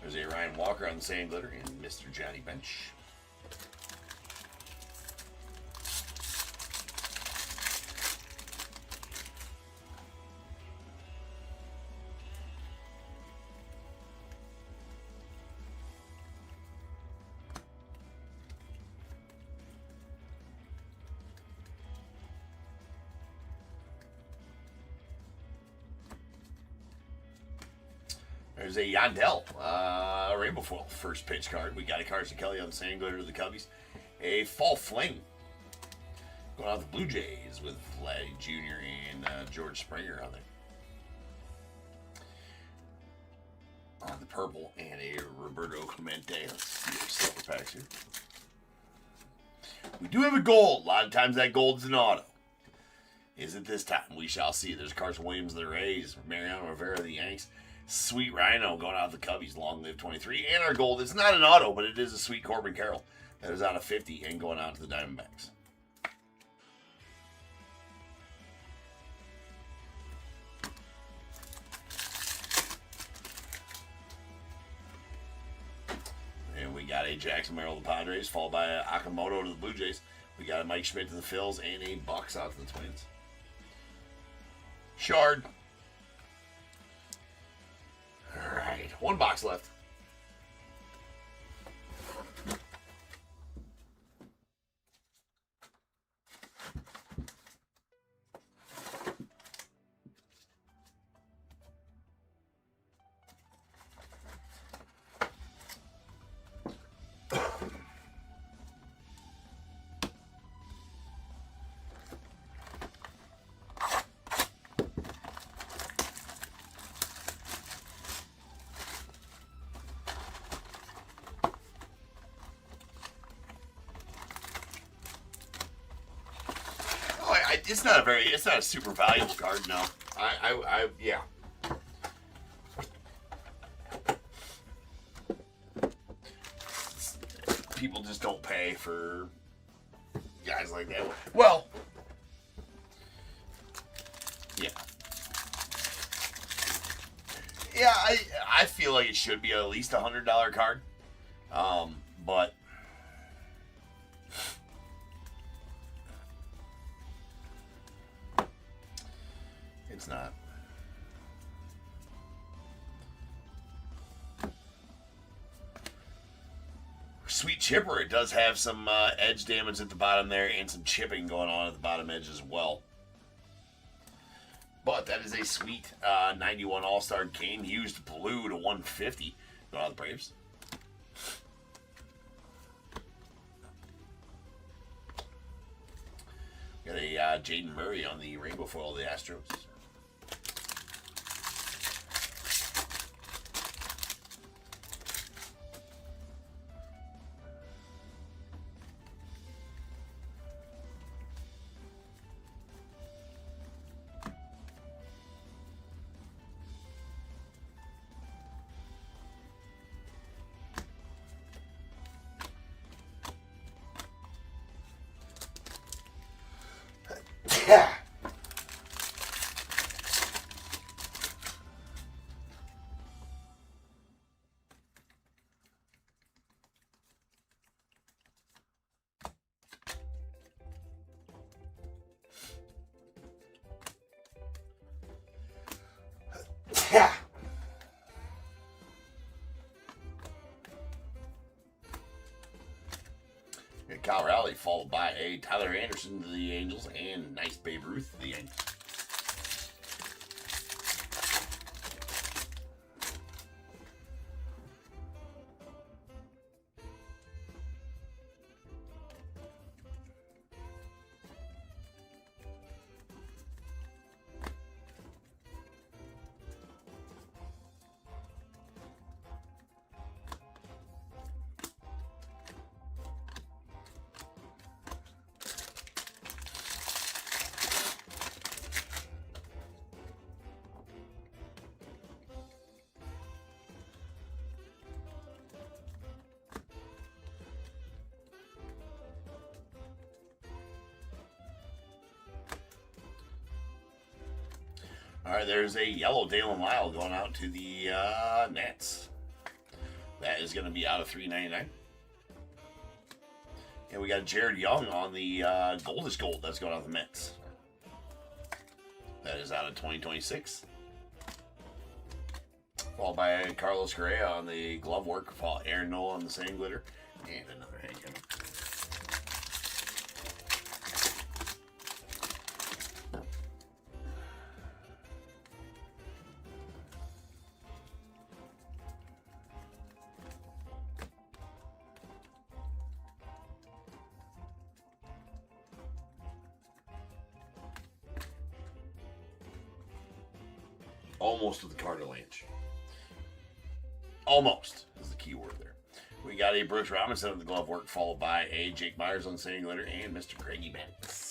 There's a Ryan Walker on the sand glitter and Mr. Johnny Bench. There's a Yandel rainbow foil first pitch card. We got a Carson Kelly on the sand glitter to the Cubbies. A Fall Fling going out the Blue Jays with Vladdy Jr. and George Springer on there. purple, and a Roberto Clemente. Let's see our silver packs here. We do have a gold. A lot of times that gold is an auto. Is it this time? We shall see. There's Carson Williams of the Rays, Mariano Rivera of the Yanks, Sweet Rhino going out of the Cubbies, long live 23. And our gold is not an auto, but it is a sweet Corbin Carroll that is out of 50 and going out to the Diamondbacks. And we got a Jackson Merrill to the Padres, followed by a Akamoto to the Blue Jays. We got a Mike Schmidt to the Phils and a Bucks out to the Twins. Shard. All right, one box left. It's not a super valuable card, no. Yeah. People just don't pay for guys like that. Well, yeah. Yeah, I feel like it should be at least $100 card. But it's not. Sweet Chipper. It does have some edge damage at the bottom there and some chipping going on at the bottom edge as well. But that is a sweet 91 All-Star game. Used blue to 150. Going on the Braves. Got a Jaden Murray on the rainbow foil of the Astros. Yeah. Yeah. Kyle Raleigh followed by a Tyler Anderson to the Angels and nice Babe Ruth to the Yankees. All right, there's a yellow Dalen Lyle going out to the Nets. That is going to be out of $3.99. And we got Jared Young on the Goldish Gold. That's going out to the Mets. That is out of 2026. Followed by Carlos Correa on the glove work. Followed Aaron Nola on the sand glitter. And another handgun. Almost with the cartilage. Almost is the key word there. We got a Brooks Robinson of the glove work, followed by a Jake Myers on Sand Glitter, and Mr. Craigie Benz.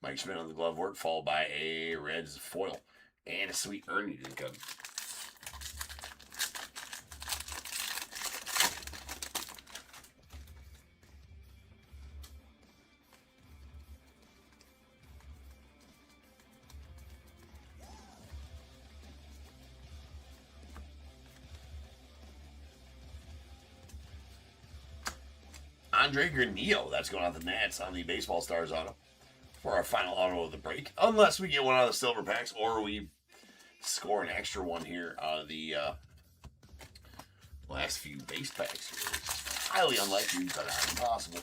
Mike Schmidt on the glove work, followed by a Reds foil and a sweet Ernie didn't come. Andre Granillo, that's going out the Nats on the Baseball Stars auto for our final auto of the break. Unless we get one out of the silver packs or we score an extra one here out of the last few base packs. It's highly unlikely, but not impossible.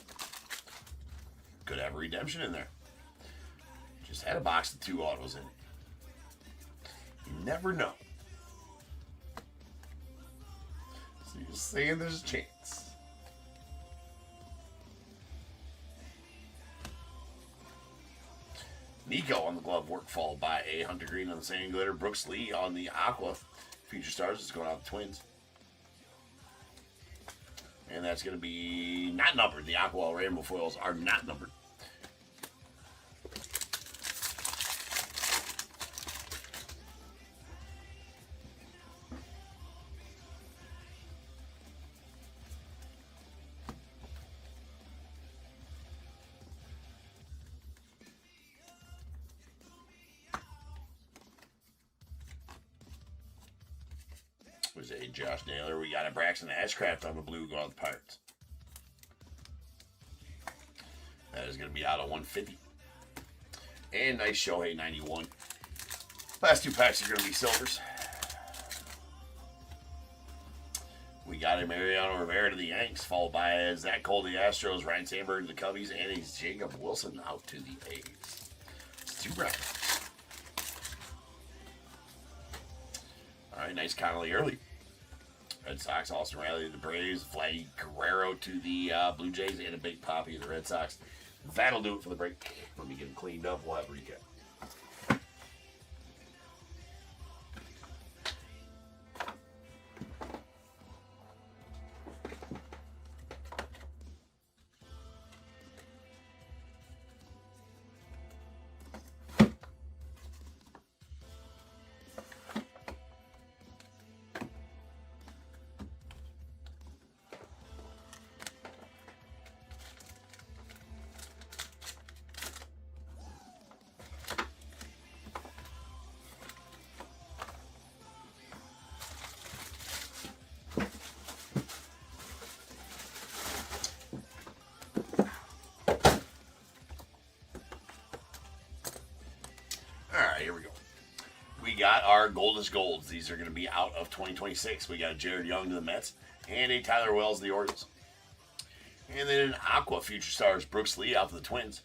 Could have a redemption in there. Just had a box of 2 autos in it. You never know. So you're saying there's a chance. Nico on the glove work, followed by a Hunter Green on the Sand Glitter. Brooks Lee on the Aqua Future Stars is going out the Twins. And that's going to be not numbered. The Aqua Rainbow foils are not numbered. Was a Josh Naylor. We got a Braxton Ashcraft on the blue going to the Pirates. That is going to be out of 150. And nice Shohei 91. Last 2 packs are going to be silvers. We got a Mariano Rivera to the Yanks, followed by a Zach Cole to the Astros, Ryan Sandberg to the Cubbies, and a Jacob Wilson out to the A's. It's 2 brown. All right, nice Connolly early. Red Sox, Austin Riley to the Braves, Vladdy Guerrero to the Blue Jays, and a big Poppy to the Red Sox. That'll do it for the break. Let me get them cleaned up. We'll have a recap. Here we go. We got our Goldest Golds. These are going to be out of 2026. We got Jared Young to the Mets and a Tyler Wells to the Orioles. And then an Aqua Future Stars Brooks Lee out to the Twins.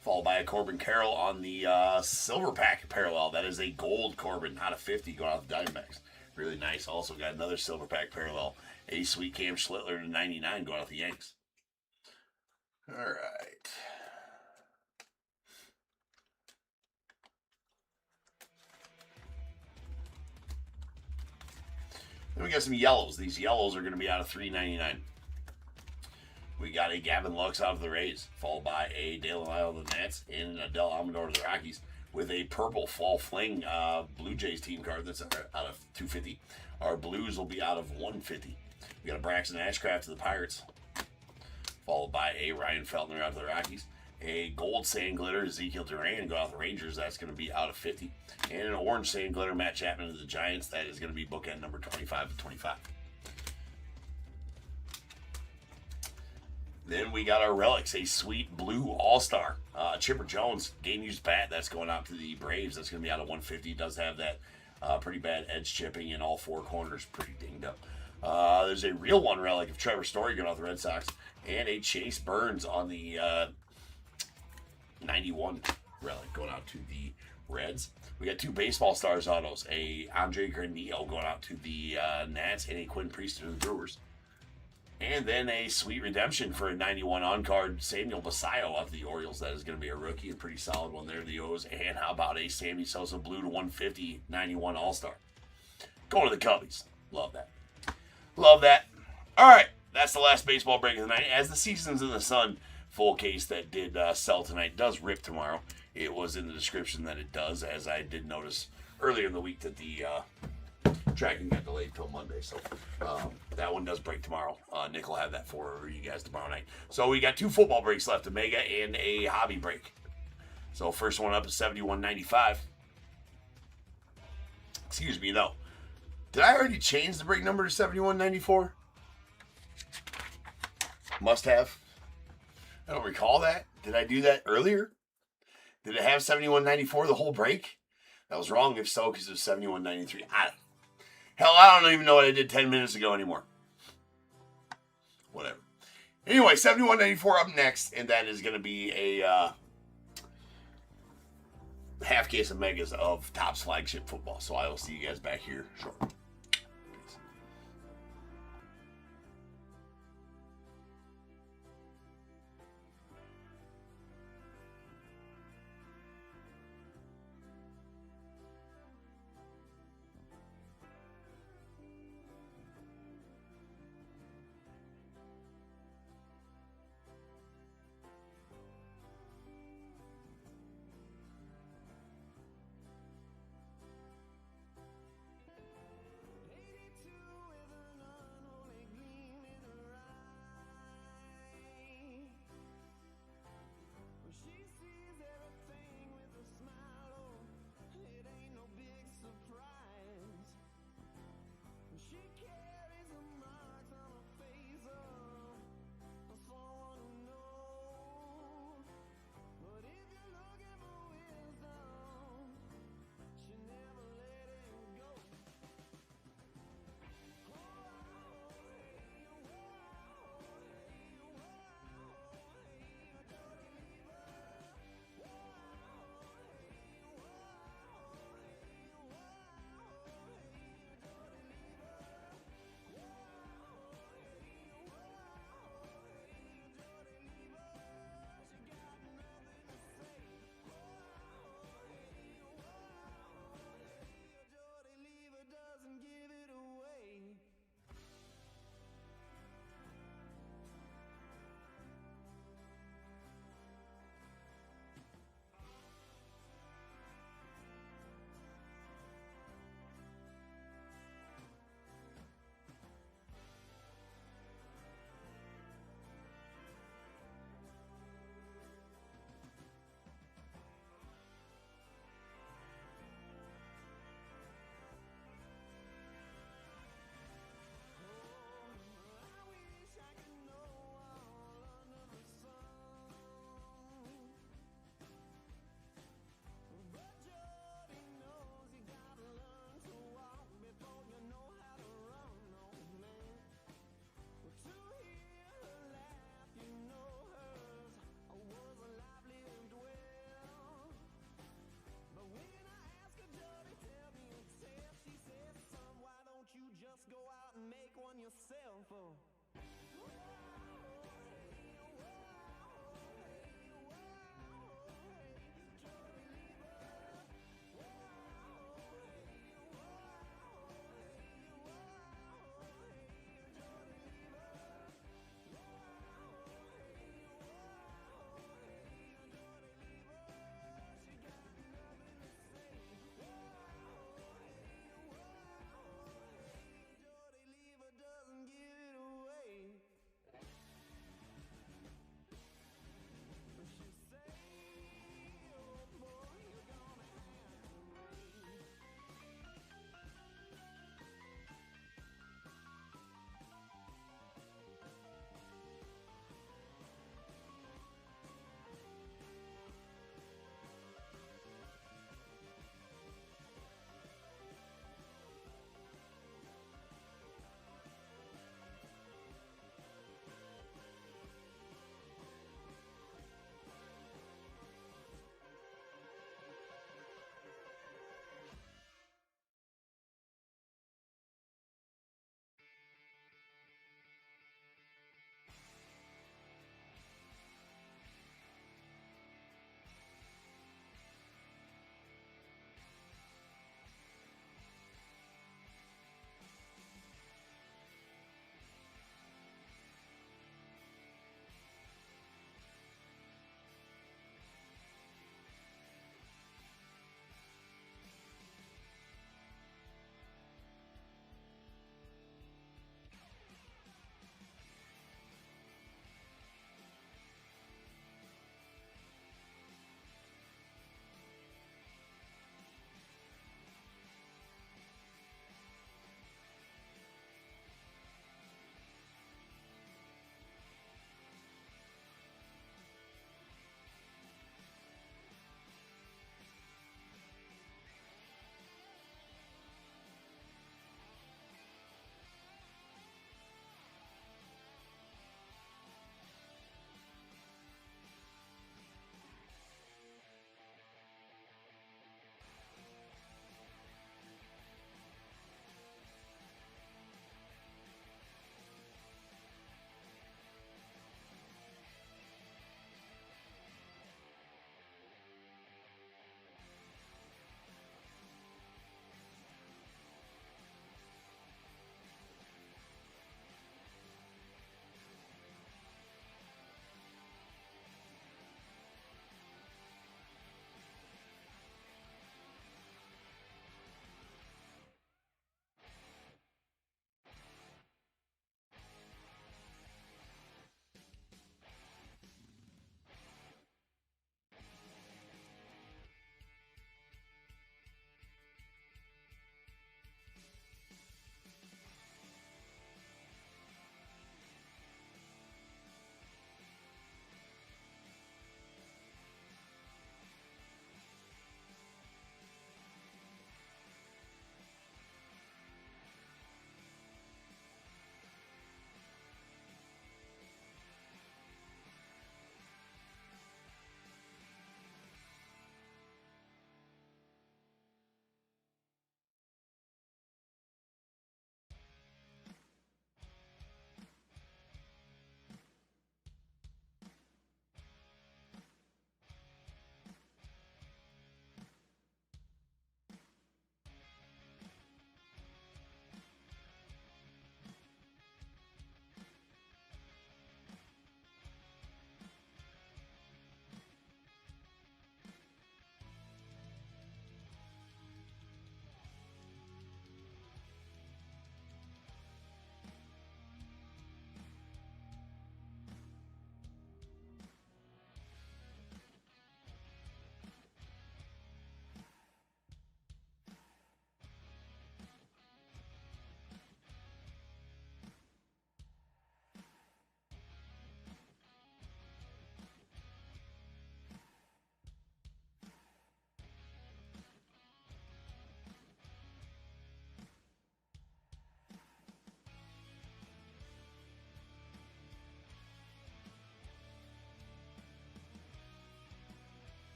Followed by a Corbin Carroll on the Silver Pack parallel. That is a gold Corbin out of 50 going out the Diamondbacks. Really nice. Also got another Silver Pack parallel. A sweet Cam Schlittler to 99 going out the Yanks. All right. Then we got some yellows. These yellows are going to be out of $3.99. We got a Gavin Lux out of the Rays, followed by a Dale Lyle of the Nats, and a Del Almador to the Rockies, with a purple Fall Fling Blue Jays team card that's out of 250. Our blues will be out of 150. We got a Braxton Ashcraft to the Pirates, followed by a Ryan Feltner out of the Rockies. A gold Sand Glitter Ezekiel Duran go out the Rangers. That's going to be out of 50. And an orange Sand Glitter Matt Chapman to the Giants. That is going to be bookend number 25 to 25. Then we got our relics, a sweet blue All-Star. Chipper Jones, game used bat. That's going out to the Braves. That's going to be out of 150. Does have that pretty bad edge chipping in all 4 corners. Pretty dinged up. There's a real one relic of Trevor Story going out the Red Sox. And a Chase Burns on the 91 relic going out to the Reds. We got 2 baseball stars autos, a Andre Granillo going out to the Nats, and a Quinn Priest to the Brewers. And then a sweet redemption for a 91 on-card Samuel Basayo of the Orioles. That is going to be a rookie, a pretty solid one there, the O's. And how about a Sammy Sosa blue to 150, 91 All-Star. Going to the Cubbies. Love that. Love that. All right, that's the last baseball break of the night. As the Seasons in the Sun full case that did sell tonight does rip tomorrow. It was in the description that it does, as I did notice earlier in the week that the tracking got delayed till Monday. So that one does break tomorrow. Nick will have that for you guys tomorrow night. So we got 2 football breaks left, a mega and a hobby break. So first one up is 71.95. Excuse me, though. Did I already change the break number to 71.94? Must have. I don't recall that. Did I do that earlier? Did it have 71.94 the whole break? That was wrong if so, because it was 71.93. Hell, I don't even know what I did 10 minutes ago anymore. Whatever. Anyway, 71.94 up next, and that is going to be a half case of megas of TOPP's flagship football. So I will see you guys back here shortly.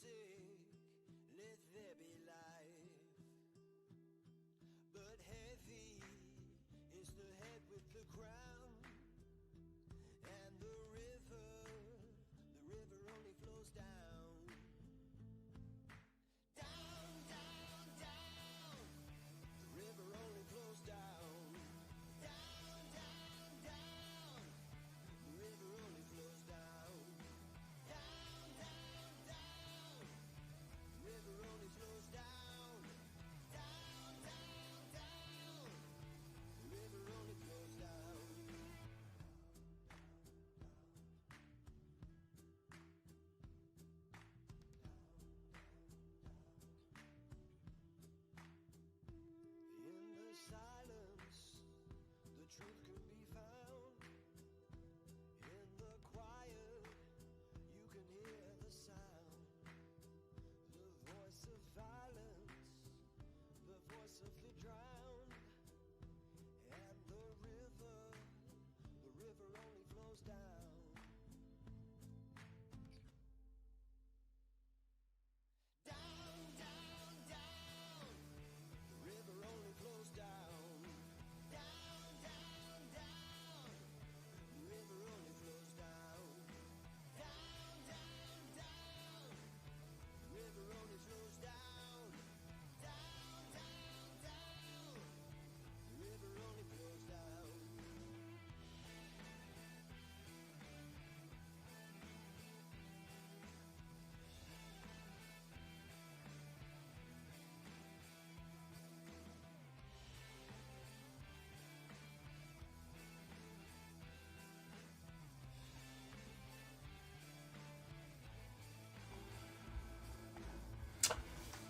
music, let there be life. But heavy is the head with the crown, and the river only flows down. Down, down, down. The river only flows down. Down, down, down. The river only flows down. Down, down, down. The river only flows down. Down, down, down. The river only flows down. In the silence, the truth can be found. In the quiet, you can hear the sound. The voice of violence, the voice of the drowned. And the river only flows down. Down, down, down. The river only flows down. Down, down, down. The river only flows down. Down, down, down. The river only flows down. Down, down, down. The river only flows down.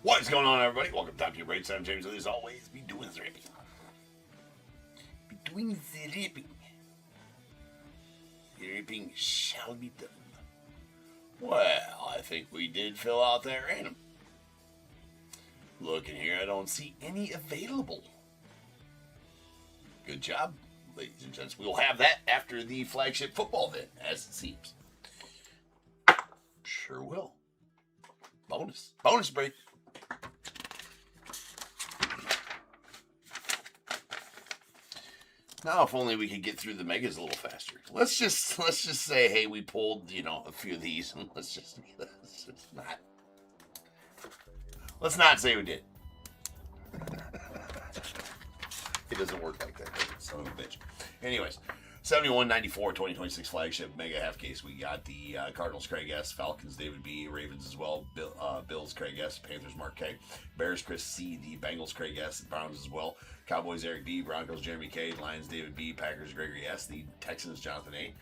What is going on, everybody? Welcome to Top Tier Breaks. I'm James, and as always, be doing the ripping. Be doing the ripping. The ripping shall be done. Well, I think we did fill out that random. Looking here, I don't see any available. Good job, ladies and gents. We'll have that after the flagship football then, as it seems. Sure will. Bonus break. Now, if only we could get through the megas a little faster. Let's just say, hey, we pulled, a few of these, and let's not say we did. It doesn't work like that, does it? Son of a bitch. Anyways, 7194 2026 flagship mega half case. We got the Cardinals Craig S, Falcons David B, Ravens as well, Bills Craig S, Panthers Mark K, Bears Chris C, the Bengals Craig S, Browns as well, Cowboys Eric B, Broncos Jeremy K, Lions David B, Packers Gregory S, the Texans Jonathan A,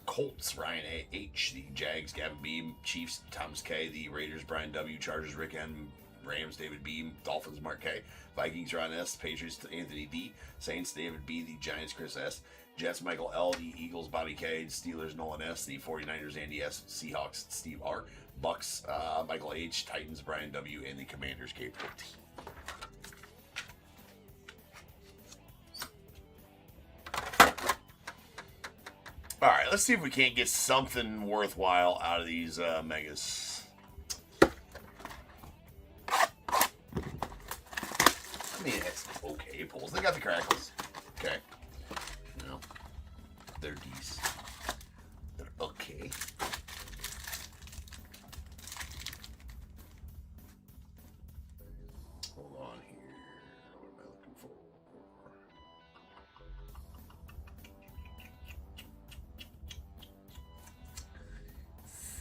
Colts Ryan A H, the Jags Gavin B, Chiefs Thomas K, the Raiders Brian W, Chargers Rick N, Rams David B, Dolphins Mark K, Vikings Ron S, Patriots Anthony D, Saints David B, the Giants Chris S, Jets Michael L, the Eagles Bobby K, Steelers Nolan S, the 49ers Andy S, Seahawks Steve R, Bucks Michael H, Titans Brian W, and the Commanders Gabriel T. All right, let's see if we can't get something worthwhile out of these megas. I mean, it's okay pulls. They got the crackles. Okay. They're decent. They're okay. Hold on here. What am I looking for?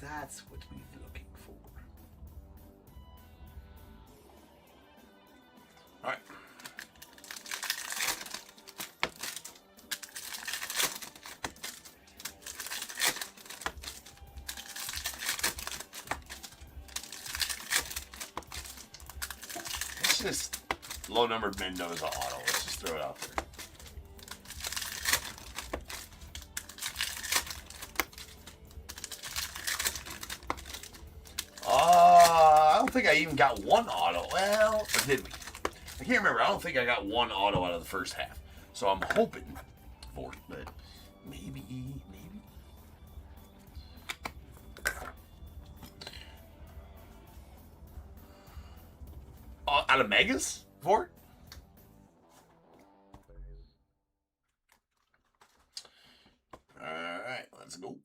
That's what we're looking for. All right. It's just low-numbered Mendoza auto. Let's just throw it out there. I don't think I even got one auto. Well, or did we? I can't remember. I don't think I got one auto out of the first half. So I'm hoping for it, but maybe. Out of Megas for it? Alright, let's go.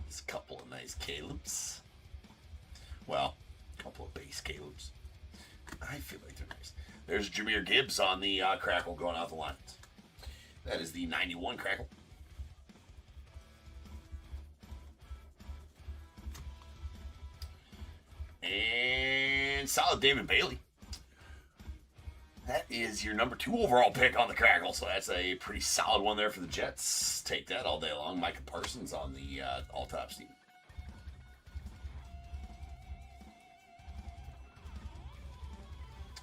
There's a couple of nice Caleb's. Well, a couple of base Caleb's. I feel like they're nice. There's Jahmyr Gibbs on the Crackle going out the lines. That is the 91 Crackle. And solid David Bailey. That is your number 2 overall pick on the Crackle, so that's a pretty solid one there for the Jets. Take that all day long. Micah Parsons on the all-top team.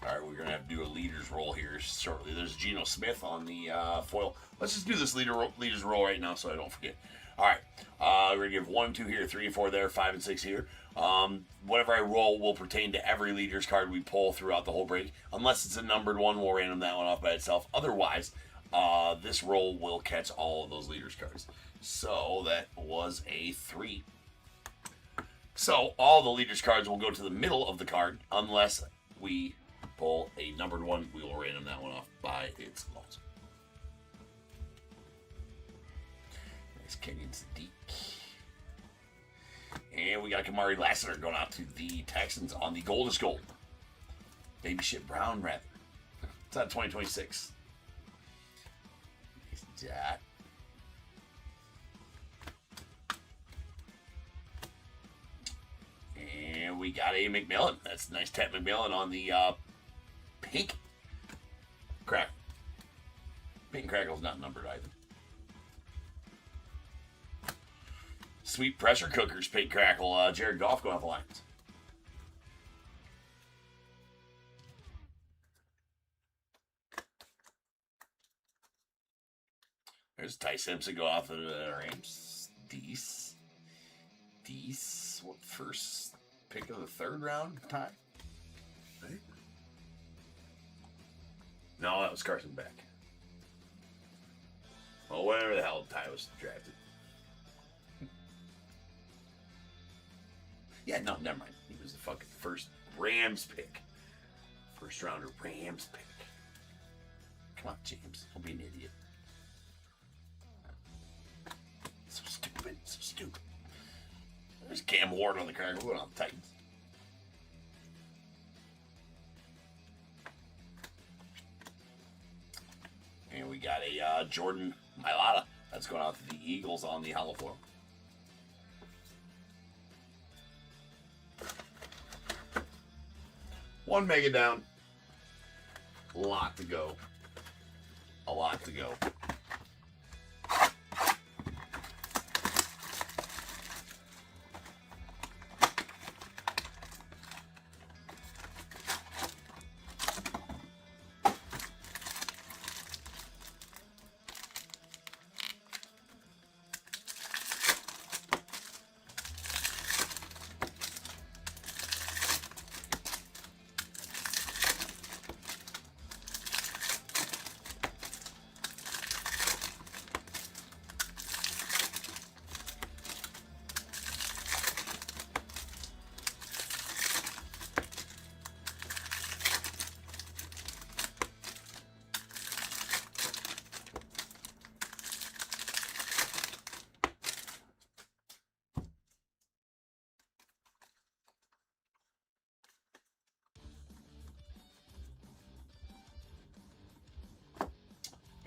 All right, we're going to have to do a leaders roll here shortly. There's Geno Smith on the foil. Let's just do this leaders roll right now so I don't forget. All right, we're going to give 1, 2 here, 3 and 4 there, 5 and 6 here. Whatever I roll will pertain to every leaders card we pull throughout the whole break. Unless it's a numbered one, we'll random that one off by itself. Otherwise, this roll will catch all of those leaders cards. So that was a 3. So all the leaders cards will go to the middle of the card unless we pull a numbered one. We will random that one off by itself. Nice Kenyon Sadiq. And we got Kamari Lassiter going out to the Texans on the Goldest Gold. Baby shit brown, rather. It's out 2026. Nice dot. And we got a McMillan. That's a nice Ted McMillan on the pink crack. Pink Crackle's not numbered either. Sweet Pressure Cookers, Pink Crackle, Jared Goff going off the lines. There's Ty Simpson go off the Rams. Deese. What, first pick of the 3rd round, Ty? Right? No, that was Carson Beck. Well, whatever the hell Ty was drafted. Yeah, no, never mind. He was the fucking first Rams pick. First rounder Rams pick. Come on, James. Don't be an idiot. So stupid. There's Cam Ward on the card. We're going on the Titans. And we got a Jordan Mailata. That's going out to the Eagles on the hollow foil. One mega down. A lot to go.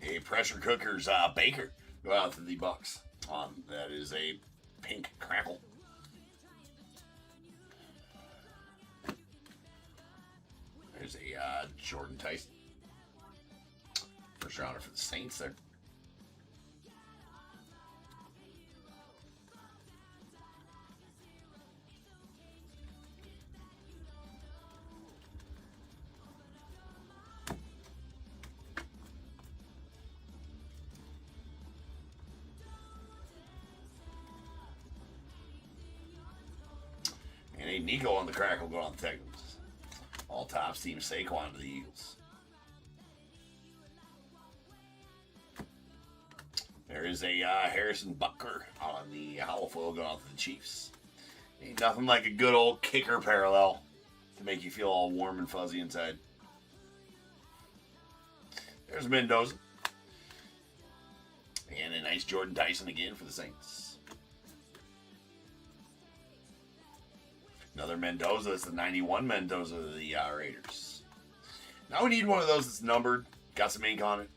A Pressure Cookers Baker go out to the Bucks. That is a Pink Crackle. There's a Jordan Tyson. First rounder for the Saints there. And a Nico on the Crackle going on the Texans. All top team Saquon to the Eagles. There's a Harrison Butker on the hollow foil going out to the Chiefs. Ain't nothing like a good old kicker parallel to make you feel all warm and fuzzy inside. There's Mendoza. And a nice Jordan Tyson again for the Saints. Another Mendoza. That's the 91 Mendoza of the Raiders. Now we need one of those that's numbered. Got some ink on it.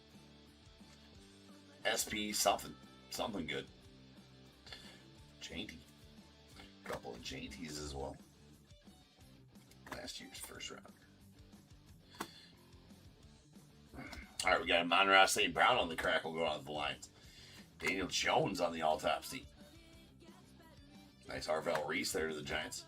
SP something. Something good. Jainty. A couple of Jainties as well. Last year's first round. Alright, we got a Monroe St. Brown on the crackle going out of the Lions. Daniel Jones on the all-top seat. Nice Harvell Reese there to the Giants.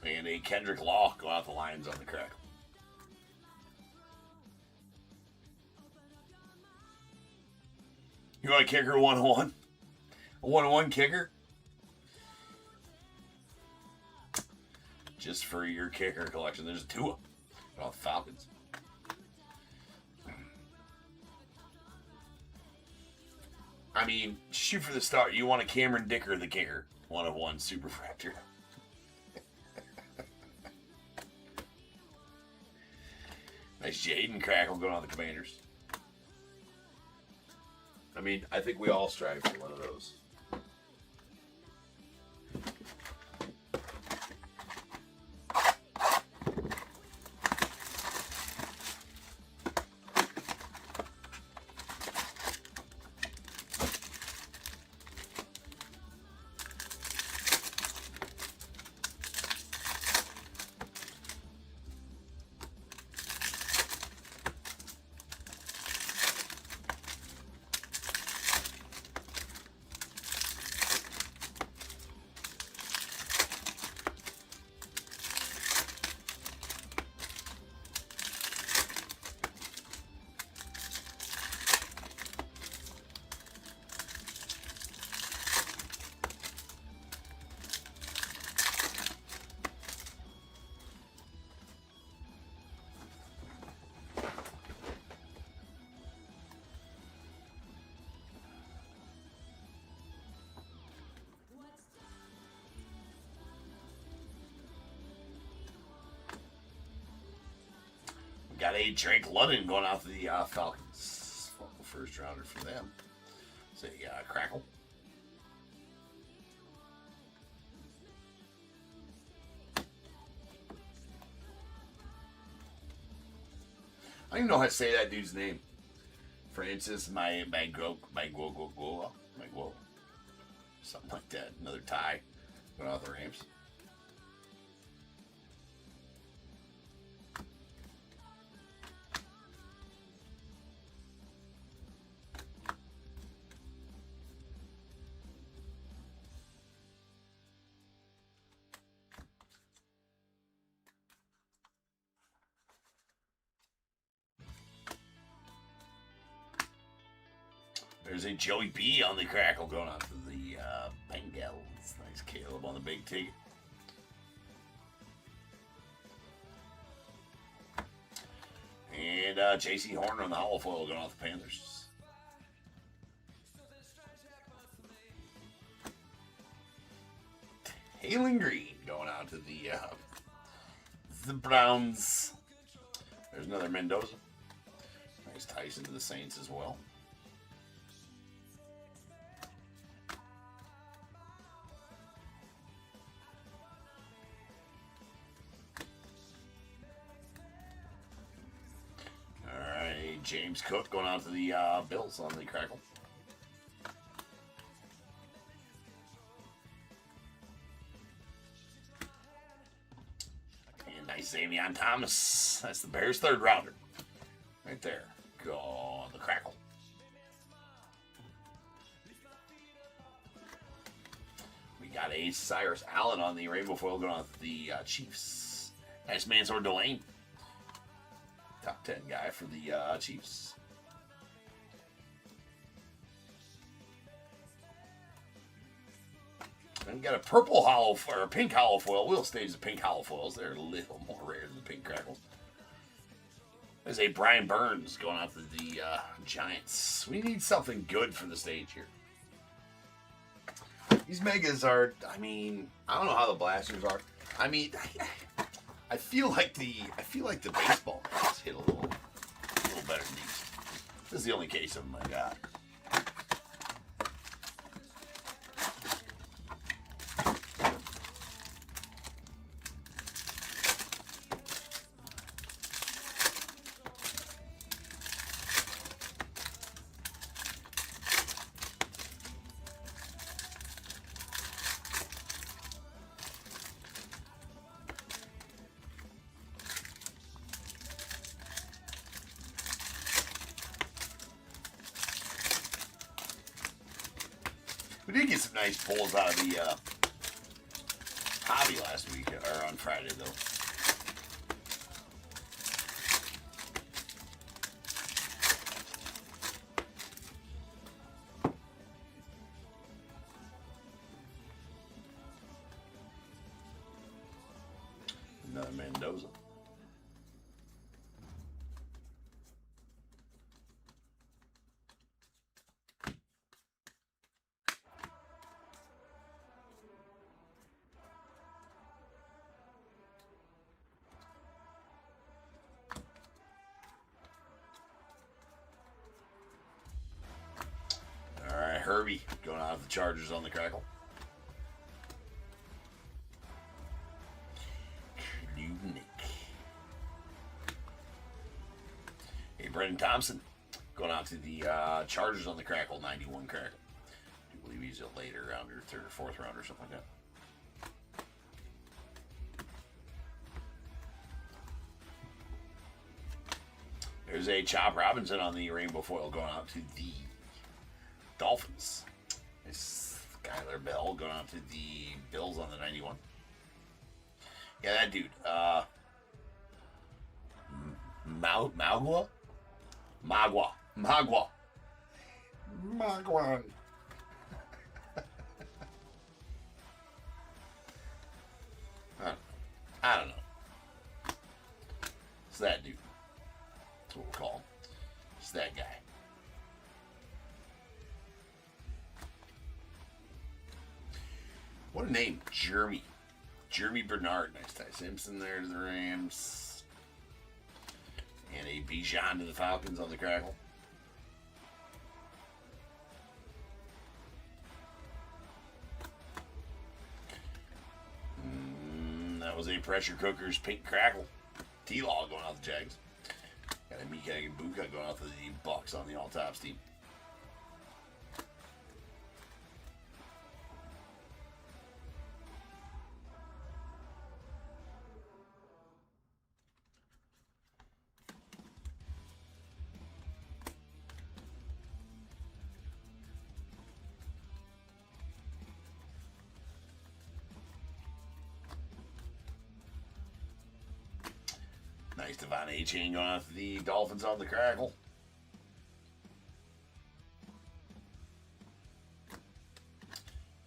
And a Kendrick Law go out the Lions on the crackle. You want a kicker 101? A 101 kicker? Just for your kicker collection. There's a Tua on the Falcons. I mean, shoot for the start. You want a Cameron Dicker, the kicker. 101 Superfractor. Nice Jaden Crackle going on the Commanders. I mean, I think we all strive for one of those. Got a Drake London going out to the Falcons. First rounder for them. It's a Crackle. I don't even know how to say that dude's name. Francis Magwo. Something like that. Another tie. Going out the Rams. There's a Joey B on the crackle going on to the Bengals. Nice Caleb on the big ticket. And J.C. Horner on the hollow foil going off the Panthers. Halen Green going out to the Browns. There's another Mendoza. Nice Tyson to the Saints as well. James Cook going out to the Bills on the crackle. And nice Xavier Thomas. That's the Bears' third rounder. Right there. Go on the crackle. We got a Cyrus Allen on the rainbow foil going on to the Chiefs. Nice Mansour Delane. Top 10 guy for the Chiefs. We've got a purple hollow or a pink hollow foil. We'll stage the pink hollow foils. They're a little more rare than the pink crackles. There's a Brian Burns going out to the Giants. We need something good for the stage here. These megas are, I mean, I don't know how the blasters are. I mean, I feel like the baseball cards hit a little better than these. This is the only case of them I got. We did get some nice pulls out of the hobby last week, or on Friday, though. Another Mendoza. Herbie going out of the Chargers on the crackle. Nick. Hey, Brendan Thompson going out to the Chargers on the crackle, 91 crackle. I believe he's a later rounder, third or fourth round or something like that. There's a Chop Robinson on the rainbow foil going out to the Dolphins. It's Skylar Bell going out to the Bills on the 91. Yeah, that dude. Magua. I don't know. It's that dude. That's what we'll call him. It's that guy. What a name, Jeremy. Jeremy Bernard. Nice Ty Simpson there to the Rams. And a Bijan to the Falcons on the crackle. That was a Pressure Cookers pink crackle. T-Law going out the Jags. Got a Mika Ibuka going out to the Bucks on the all-tops team. Nice Devon A-Chain going out to the Dolphins on the crackle.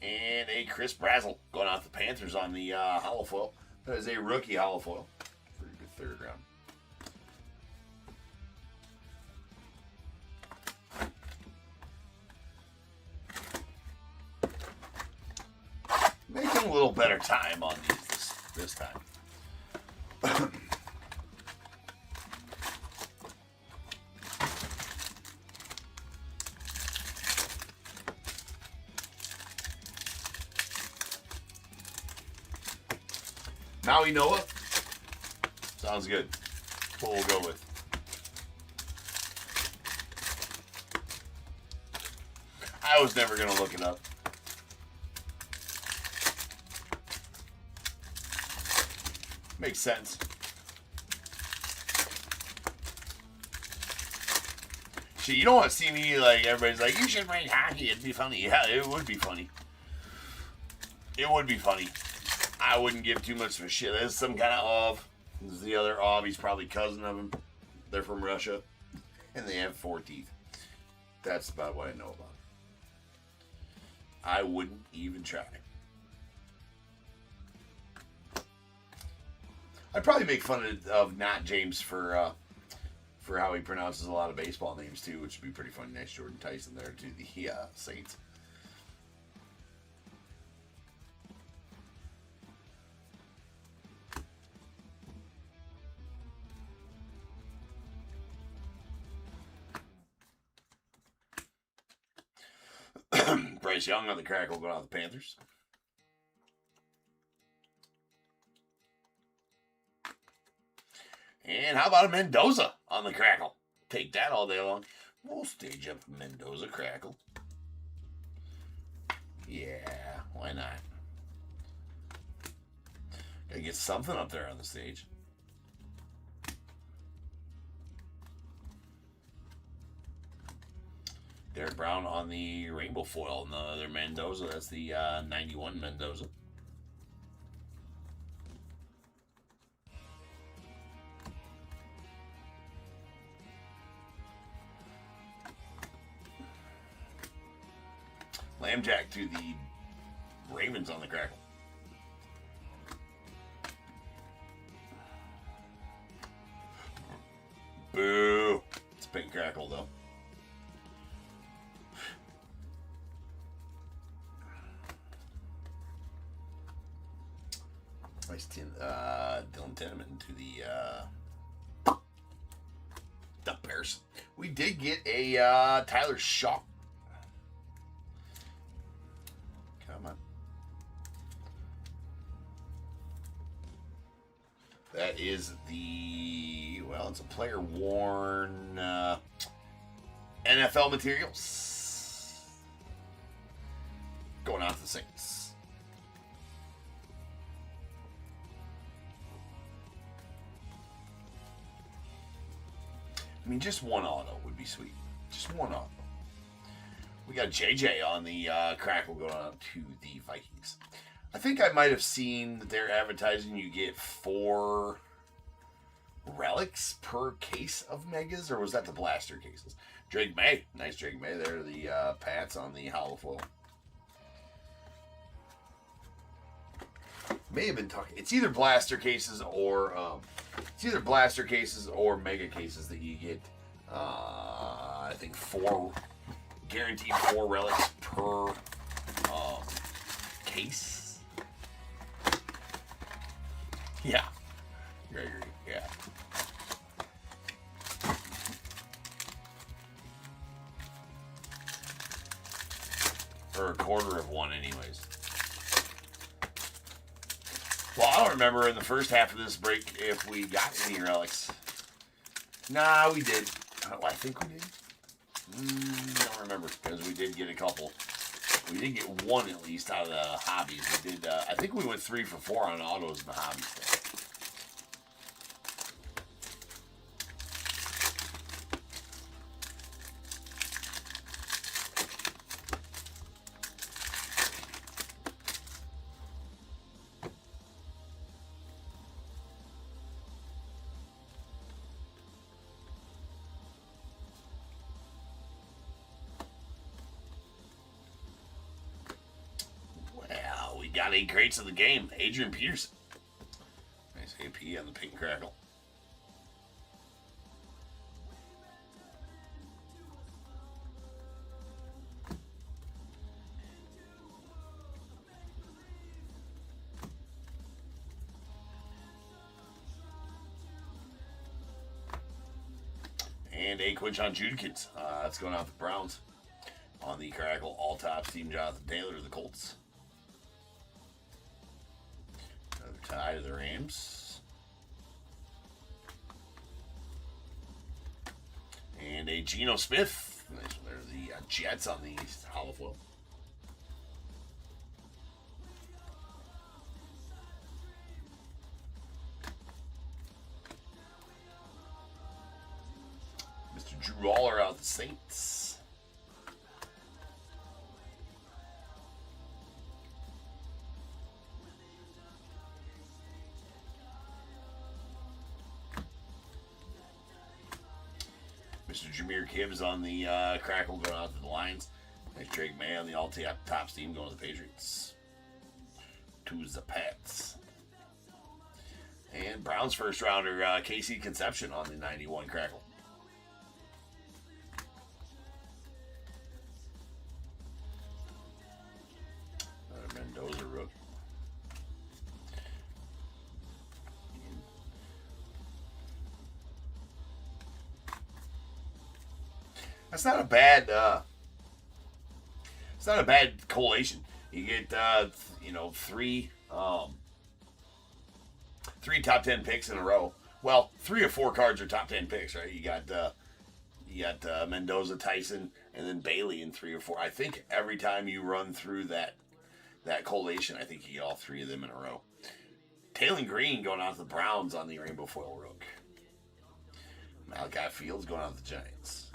And a Chris Brazzell going out to the Panthers on the hollow foil. That is a rookie hollow foil. Pretty good third round. Making a little better time on these this time. Maui Noah. Sounds good. That's what we'll go with. I was never going to look it up. Makes sense. Shit, you don't want to see me like everybody's like, you should play hockey. It'd be funny. Yeah, it would be funny. It would be funny. I wouldn't give too much of a shit. There's some kind of This is the other Ob. He's probably cousin of him. They're from Russia. And they have 4 teeth. That's about what I know about it. I wouldn't even try. I'd probably make fun of not James for how he pronounces a lot of baseball names too, which would be pretty funny. Nice Jordan Tyson there to the Saints. Bryce Young on the crackle going out with the Panthers. And how about a Mendoza on the crackle? Take that all day long. We'll stage up Mendoza crackle. Yeah, why not? Gotta get something up there on the stage. Derek Brown on the rainbow foil. Another Mendoza. That's the 91 Mendoza. Lambjack to the Ravens on the crackle. Boo. It's a pink crackle, though. Nice Dylan Tinneman to the Duck Bears. We did get a Tyler Shaw. Come on. That is the, well, it's a player worn NFL materials. Going out to the Saints. I mean, just one auto would be sweet. Just one auto. We got JJ on the crackle going on to the Vikings. I think I might have seen that they're advertising you get 4 relics per case of megas, or was that the blaster cases? Drake May. Nice Drake May there. The Pats on the hollow foil. May have been talking. It's either blaster cases or mega cases that you get. I think 4 guaranteed 4 relics per case. Yeah, Gregory. Yeah. Or a quarter of one, anyways. Well, I don't remember in the first half of this break if we got any relics. Nah, we did. I think we did. Don't remember, because we did get a couple. We did get one at least out of the hobbies. We did. I think we went 3 for 4 on autos in the hobbies. Got 8 crates of the game. Adrian Peterson. Nice AP on the pink crackle. And a Quinch on Judikins. That's going out the Browns. On the crackle, all tops, Team Jonathan Taylor to the Colts. Tie to the Rams. And a Geno Smith. Nice one there. The Jets on the hollow foil. Mr. Drew Waller out the Saints. Mr. Jameer Gibbs on the crackle going out to the Lions. Nice Drake May on the all-top team going to the Patriots. 2 is the Pats. And Browns first rounder, Casey Conception on the 91 Crackle. Mendoza rook. That's not a bad. It's not a bad collation. You get three top 10 picks in a row. Well, 3 or 4 cards are top 10 picks, right? You got Mendoza, Tyson, and then Bailey in 3 or 4. I think every time you run through that collation, I think you get all 3 of them in a row. Taylor Green going out to the Browns on the Rainbow Foil Rook. Malachi Fields going out to the Giants.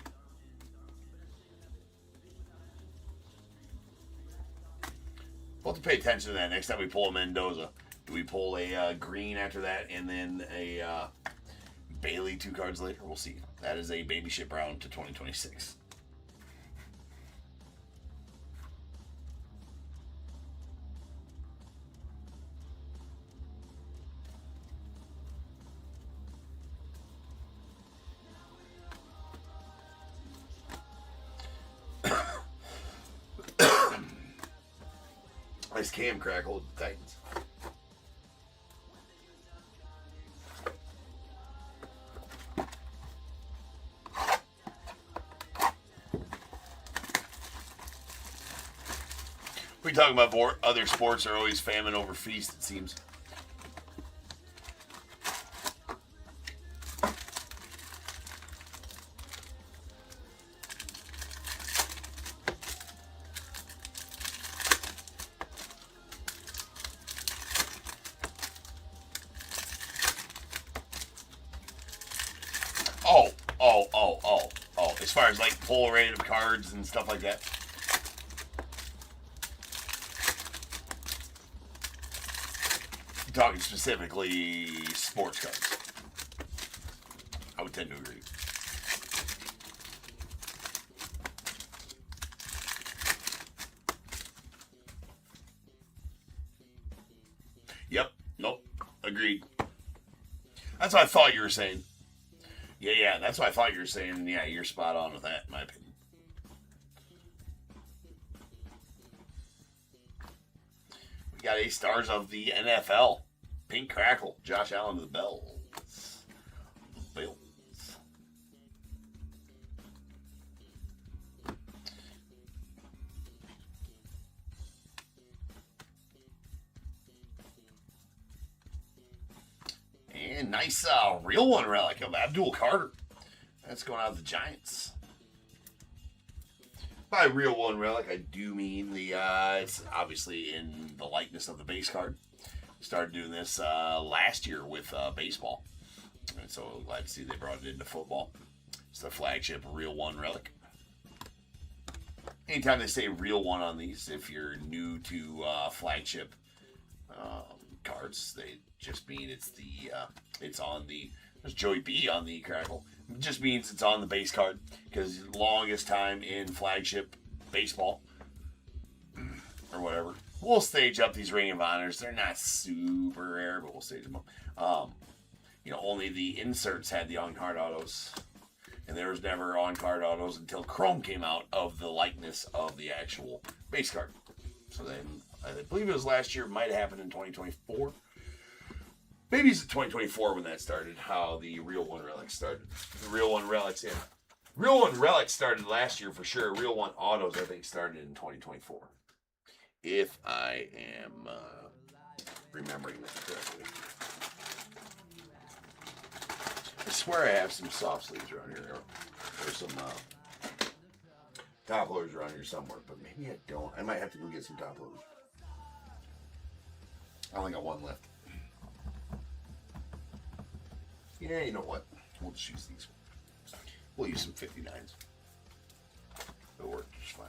We'll have to pay attention to that next time we pull a Mendoza. Do we pull a Green after that and then a Bailey 2 cards later? We'll see. That is a Baby Shit Brown to 2026. Nice Cam Crackle with the Titans. We talking about other sports are always famine over feast, it seems. Oh. As far as like pull rate of cards and stuff like that. I'm talking specifically sports cards. I would tend to agree. Yep. Nope. Agreed. That's what I thought you were saying. Yeah, that's what I thought you were saying. And yeah, you're spot on with that, in my opinion. We got a Stars of the NFL. Pink Crackle. Josh Allen to the Bills. The Bills. And nice real one relic of Abdul Carter. That's going out to the Giants. By real one relic, I do mean the it's obviously in the likeness of the base card. Started doing this last year with baseball. And so glad to see they brought it into football. It's the Flagship real one relic. Anytime they say real one on these, if you're new to Flagship cards, they just mean it's on the, there's Joey B on the Crackle. It just means it's on the base card, because longest time in Flagship baseball or whatever. We'll stage up these Ring of Honors. They're not super rare, but we'll stage them up. Only the inserts had the on-card autos, and there was never on-card autos until Chrome came out of the likeness of the actual base card. So then, I believe it was last year, might have happened in 2024. Maybe it's 2024 when that started, how the Real One Relics started. The Real One Relics, yeah. Real One Relics started last year for sure. Real One Autos, I think, started in 2024. If I am remembering that correctly. I swear I have some soft sleeves around here, or some top loaders around here somewhere, but maybe I don't. I might have to go get some top loaders. I only got one left. Yeah, you know what? We'll just use these. We'll use some 59s. It'll work just fine.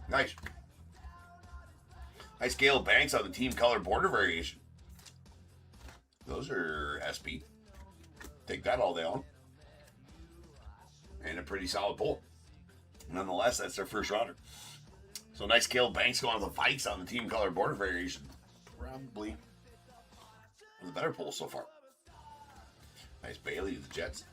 Nice. Nice Gale Banks on the team color border variation. Those are SP. Take that all day on. And a pretty solid pull. Nonetheless, that's their first rounder. So nice Caleb Banks going with the Vikes on the team color border variation. Probably the better pull so far. Nice Bailey to the Jets.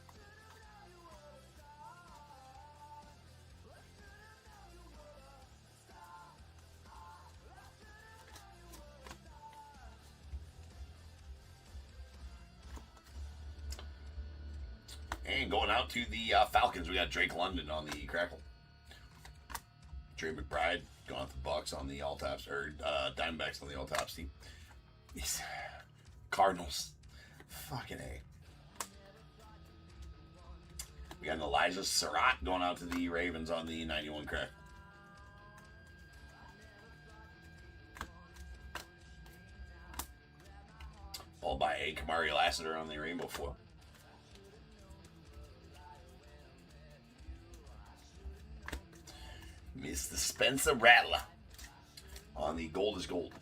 And going out to the Falcons, we got Drake London on the Crackle. Trey McBride going out the Bucks on the all-tops, or Diamondbacks on the all-tops team. These Cardinals. Fucking A. We got an Elijah Surratt going out to the Ravens on the 91 Crack. Followed by a Kamari Lassiter on the Rainbow Foil. Mr. Spencer Rattler on the Gold is Gold.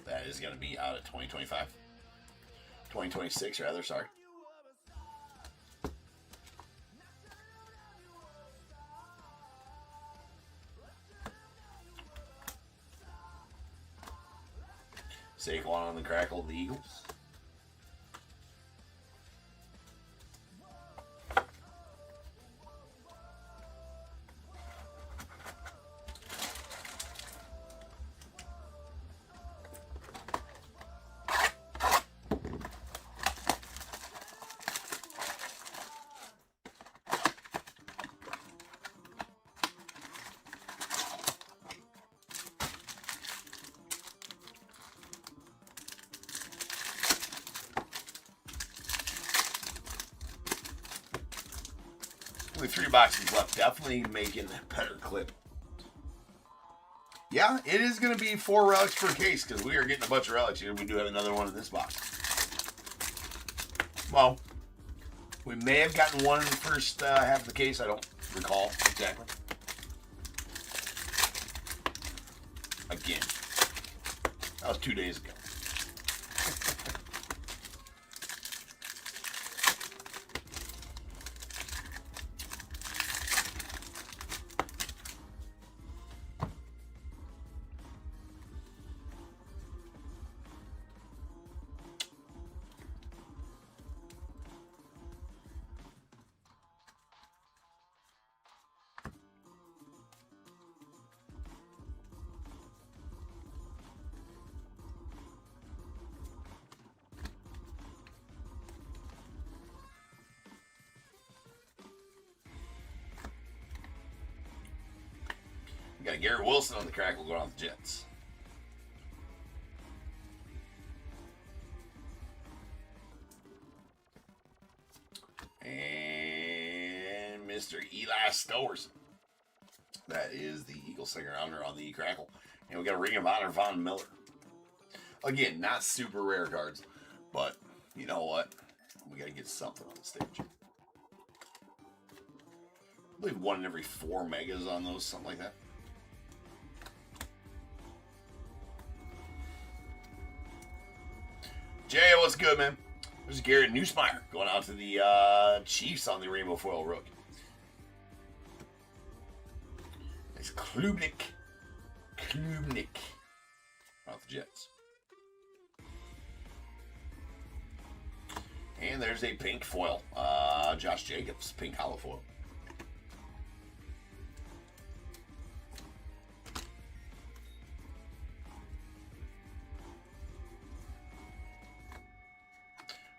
That is going to be out at 2025. 2026, rather, sorry. Saquon on the Crackle of the Eagles. Only 3 boxes left. Definitely making a better clip. Yeah, it is going to be 4 relics per case because we are getting a bunch of relics here. We do have another one in this box. Well, we may have gotten one in the first half of the case. I don't recall exactly. Again, that was 2 days ago. We got Garrett Wilson on the Crackle going off the Jets. And Mr. Eli Stowers. That is the Eagle second rounder on the Crackle. And we got a Ring of Honor Von Miller. Again, not super rare cards, but you know what? We got to get something on the stage. I believe 1 in every 4 megas on those, something like that. Jay, what's good, man? There's Garrett Nussmeier going out to the Chiefs on the Rainbow Foil Rook. It's Klubnik off the Jets. And there's a pink foil. Josh Jacobs, pink hollow foil.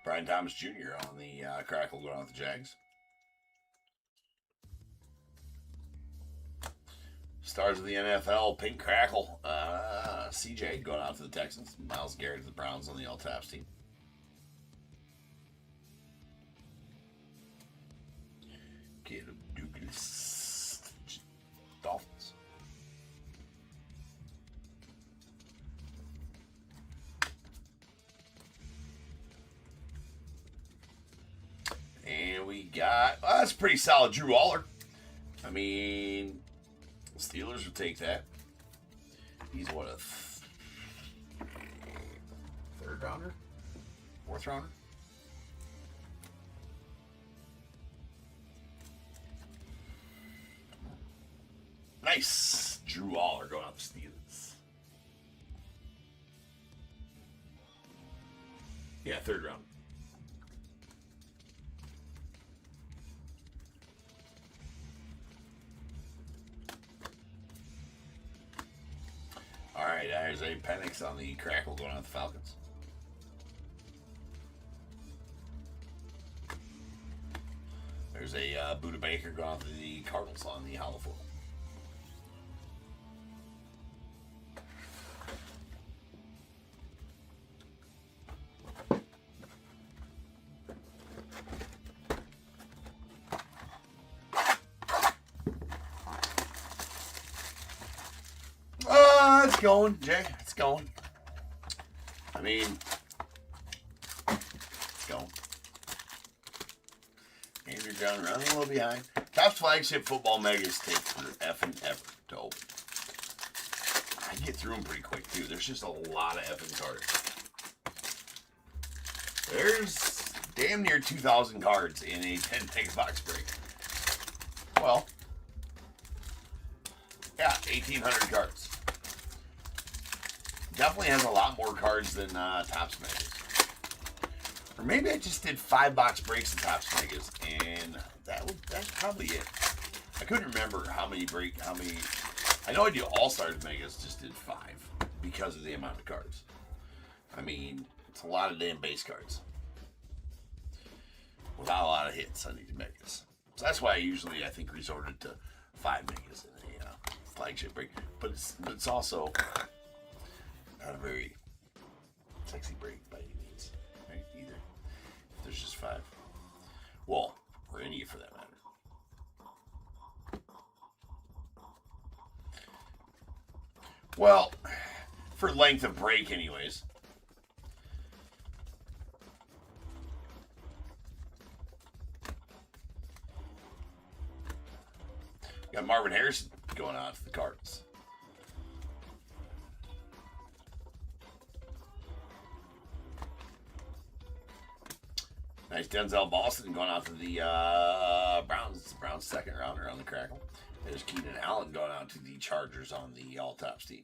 Brian Thomas Jr. on the Crackle going out the Jags. Stars of the NFL, pink Crackle. CJ going out to the Texans. Myles Garrett to the Browns on the All-Taps team. Caleb Douglas, Dolphins. And we got, well, that's pretty solid Drew Aller. I mean, Steelers would take that. He's what, a third rounder? Fourth rounder? Nice. Drew Aller going out the Steelers. Yeah, third round. All right, there's a Penix on the Crackle going out the Falcons. There's a Buda Baker going out the Cardinals on the Hollow Foil. It's going, Jay. It's going. I mean, it's going. Andrew John running a little behind. TOPP's flagship football megas take for effing ever to open. I get through them pretty quick, too. There's just a lot of effing cards. There's damn near 2,000 cards in a 10 mega box break. Well, yeah, 1,800 cards. Definitely has a lot more cards than TOPP's megas. Or maybe I just did 5 box breaks of TOPP's megas, and that's probably it. I couldn't remember how many. I know I do All-Stars megas, just did 5 because of the amount of cards. I mean, it's a lot of damn base cards without a lot of hits on these megas. So that's why I think resorted to 5 megas in a flagship break. But it's also not a very sexy break by any means, right? Either. If there's just 5. Well, or any for that matter. Well, for length of break anyways. Got Marvin Harrison going out to the Cardinals. Nice Denzel Boston going out to the Browns second rounder on the Crackle. There's Keenan Allen going out to the Chargers on the All TOPPs team.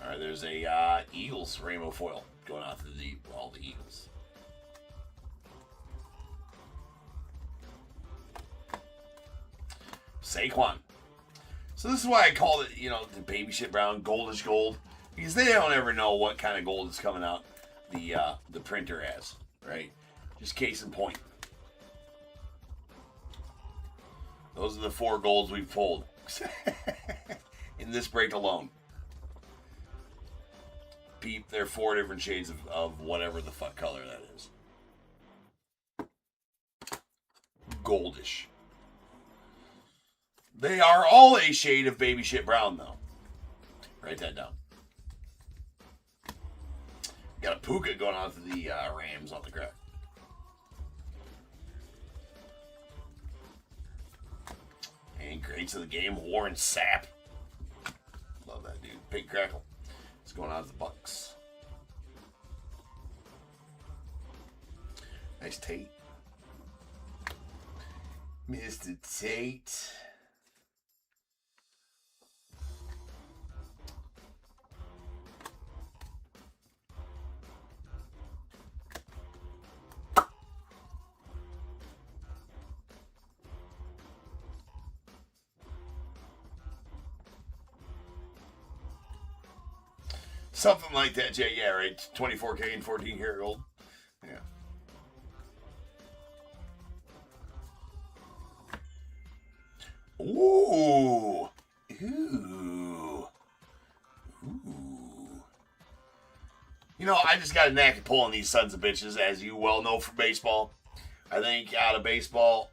All right, there's a Eagles rainbow foil going out to the Eagles. Saquon. So this is why I called it, the baby shit brown, goldish gold, because they don't ever know what kind of gold is coming out the printer as, right? Just case in point. Those are the 4 golds we've pulled in this break alone. Peep, they're 4 different shades of whatever the fuck color that is. Goldish. They are all a shade of baby shit brown, though. Write that down. Got a Puka going on to the Rams on the crack. And greats of the game, Warren Sapp. Love that dude. Big Crackle. It's going on to the Bucks. Nice Tate. Mr. Tate. Something like that, Jay. Yeah, right. 24K and 14 karat gold. Yeah. Ooh. Ooh. Ooh. I just got a knack of pulling these sons of bitches, as you well know from baseball. I think out of baseball,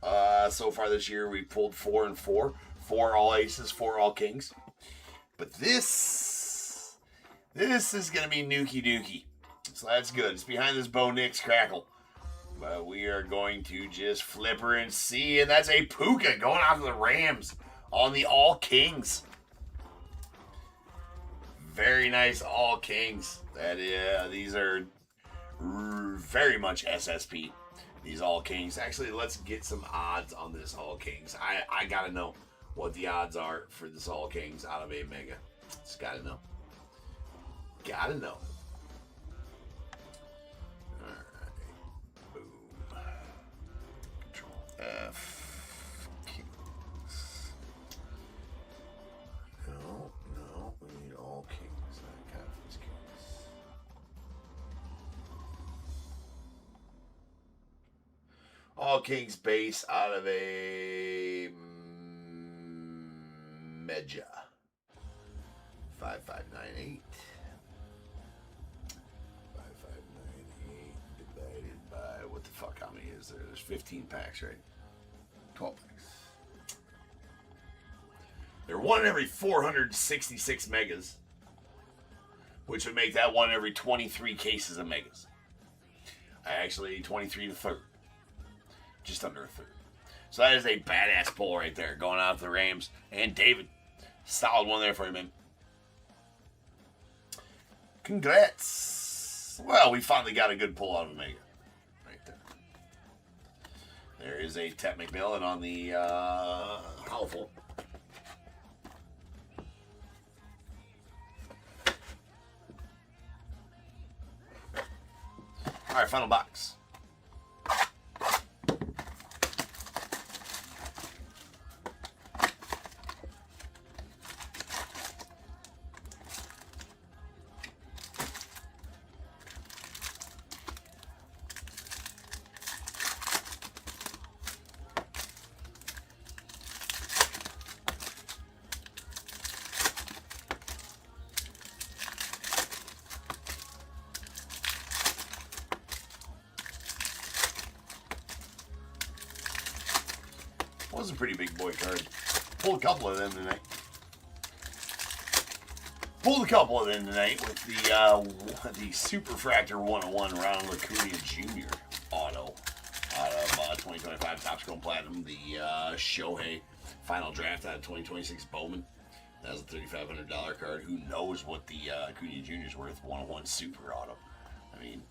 so far this year, we pulled 4 and 4. 4 all aces, 4 all kings. But this is going to be Nuki Dookie. So that's good. It's behind this Bo Nix Crackle. But we are going to just flip her and see. And that's a Puka going out to the Rams on the All Kings. Very nice all kings. These are very much SSP. These all kings. Actually, let's get some odds on this all kings. I gotta know what the odds are for this all kings out of a mega. Just gotta know. Gotta know. Alright. Boom. Control F. Kings. No, we need all kings. Conference kings. All kings base out of a Meja. 5598. 5598 divided by, what the fuck, how many is there? There's 15 packs, right? 12 packs. They're one in every 466 megas, which would make that one every 23 cases of megas. Actually, 23 to third. Just under a third. So that is a badass pull right there, going out to the Rams. And David, solid one there for you, man. Congrats. Well, we finally got a good pull out of Omega. Right there. There is a TOPP McMillan on the Howell. All right, final box. Was a pretty big boy card. Pulled a couple of them tonight. With the Superfractor 101 Ronald Acuna Jr. auto out of 2025 Topps Chrome Platinum. The Shohei final draft out of 2026 Bowman. That was a $3,500 card. Who knows what the Acuna Jr. is worth? 101 Super auto. I mean.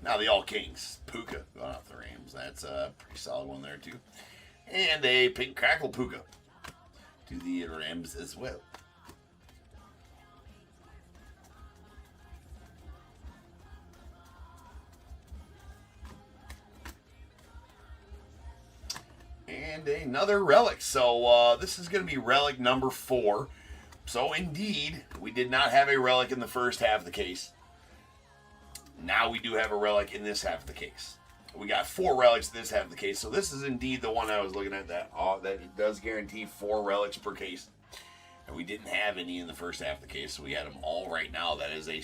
Now the All Kings, Puka, going off the Rams. That's a pretty solid one there, too. And a Pink Crackle Puka to the Rams as well. And another relic. So this is going to be relic number 4. So indeed, we did not have a relic in the first half of the case. Now we do have a relic in this half of the case. We got 4 relics in this half of the case. So this is indeed the one I was looking at, that it does guarantee 4 relics per case. And we didn't have any in the first half of the case, so we had them all right now. That is a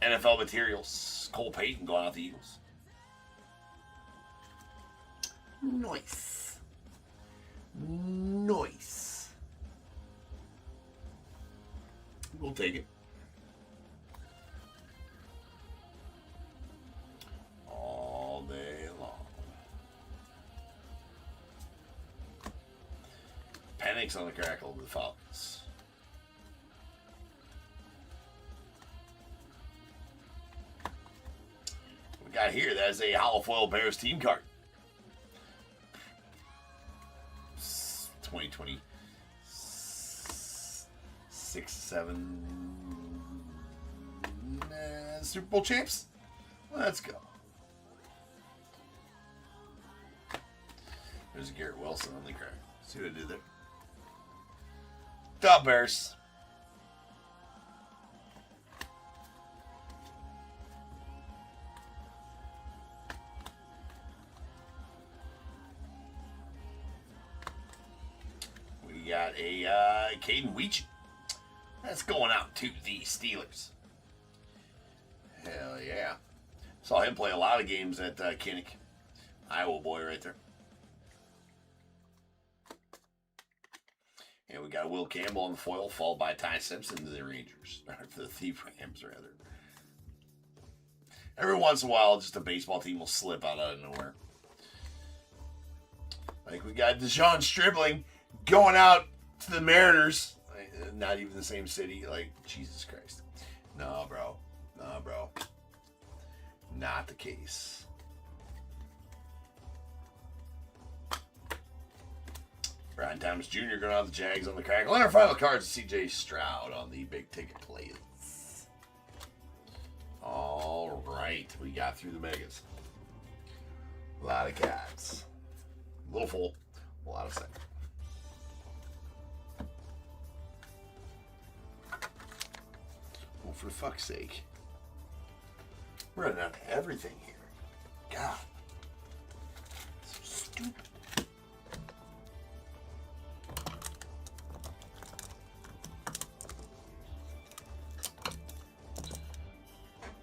NFL Materials. Cole Payton going out the Eagles. Nice. We'll take it. All day long. Panics on the Crackle of the Falcons. We got here, that is a Hollow Foil Bears team card. 2020. 6-7 Super Bowl champs. Let's go. There's Garrett Wilson on the crack. See what I did there? Top Bears. We got a Caden Weech. That's going out to the Steelers. Hell yeah. Saw him play a lot of games at Kinnick. Iowa boy right there. And we got Will Campbell on the foil, followed by Ty Simpson to the Rangers. Or to the Rams, rather. Every once in a while, just a baseball team will slip out of nowhere. Like we got Deshaun Stribling going out to the Mariners. Not even the same city. Like, Jesus Christ. No, bro. No, bro. Not the case. Brian Thomas Jr. going out the Jags on the crackle. And our final cards, C.J. Stroud on the big ticket plays. All right. We got through the megas. A lot of cats. A little full. A lot of sex. Well, for fuck's sake. We're running out of everything here. God. So stupid.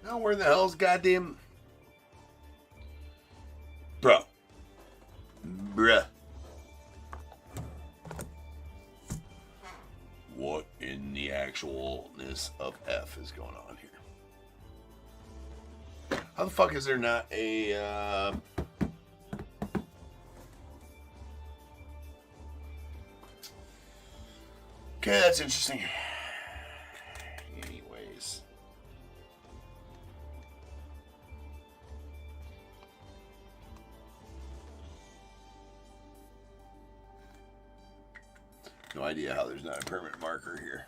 Now where the hell's goddamn... Bruh. What in the actualness of F is going on here? How the fuck is there not a... Okay, that's interesting. Anyways. No idea how there's not a permanent marker here.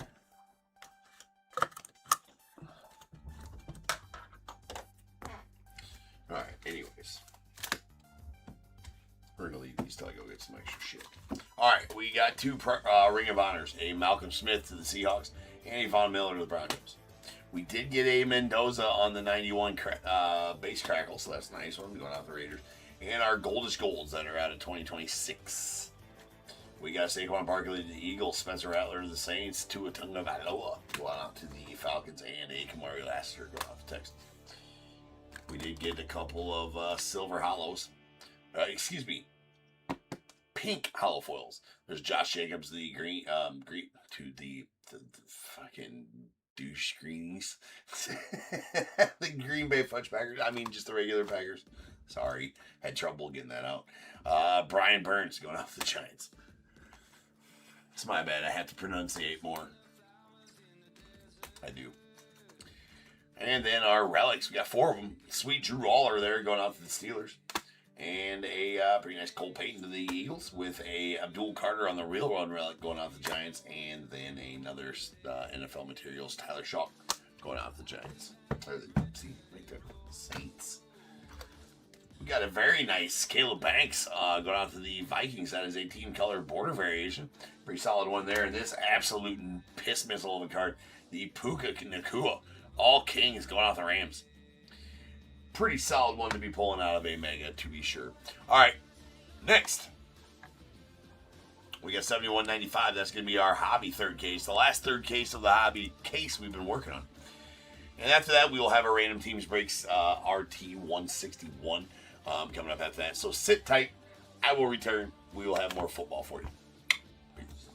Alright, anyways. We're going to leave these till I go get some extra shit. Alright, we got two Ring of Honors. A Malcolm Smith to the Seahawks and a Von Miller to the Broncos. We did get a Mendoza on the 91 base crackle, so that's nice one going out the Raiders. And our Goldish Golds that are out of 2026. We got Saquon Barkley to the Eagles, Spencer Rattler to the Saints, Tua Tagovailoa going out to the Falcons, and a Kamari Lassiter going out to Texans. We did get a couple of silver hollows. Pink hollow foils. There's Josh Jacobs, the green to the fucking douche greenies. The Green Bay Fudge Packers. I mean, just the regular Packers. Sorry, had trouble getting that out. Brian Burns going off the Giants. It's my bad. I have to pronunciate more. I do. And then our relics. We got 4 of them. Sweet Drew Aller there going out to the Steelers. And a pretty nice Cole Payton to the Eagles with a Abdul Carter on the real run relic going out to the Giants. And then another NFL materials, Tyler Shaw going out to the Giants. See, right there. Saints. We got a very nice Caleb Banks going out to the Vikings. That is a team color border variation. Pretty solid one there. And this absolute piss missile of a card, the Puka Nakua. All Kings going out the Rams. Pretty solid one to be pulling out of a mega, to be sure. All right, next. We got 71.95. That's going to be our hobby third case. The last third case of the hobby case we've been working on. And after that, we will have a random teams breaks RT 161 coming up after that. So sit tight. I will return. We will have more football for you. Peace.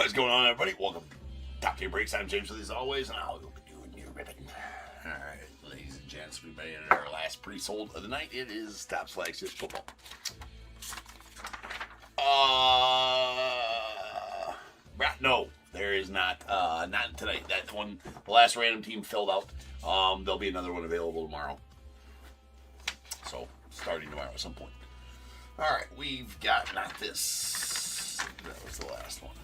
What is going on, everybody? Welcome to Top Tier Breaks. I'm James with you as always, and I'll be doing your ribbon. Alright, ladies and gents, we've made it our last pre-sold of the night. It is Topps Flagship Football. No, there is not tonight. That one, the last random team filled out. There'll be another one available tomorrow. So, starting tomorrow at some point. Alright, we've got not this. That was the last one.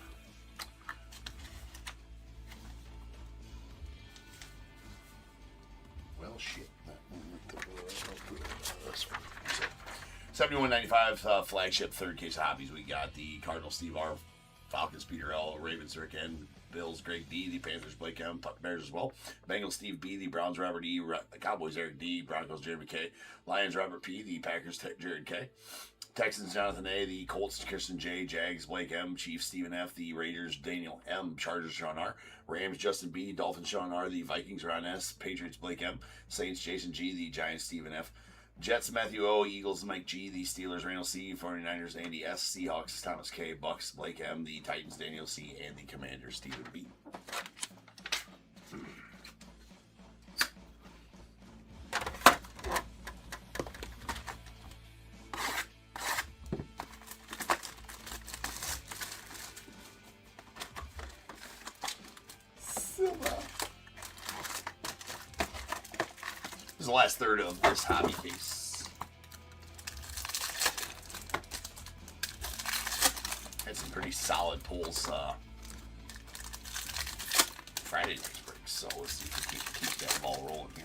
Well, shit. This one. So, 71.95 Flagship, third case of hobbies. We got the Cardinals, Steve R. Falcons, Peter L. Ravens, Rick N. Bills, Greg D. The Panthers, Blake M. Bears as well. Bengals, Steve B. The Browns, Robert E. Cowboys, Eric D. Broncos, Jeremy K. Lions, Robert P. The Packers, Jared K. Texans, Jonathan A. The Colts, Kirsten J. Jags, Blake M. Chiefs, Stephen F. The Raiders, Daniel M. Chargers, Sean R. Rams, Justin B. Dolphins, Sean R. The Vikings, Ron S. Patriots, Blake M. Saints, Jason G. The Giants, Stephen F. Jets, Matthew O. Eagles, Mike G. The Steelers, Randall C. 49ers, Andy S. Seahawks, Thomas K. Bucks, Blake M. The Titans, Daniel C. And the Commanders, Stephen B. This is the last third of this hobby case. Had some pretty solid pulls Friday night's breaks, so let's see if we can keep that ball rolling here.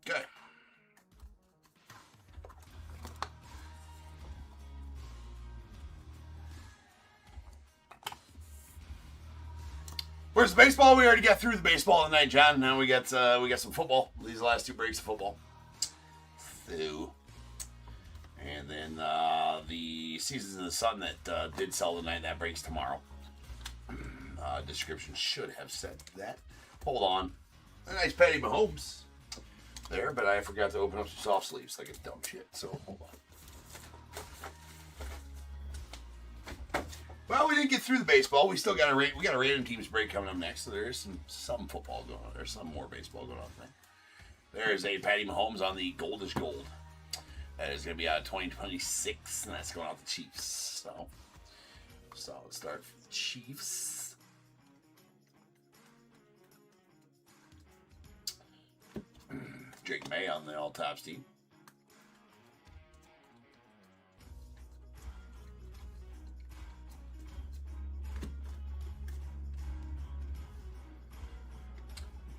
Okay. Where's the baseball? We already got through the baseball tonight, John. Now we got some football. These are the last two breaks of football. So, and then the Seasons of the Sun that did sell tonight, that breaks tomorrow. Description should have said that. Hold on. A nice Patty Mahomes there, but I forgot to open up some soft sleeves like a dumb shit, so hold on. Well, we didn't get through the baseball. We still got a random teams break coming up next, so there is some football going on. There's some more baseball going on tonight. There is a Patty Mahomes on the Goldish Gold. That is going to be out of 2026, and that's going out to Chiefs. So, solid start for the Chiefs. Drake May on the all-tops team.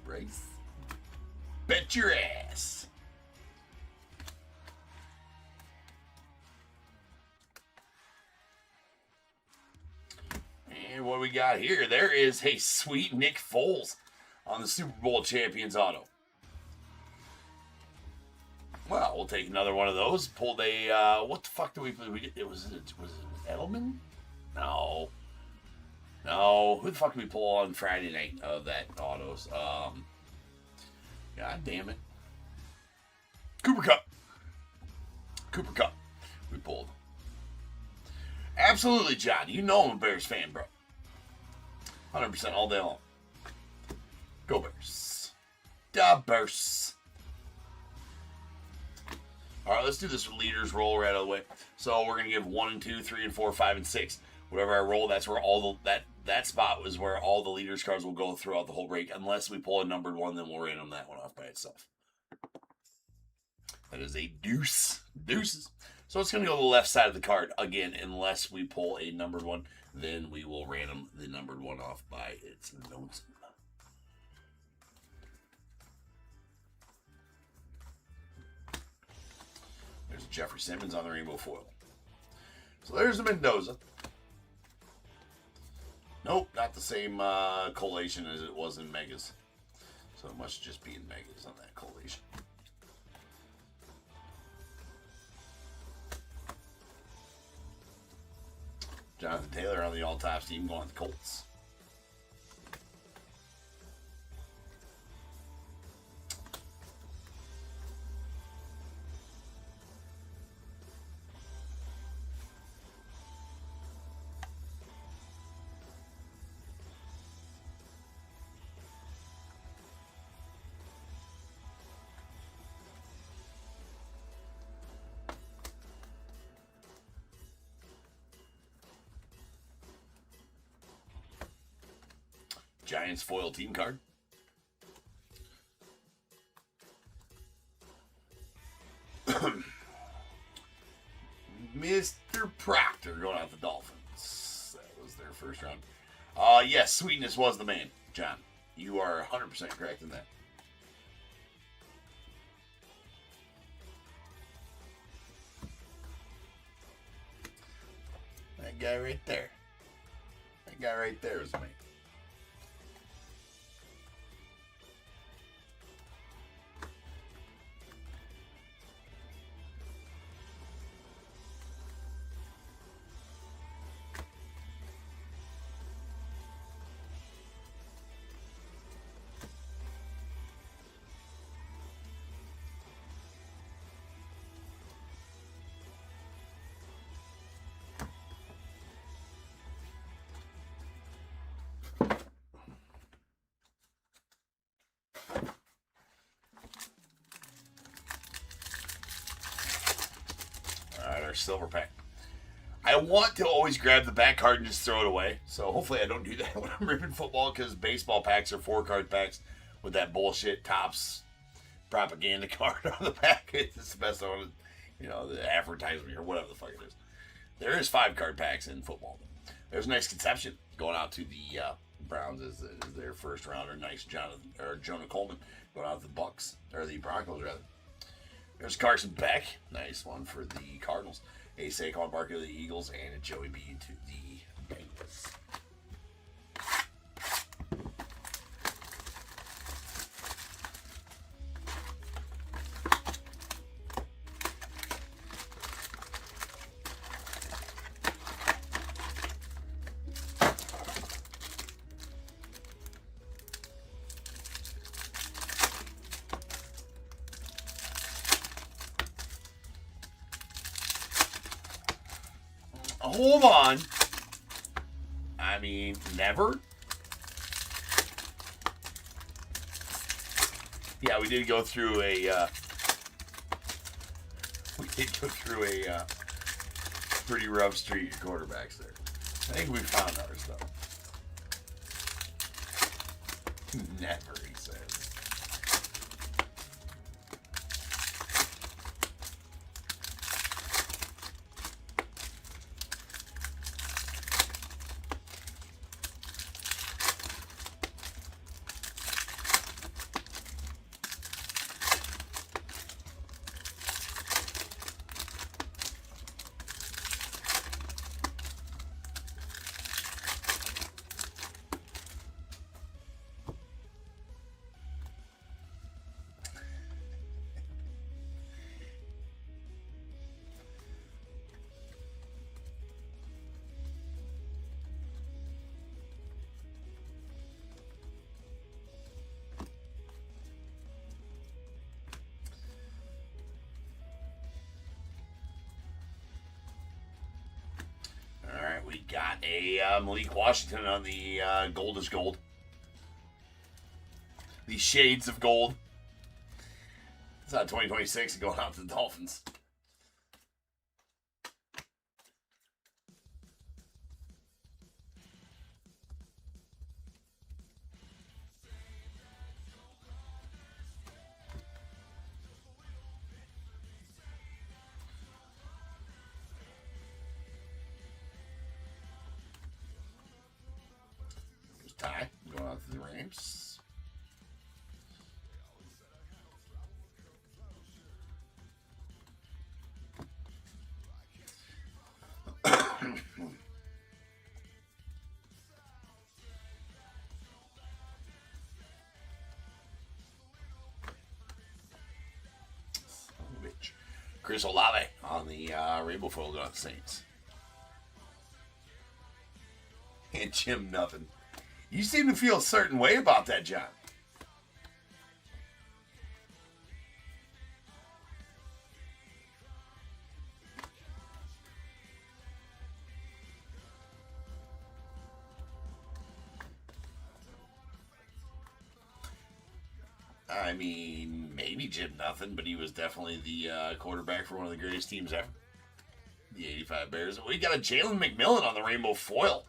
Brace. Bet your ass. And what we got here? There is a sweet Nick Foles on the Super Bowl champions auto. Well, we'll take another one of those. Pulled a, what the fuck did we get? Was it Edelman? No. Who the fuck did we pull on Friday night of that autos? God damn it. Cooper Kupp. We pulled. Absolutely, John. You know I'm a Bears fan, bro. 100% all day long. Go Bears. Da Bears. All right, let's do this leaders roll right out of the way. So we're going to give 1 and 2, 3 and 4, 5 and 6. Whatever I roll, that's where all the that spot was where all the leaders cards will go throughout the whole break. Unless we pull a numbered one, then we'll random that one off by itself. That is a deuce. Deuces. So it's going to go to the left side of the card again, unless we pull a numbered one. Then we will random the numbered one off by its notes. There's Jeffrey Simmons on the rainbow foil. So there's the Mendoza. Nope, not the same collation as it was in Megas. So it must just be in Megas on that collation. Jonathan Taylor on the all-tops team going to the Colts. Giants foil team card. Mr. Proctor going out the Dolphins. That was their first round. Yes, Sweetness was the man, John. You are 100% correct in that. That guy right there. That guy right there is me. Our silver pack. I want to always grab the back card and just throw it away. So hopefully I don't do that when I'm ripping football, because baseball packs are 4-card packs with that bullshit Topps propaganda card on the back. It's the best one, you know, the advertisement or whatever the fuck it is. There is 5-card packs in football. There's a nice Conception going out to the Browns as their first rounder. Nice Jonah Coleman going out to the Bucks, or the Broncos rather. There's Carson Beck. Nice one for the Cardinals. A Saquon Barkley to the Eagles, and a Joey B to the Bengals. Hold on. I mean, never? Yeah, we did go through a, pretty rough street of quarterbacks there. I think we found ours, though. Never, he says. We got a Malik Washington on the Gold is Gold. The Shades of Gold. It's out 2026 going out to the Dolphins. Nice. Chris Olave on the rainbow foil going on the Saints. And Jim nothing. You seem to feel a certain way about that, John. I mean, maybe Jim nothing, but he was definitely the quarterback for one of the greatest teams ever. The 85 Bears. We got a Jalen McMillan on the rainbow foil.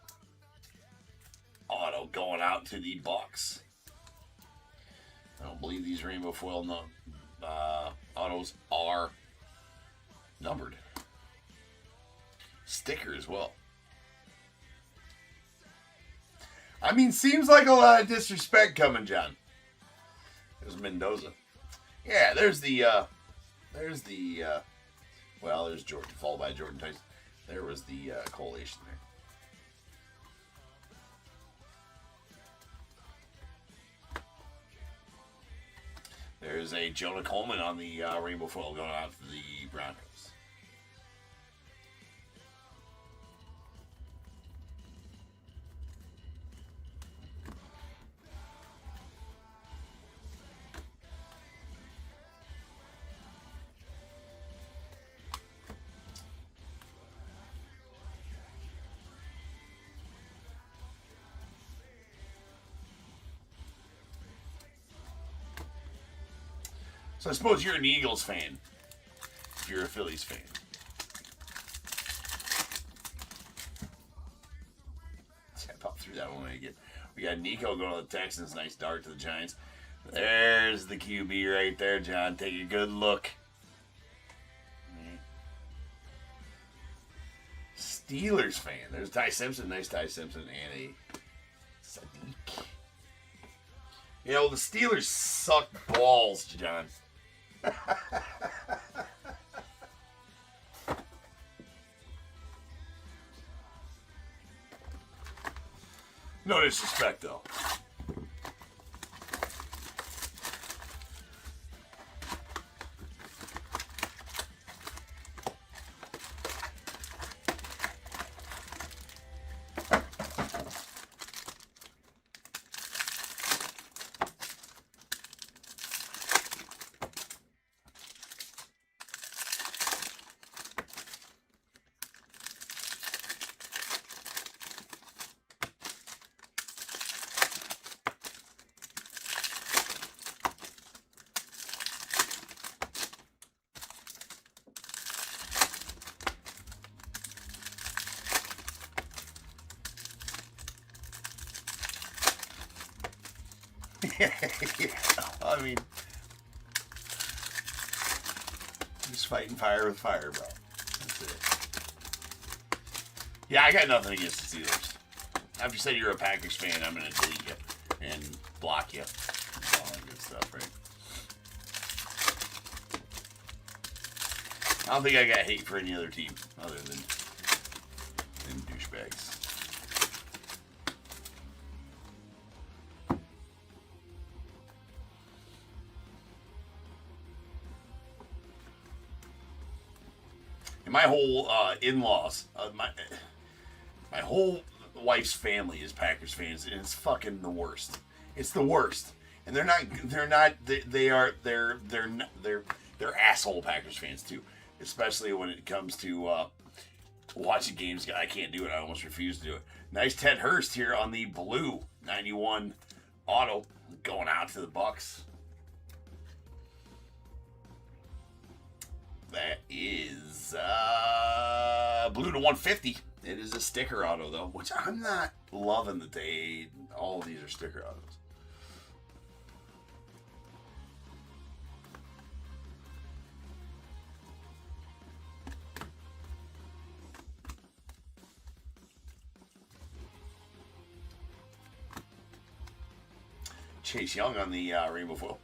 Auto going out to the Bucks. I don't believe these rainbow foil autos are numbered. Sticker as well. I mean, seems like a lot of disrespect coming, John. There's Mendoza. Yeah, there's Jordan, followed by Jordan Tyson. There was the collation there. There's a Jonah Coleman on the rainbow foil going out to the Broncos. So I suppose you're an Eagles fan. If you're a Phillies fan. I popped through that one again. We got Nico going to the Texans. Nice dart to the Giants. There's the QB right there, John. Take a good look. Steelers fan. There's Ty Simpson. Nice Ty Simpson. And a Sadiq. You know, the Steelers suck balls, John. No disrespect, though. Yeah, I mean, just fighting fire with fire, bro. That's it. Yeah, I got nothing against the Steelers. After you said you're a Packers fan, I'm going to delete you and block you. All that good stuff, right? I don't think I got hate for any other team other than douchebags. And my whole in-laws, my whole wife's family is Packers fans, and it's fucking the worst. It's the worst, and they're asshole Packers fans too, especially when it comes to watching games. I can't do it. I almost refuse to do it. Nice Ted Hurst here on the blue 91 auto going out to the Bucks. That is blue to 150. It is a sticker auto, though, which I'm not loving that all of these are sticker autos. Chase Young on the rainbow foil.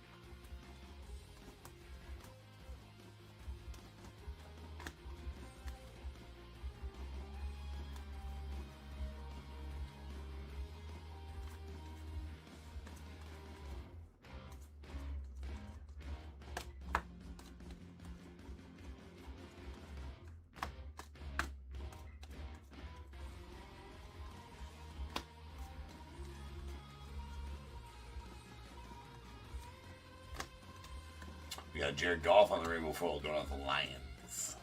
We got Jared Goff on the rainbow foil going off the Lions.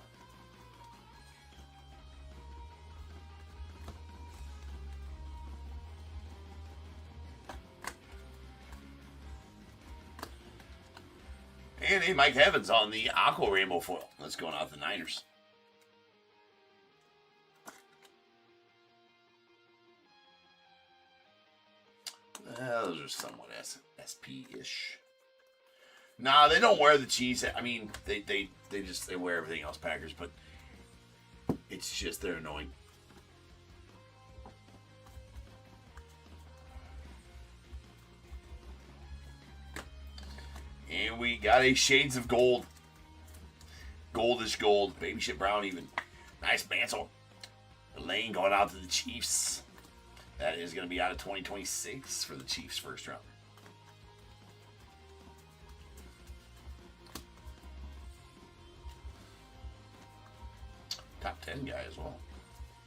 And a Mike Evans on the aqua rainbow foil. That's going off the Niners. Those are somewhat SP-ish. Nah, they don't wear the cheese. I mean, they wear everything else, Packers, but it's just they're annoying. And we got a Shades of Gold. Goldish gold. Baby shit brown even. Nice mantle. Elaine going out to the Chiefs. That is going to be out of 2026 for the Chiefs first round. Top 10 guy as well,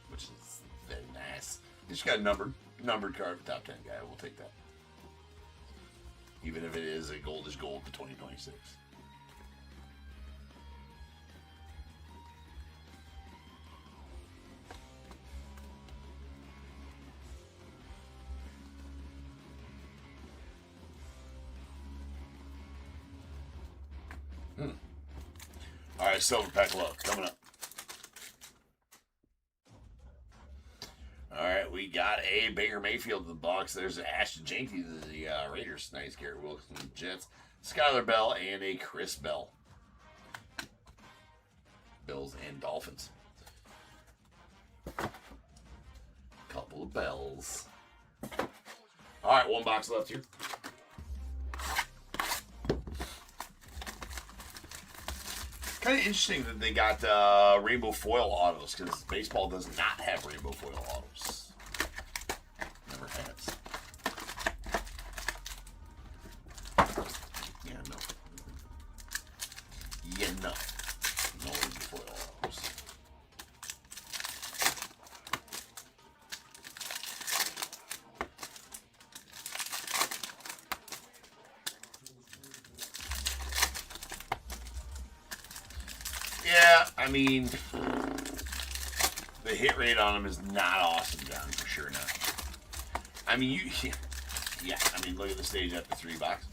which is very nice. Just got a numbered card for top 10 guy. We'll take that, even if it is a goldish gold for 2026. All right, silver pack love coming up. All right, we got a Baker Mayfield in the box. There's Ashton Jenkins of the Raiders. Nice. Garrett Wilson, Jets. Skylar Bell and a Chris Bell. Bills and Dolphins. Couple of bells. All right, one box left here. Kind of interesting that they got rainbow foil autos, because baseball does not have rainbow foil autos. Never has. Yeah, no. Yeah, no. No rainbow foil autos. Yeah, I mean, the hit rate on them is not awesome, John, for sure not. I mean, yeah, I mean, look at the stage after 3 boxes.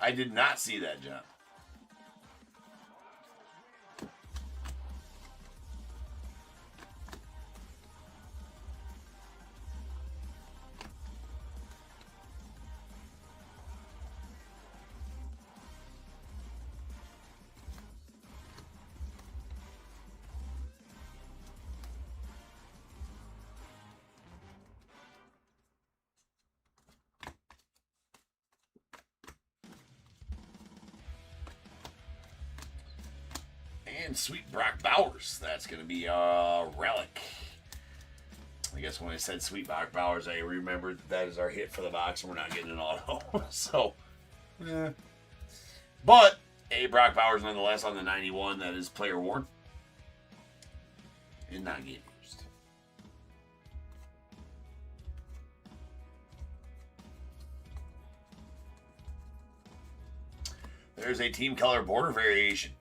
I did not see that, John. And sweet Brock Bowers. That's going to be a relic. I guess when I said sweet Brock Bowers, I remembered that is our hit for the box, and we're not getting an auto. So, yeah. But A Brock Bowers nonetheless on the 91. That is player worn. And not getting used. There's a team color border variation.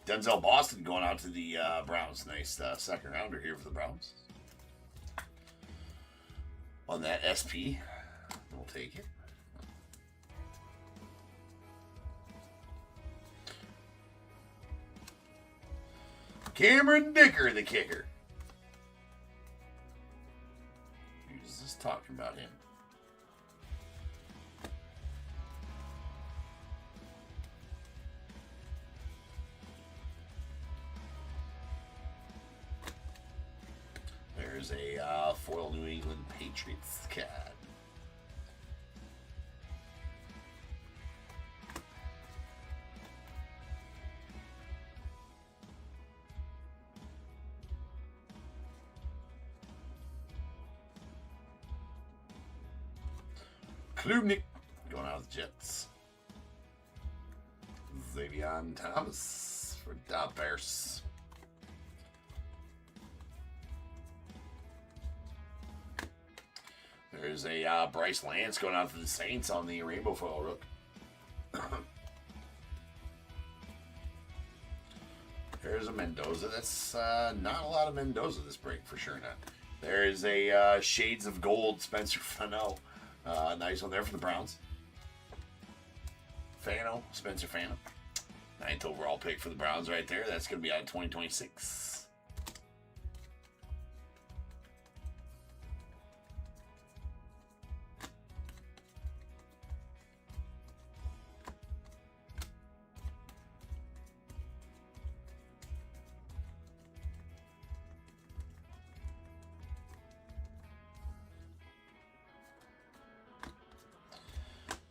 Denzel Boston going out to the Browns. Nice second rounder here for the Browns. On that SP, we'll take it. Cameron Dicker, the kicker. Who's this talking about him? There's a foil New England Patriots card. Klubnik going out of the Jets. Xavier Thomas for the Bears. There's a Bryce Lance going out to the Saints on the Rainbow Foil Rook. There's a Mendoza. That's not a lot of Mendoza this break, for sure not. There's a Shades of Gold Spencer Fano. Nice one there for the Browns. Fano, Spencer Fano. 9th overall pick for the Browns right there. That's going to be out of 2026.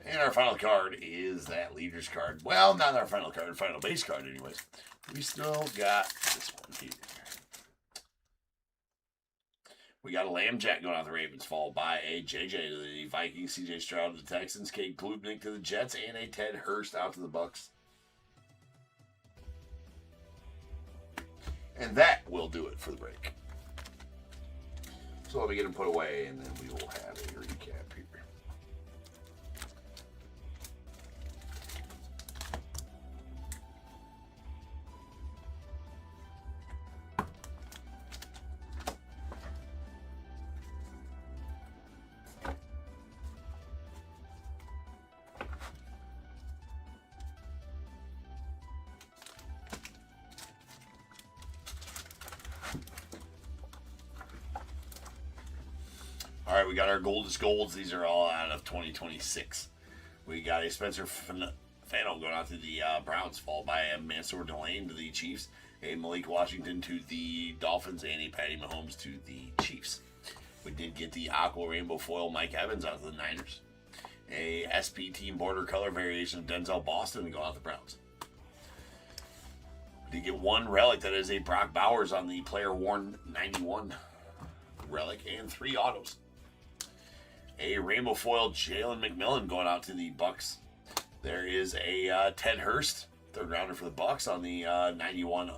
And our final card is that leader's card. Well, not our final card, final base card anyways. We still got this one here. We got a Lamb Jack going out the Ravens, followed by a JJ to the Vikings, CJ Stroud to the Texans, Cade Klubnik to the Jets, and a Ted Hurst out to the Bucks. And that will do it for the break. So let me get them put away, and then we will have a recap here. All right, we got our Goldest Golds. These are all out of 2026. We got a Spencer Fano going out to the Browns, followed by a Mansour Delane to the Chiefs, a Malik Washington to the Dolphins, and a Patty Mahomes to the Chiefs. We did get the Aqua Rainbow Foil Mike Evans out to the Niners. A SP Team Border Color variation of Denzel Boston to go out to the Browns. We did get one relic that is a Brock Bowers on the player worn 91 relic, and 3 autos. A Rainbow Foil Jalen McMillan going out to the Bucks. There is a Ted Hurst, 3rd rounder for the Bucks on the 91.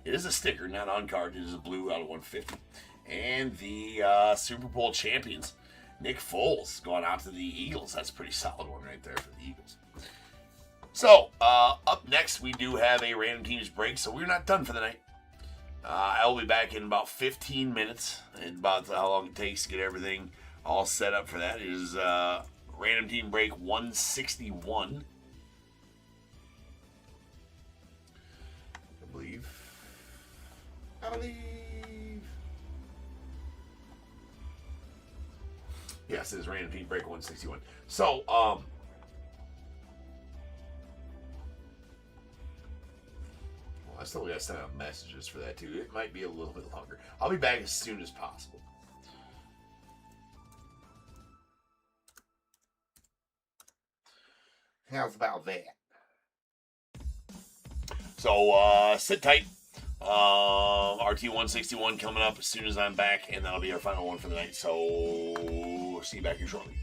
It is a sticker, not on card. It is a blue out of 150. And the Super Bowl champions, Nick Foles, going out to the Eagles. That's a pretty solid one right there for the Eagles. So, up next, we do have a random teams break, so we're not done for the night. I'll be back in about 15 minutes, and about how long it takes to get everything all set up for that. It is random team break 161. I believe. Yes, it is random team break 161. So, well, I still got to send out messages for that too. It might be a little bit longer. I'll be back as soon as possible. How's about that? So, sit tight. RT 161 coming up as soon as I'm back, and that'll be our final one for the night. So, see you back here shortly.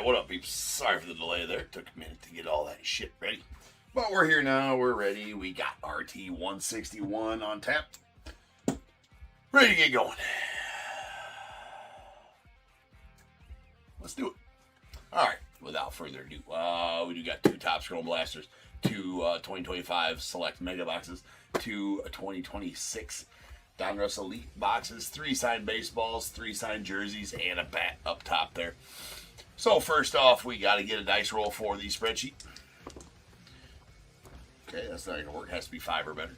Alright, what up, peeps? Sorry for the delay there. It took a minute to get all that shit ready. But we're here now. We're ready. We got RT 161 on tap. Ready to get going. Let's do it. Alright, without further ado, we do got 2 Top Scroll Blasters, 2 2025 Select Mega Boxes, 2 2026 DONRUSS Elite Boxes, 3 signed baseballs, 3 signed jerseys, and a bat up top there. So first off, we got to get a dice roll for the spreadsheet. Okay, that's not going to work. It has to be 5 or better.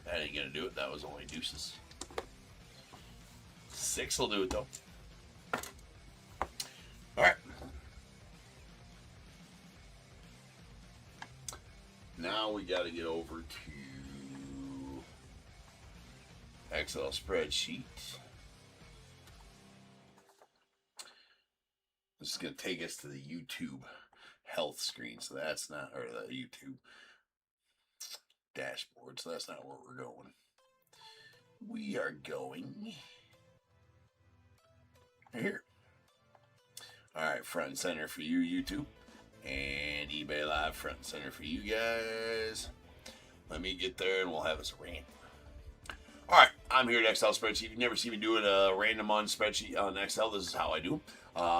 That ain't going to do it. That was only deuces. 6 will do it, though. All right. Now we got to get over to Excel spreadsheet. This is going to take us to the YouTube health screen. So that's not, or the YouTube dashboard. So that's not where we're going. We are going here. All right, front and center for you, YouTube. And eBay Live front and center for you guys. Let me get there and we'll have us a random. All right, I'm here at Excel spreadsheet. If you've never seen me doing a random on spreadsheet on Excel, this is how I do.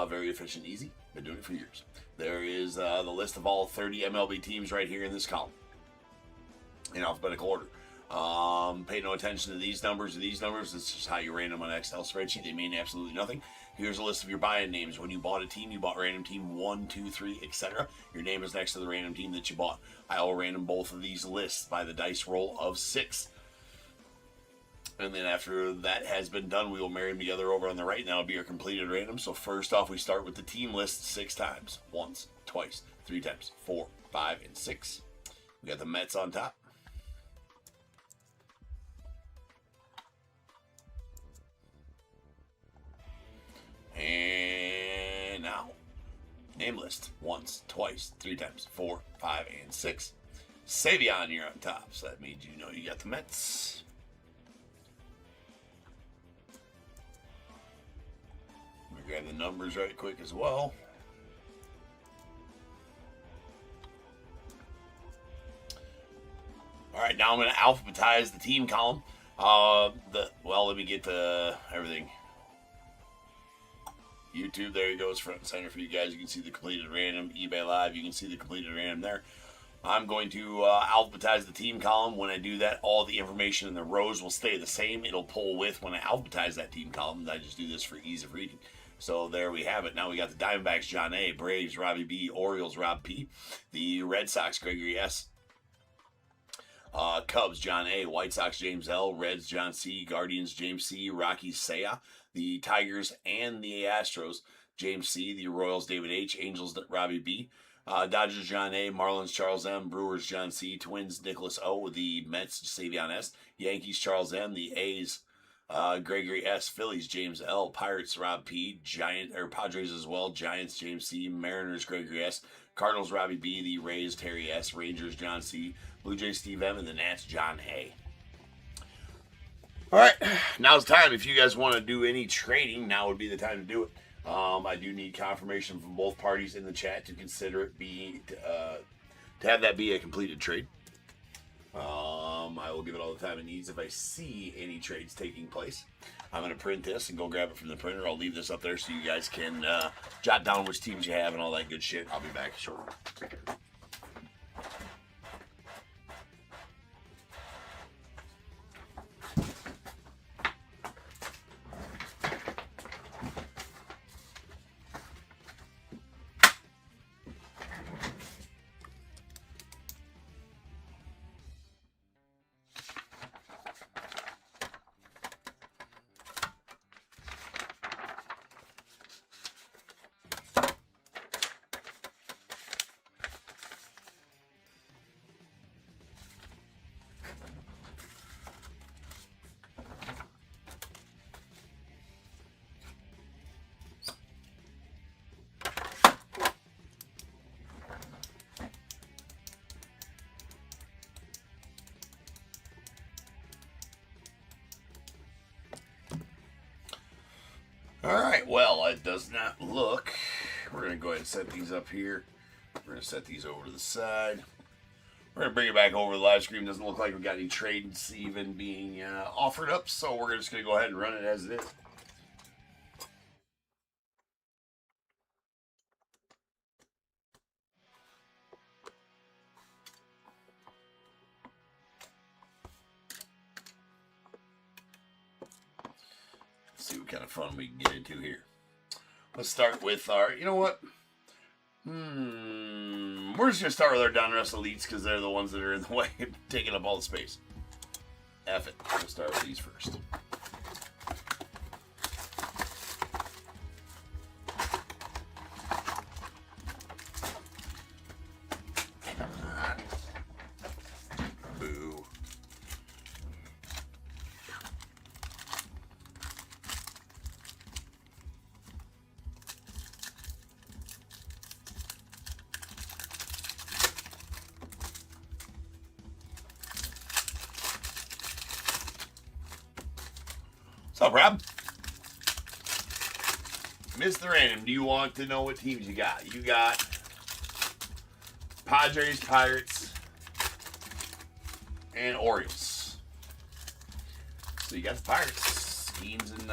Very efficient, easy. Been doing it for years. There is the list of all 30 MLB teams right here in this column in alphabetical order. Pay no attention to these numbers or these numbers. It's just how you random on Excel spreadsheet. They mean absolutely nothing. Here's a list of your buy-in names. When you bought a team, you bought random team 1, 2, 3, etc. Your name is next to the random team that you bought. I will random both of these lists by the dice roll of 6. And then after that has been done, we will marry them together over on the right. And that'll be our completed random. So first off, we start with the team list 6 times. Once, twice, 3 times, 4, 5, and 6. We got the Mets on top. And now, name list. Once, twice, 3 times, 4, 5, and 6. Savion, you're on top. So that means you know you got the Mets. Grab the numbers right quick as well. All right, now I'm going to alphabetize the team column. Let me get to everything. YouTube, there it goes, front and center for you guys. You can see the completed random. eBay Live, you can see the completed random there. I'm going to alphabetize the team column. When I do that, all the information in the rows will stay the same. It'll pull with when I alphabetize that team column. I just do this for ease of reading. So there we have it. Now we got the Diamondbacks, John A. Braves, Robbie B. Orioles, Rob P. The Red Sox, Gregory S. Cubs, John A. White Sox, James L. Reds, John C. Guardians, James C. Rockies, Saya. The Tigers and the Astros, James C. The Royals, David H. Angels, Robbie B. Dodgers, John A. Marlins, Charles M. Brewers, John C. Twins, Nicholas O. The Mets, Savion S. Yankees, Charles M. The A's, Gregory S. Phillies, James L. Pirates, Rob P. Padres as well, Giants, James C. Mariners, Gregory S. Cardinals, Robbie B. The Rays, Terry S. Rangers, John C. Blue Jays, Steve M. And the Nats, John A. All right, now's the time. If you guys want to do any trading, now would be the time to do it. I do need confirmation from both parties in the chat to consider it to have that be a completed trade. I will give it all the time it needs. If I see any trades taking place, I'm going to print this and go grab it from the printer. I'll leave this up there so you guys can jot down which teams you have and all that good shit. I'll be back shortly. All right, well, it does not look we're going to go ahead and set these up here. We're going to set these over to the side. We're going to bring it back over to the live stream. Doesn't look like we've got any trades even being offered up, so we're just going to go ahead and run it as it is. See what kind of fun we can get into here. Let's start with our, you know what? We're just going to start with our DONRUSS Elites because they're the ones that are in the way, taking up all the space. F it. We'll start with these first. Boo. What's up, Rob? Mr. Random, do you want to know what teams you got? You got Padres, Pirates, and Orioles. So you got the Pirates. Skeens and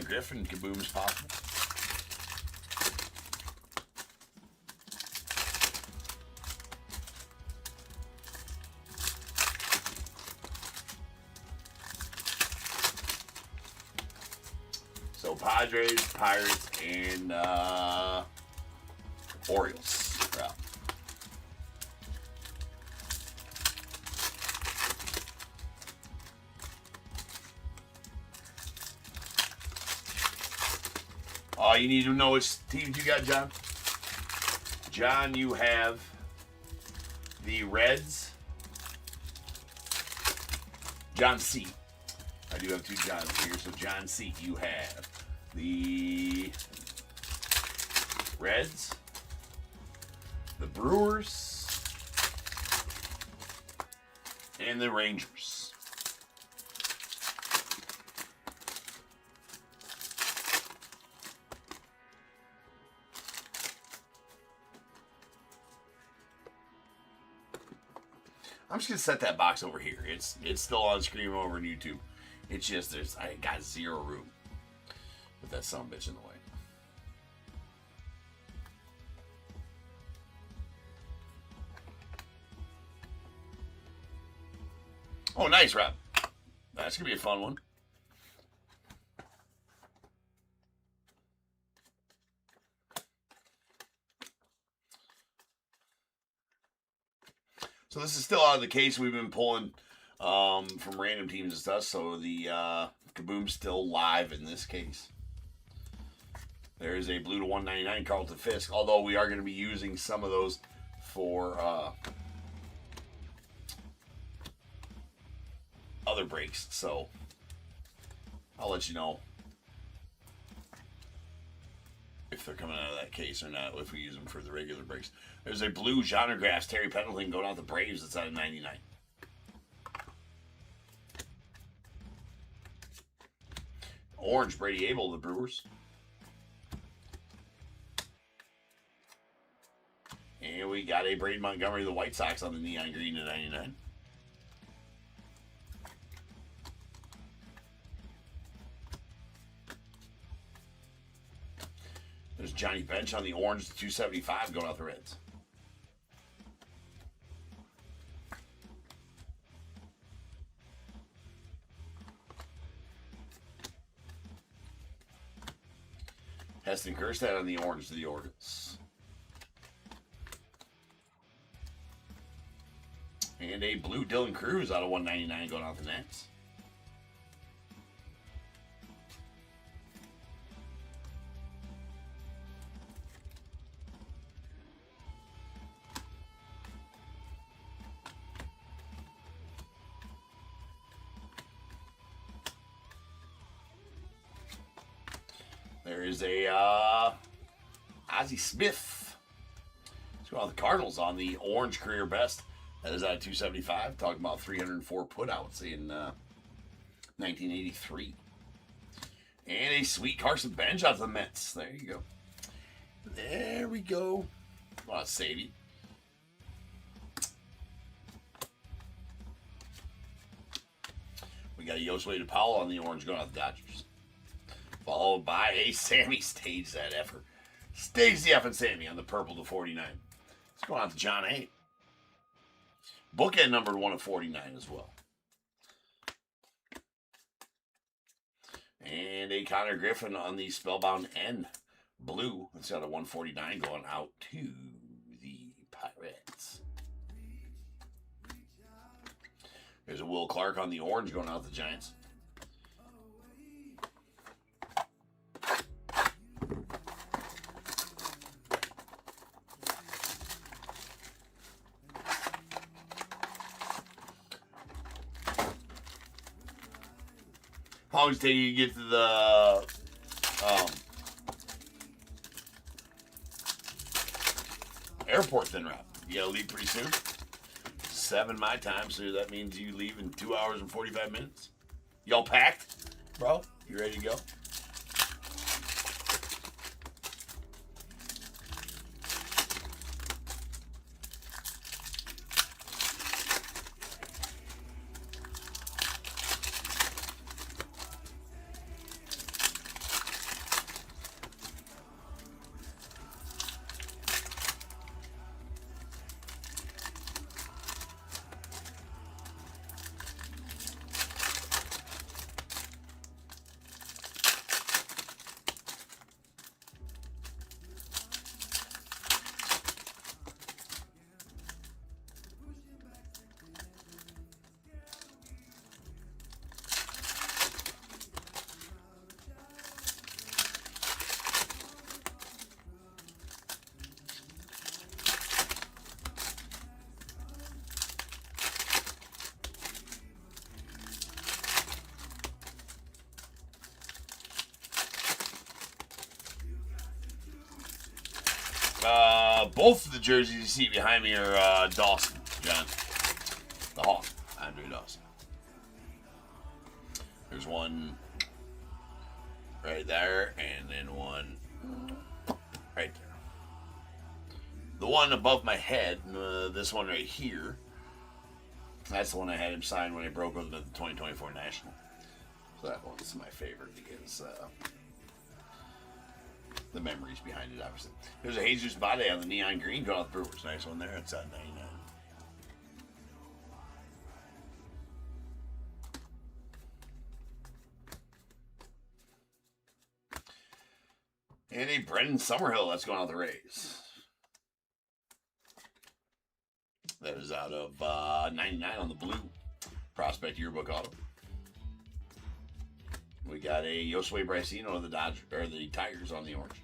Griffin, Kabooms possible. So Padres, Pirates, and Orioles. Yeah. All you need to know is teams you got, John. John, you have the Reds. John C. I do have two Johns here. So John C, you have the Reds, the Brewers, and the Rangers. I'm just gonna set that box over here. It's still on screen over on YouTube. It's just I got zero room with that son of a bitch in the way. Oh, nice, Rob. That's gonna be a fun one. So this is still out of the case. We've been pulling from random teams and stuff. So the Kaboom's still live in this case. There is a blue to 199 Carlton Fisk. Although we are going to be using some of those for other breaks. So I'll let you know if they're coming out of that case or not, if we use them for the regular breaks. There's a blue genre graphs, Terry Pendleton going out the Braves. It's out of 99. Orange, Brady Abel, the Brewers. And we got a Brady Montgomery, the White Sox on the neon green to 99. There's Johnny Bench on the orange to 275 going out the Reds. Heston Kjerstad on the orange to the Orioles. And a blue Dylan Cruz out of 199 going out the Nets. There is a Ozzie Smith. Let's go out the Cardinals on the orange career best. That is out of 275. Talking about 304 putouts in 1983. And a sweet Carson Bench out of the Mets. There you go. There we go. Well, Sadie. We got a Yosway Powell on the orange going out the Dodgers. Followed by a Sammy. Stage that effort. Stage the F and Sammy on the purple to 49. Let's go out to John A. Bookend numbered 1 of 49 as well. And a Connor Griffin on the Spellbound N blue. It's got a 149 going out to the Pirates. There's a Will Clark on the orange going out to the Giants. How long does it take you to get to the airport then, Rob? You gotta leave pretty soon. 7 my time, so that means you leave in 2 hours and 45 minutes. Y'all packed, bro? You ready to go? Both of the jerseys you see behind me are Dawson, John. The Hawk, Andre Dawson. There's one right there, and then one right there. The one above my head, this one right here, that's the one I had him sign when I broke with him at the 2024 National. So that one's my favorite because the memories behind it, obviously. There's a Jesus Bade on the neon green going off the Brewers. Nice one there. It's at 99. And a Brendan Summerhill that's going out the Rays. That is out of 99 on the blue prospect yearbook auto. We got a Josue Bracino of the the Tigers on the orange.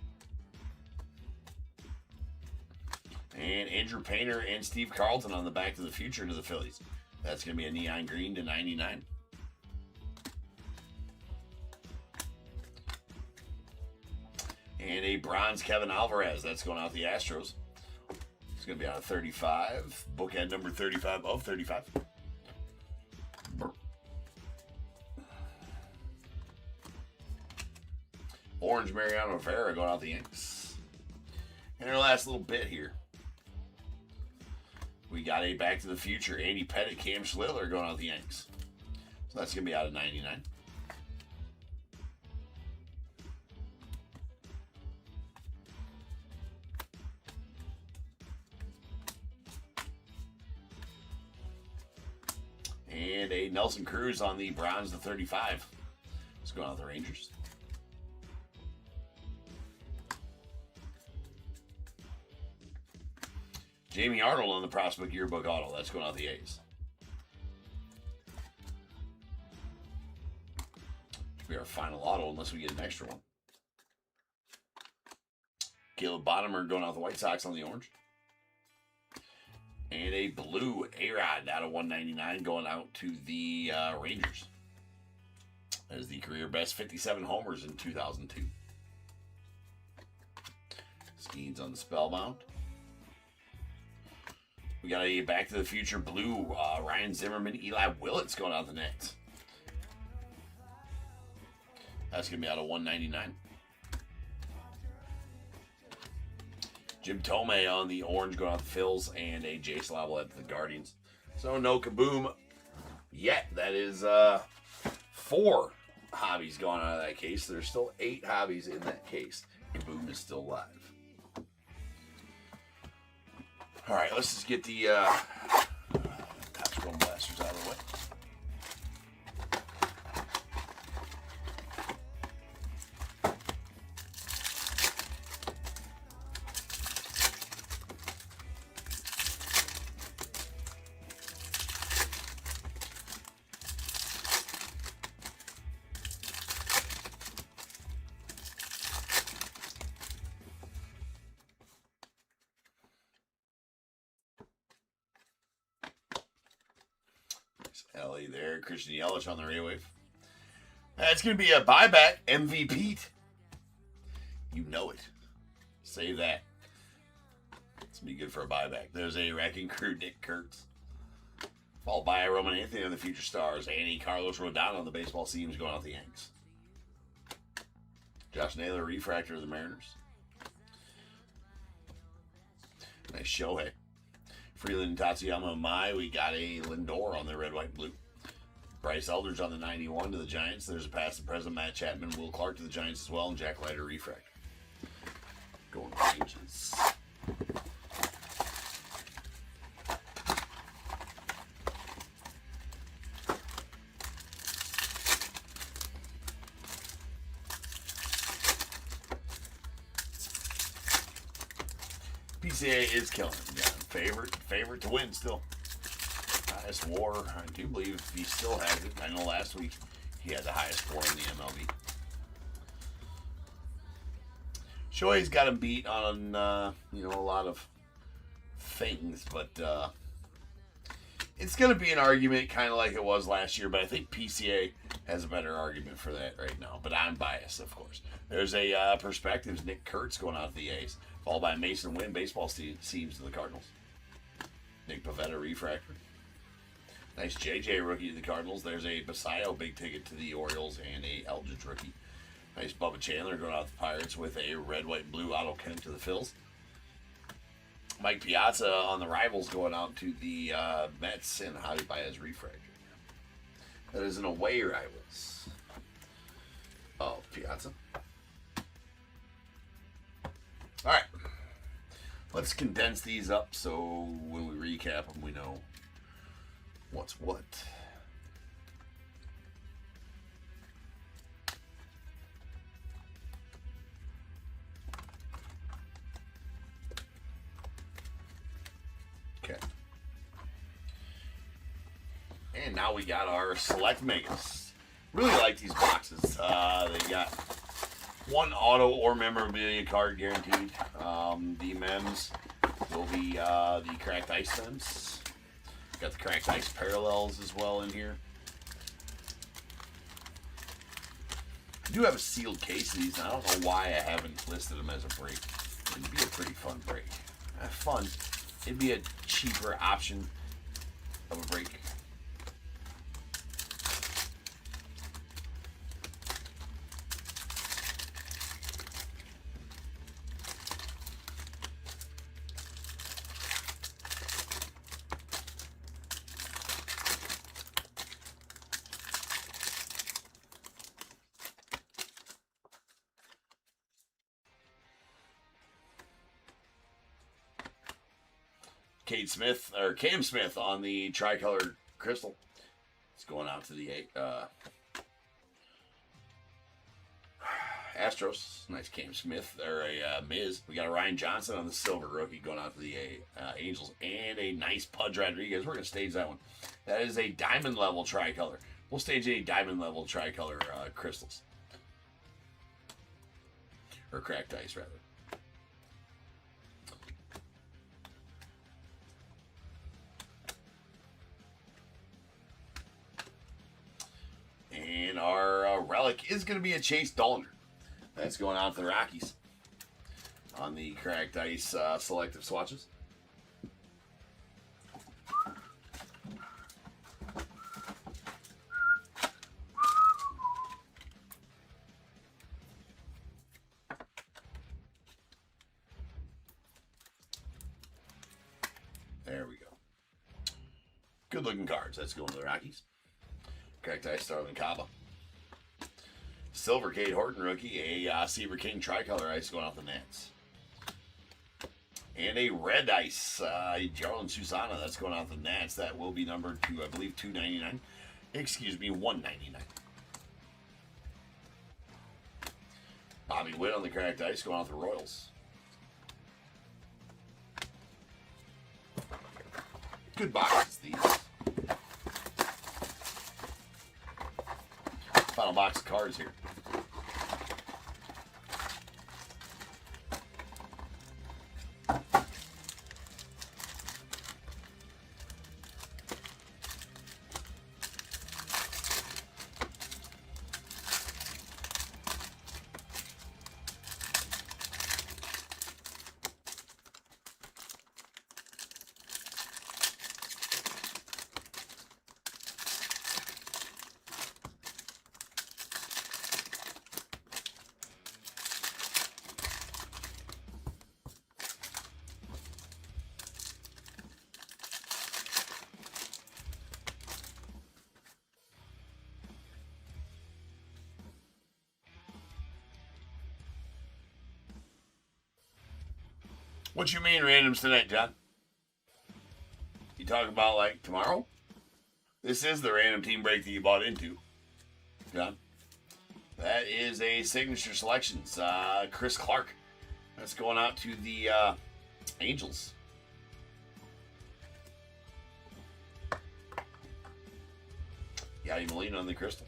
And Andrew Painter and Steve Carlton on the Back to the Future to the Phillies. That's going to be a neon green to 99. And a bronze Kevin Alvarez. That's going out the Astros. It's going to be out of 35. Bookend number 35 of 35. Orange Mariano Rivera going out the Yanks. And our last little bit here. We got a Back to the Future Andy Pettitte, Cam Schliller going out the Yanks. So that's going to be out of 99. And a Nelson Cruz on the bronze to 35. It's going out the Rangers. Jamie Arnold on the prospect yearbook auto. That's going out the A's. Should be our final auto unless we get an extra one. Caleb Bottomer going out the White Sox on the orange. And a blue A-Rod out of 199 going out to the Rangers. That is the career best 57 homers in 2002. Skeens on the Spellbound. We got a Back to the Future blue Ryan Zimmerman, Eli Willits going out the Nets. That's going to be out of 199. Jim Tomei on the orange going out the Phils, and a Jace Lobble at the Guardians. So no Kaboom yet. That is 4 hobbies going out of that case. There's still 8 hobbies in that case. Kaboom is still live. All right, let's just get the top scroll blasters out of the way. Ellie there, Christian Yelich on the radio wave. It's going to be a buyback MVP. You know it. Say that. It's going to be good for a buyback. There's a Wrecking Crew, Nick Kurtz. Followed by a Roman Anthony on the Future Stars. Annie Carlos Rodon on the baseball seams going out the Yanks. Josh Naylor, Refractor of the Mariners. Nice Shohei. Freeland and Tatsuyama Mai, we got a Lindor on the red, white, blue. Bryce Eldridge on the 91 to the Giants. There's a past and present Matt Chapman, Will Clark to the Giants as well, and Jack Leiter Refractor. Going ranges. PCA is killing him. Yeah, favorite to win still. Highest WAR, I do believe he still has it. I know last week he had the highest WAR in the MLB. Shohei's got him beat on a lot of things, but it's going to be an argument kind of like it was last year. But I think PCA has a better argument for that right now. But I'm biased, of course. There's a Perspectives Nick Kurtz going out to the A's, followed by Mason Wynn baseball seams to the Cardinals. Nick Pavetta Refractor. Nice JJ rookie to the Cardinals. There's a Basayo big ticket to the Orioles and a Eldridge rookie. Nice Bubba Chandler going out to the Pirates with a red, white, blue Otto Kemp to the Phils. Mike Piazza on the Rivals going out to the Mets and Javi Baez Refractor. That is an away Rivals. Oh, Piazza. All right. Let's condense these up so when we recap them, we know what's what. Okay. And now we got our Select Megas. Really like these boxes. They got one auto or memorabilia card guaranteed. The mems will be the Cracked Ice mems. Got the Cracked Ice parallels as well in here. I do have a sealed case of these, and I don't know why I haven't listed them as a break. It'd be a pretty fun break. Fun. It'd be a cheaper option of a break. Cam Smith on the tricolor crystal. It's going out to the Astros. Nice Cam Smith or a Miz. We got a Ryan Johnson on the silver rookie going out to the Angels, and a nice Pudge Rodriguez. We're gonna stage that one. That is a diamond level tricolor. We'll stage a diamond level tricolor crystals or Cracked Ice rather. And our relic is going to be a Chase Dollander. That's going out to the Rockies on the Cracked Ice selective swatches. looking cards. That's going to the Rockies. Correct ice, Starlin Caba. Silver Cade Horton rookie. A Seaver King tricolor ice going off the Nats. And a red ice, Jarlin Susana. That's going off the Nats. That will be numbered to, I believe, 299. Excuse me, 199. Bobby Witt on the cracked ice going off the Royals. Good boxes, these. Final box of cards here. What you mean randoms tonight, John? You talking about like tomorrow? This is the random team break that you bought into, John. That is a signature selections. Chris Clark. That's going out to the Angels. Yadi Molina on the crystal.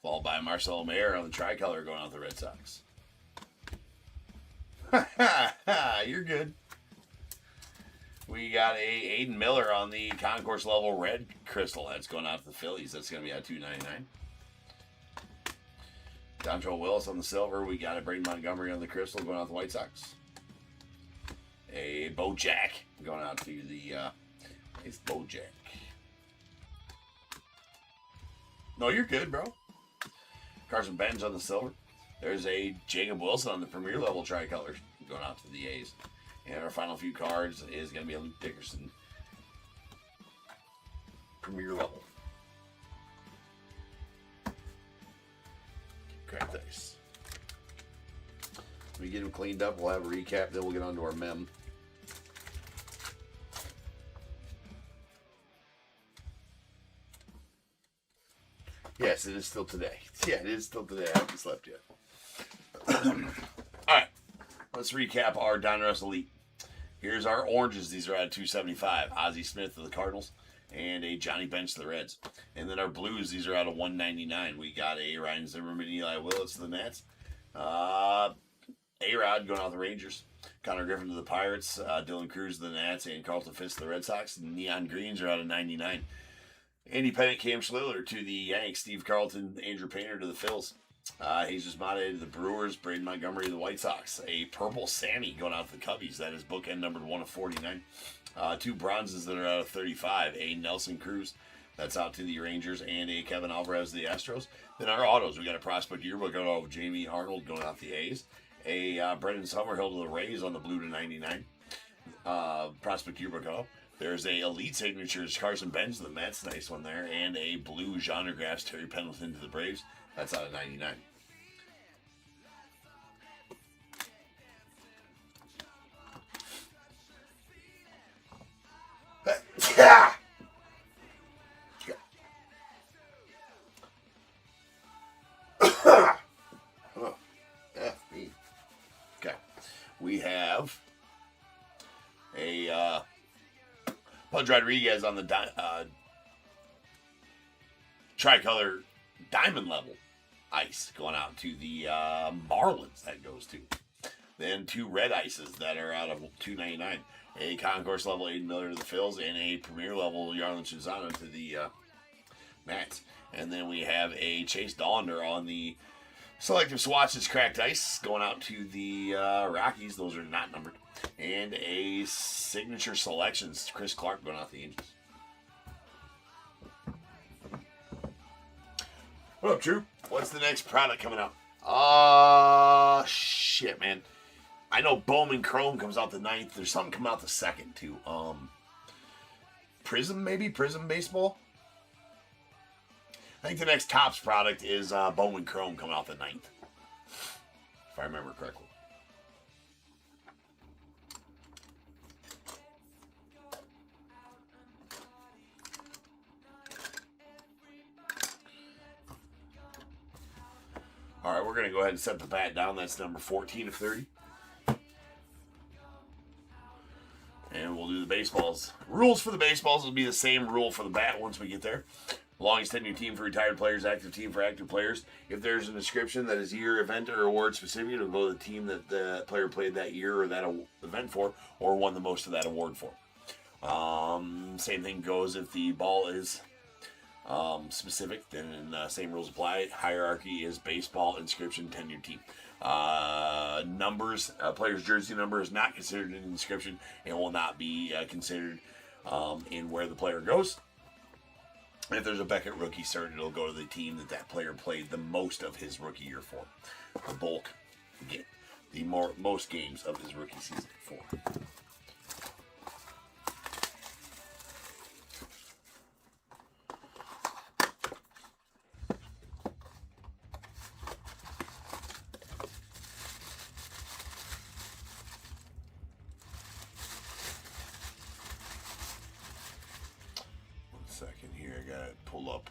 Followed by Marcelo Mayer on the tricolor going out the Red Sox. You're good. We got a Aiden Miller on the concourse level red crystal. That's going out to the Phillies. That's going to be at $2.99. Dontrell Willis on the silver. We got a Braden Montgomery on the crystal going out to the White Sox. A Bojack going out to the it's Bojack. No, you're good, bro. Carson Benz on the silver. There's a Jacob Wilson on the premier level tricolor going out to the A's. And our final few cards is going to be a Luke Dickerson premier level. Cracked ice. When we get them cleaned up, we'll have a recap, then we'll get on to our mem. Yes, it is still today. Yeah, it is still today. I haven't slept yet. Alright, let's recap our Donruss Elite. Here's our oranges. These are at $275. Ozzie Smith of the Cardinals and a Johnny Bench of the Reds. And then our blues, these are out of $199. We got a Ryan Zimmerman, Eli Willis of the Nats. A-Rod going out the Rangers. Connor Griffin to the Pirates. Dylan Cruz of the Nats and Carlton Fisk of the Red Sox. Neon Greens are out of $99. Andy Pettit, Cam Schlittler to the Yanks. Steve Carlton, Andrew Painter to the Phils. Jesus Mata to the Brewers. Braden Montgomery to the White Sox. A purple Sammy going out to the Cubbies. That is bookend numbered 1 of 49. Two bronzes that are out of 35. A Nelson Cruz. That's out to the Rangers. And a Kevin Alvarez to the Astros. Then our autos. We got a prospect yearbook out of Jamie Arnold going out to the A's. A Brendan Summerhill to the Rays on the blue to 99. Prospect yearbook out. There's a Elite Signatures Carson Benz to the Mets. Nice one there. And a blue genre graphs Terry Pendleton to the Braves. That's out of 99. Yeah. Okay. We have a Pudge Rodriguez on the tricolor diamond level ice going out to the Marlins. That goes to. Then two red ices that are out of $2.99. A concourse level Aiden Miller to the Phils and a premier level Jarlin Susana to the Mets. And then we have a Chase Donder on the selective swatches cracked ice going out to the Rockies. Those are not numbered. And a signature selections Chris Clark going out to the Angels. What up, Drew? What's the next product coming out? Shit, man. I know Bowman Chrome comes out the 9th. There's something coming out the 2nd, too. Prism, maybe? Prism Baseball? I think the next Topps product is Bowman Chrome coming out the 9th. If I remember correctly. All right, we're going to go ahead and set the bat down. That's number 14 of 30. And we'll do the baseballs. Rules for the baseballs will be the same rule for the bat once we get there. Longest tenure team for retired players, active team for active players. If there's an inscription that is year, event, or award specific, it'll go to the team that the player played that year or that event for, or won the most of that award for. Same thing goes if the ball is specific, then same rules apply. Hierarchy is baseball, inscription, tenure team. Numbers, player's jersey number is not considered an inscription and will not be considered in where the player goes. If there's a Beckett rookie cert, it'll go to the team that that player played the most of his rookie year for. The bulk, the most games of his rookie season for. Second here, I gotta pull up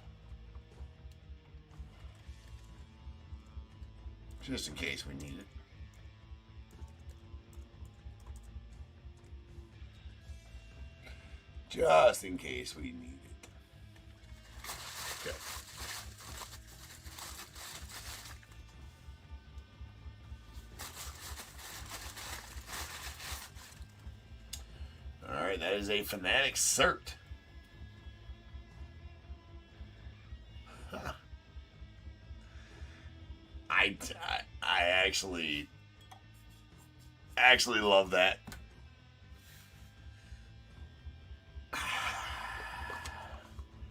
just in case we need it. Just in case we need it. Okay. All right, that is a Fanatic cert. I actually love that.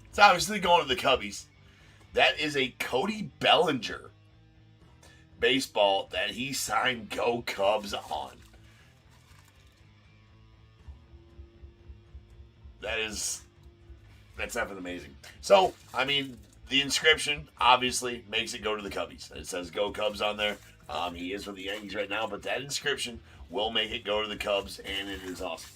It's obviously going to the Cubbies. That is a Cody Bellinger baseball that he signed Go Cubs on. That's effing amazing. So, I mean, the inscription obviously makes it go to the Cubbies. It says Go Cubs on there. He is with the Yankees right now, but that inscription will make it go to the Cubs, and it is awesome.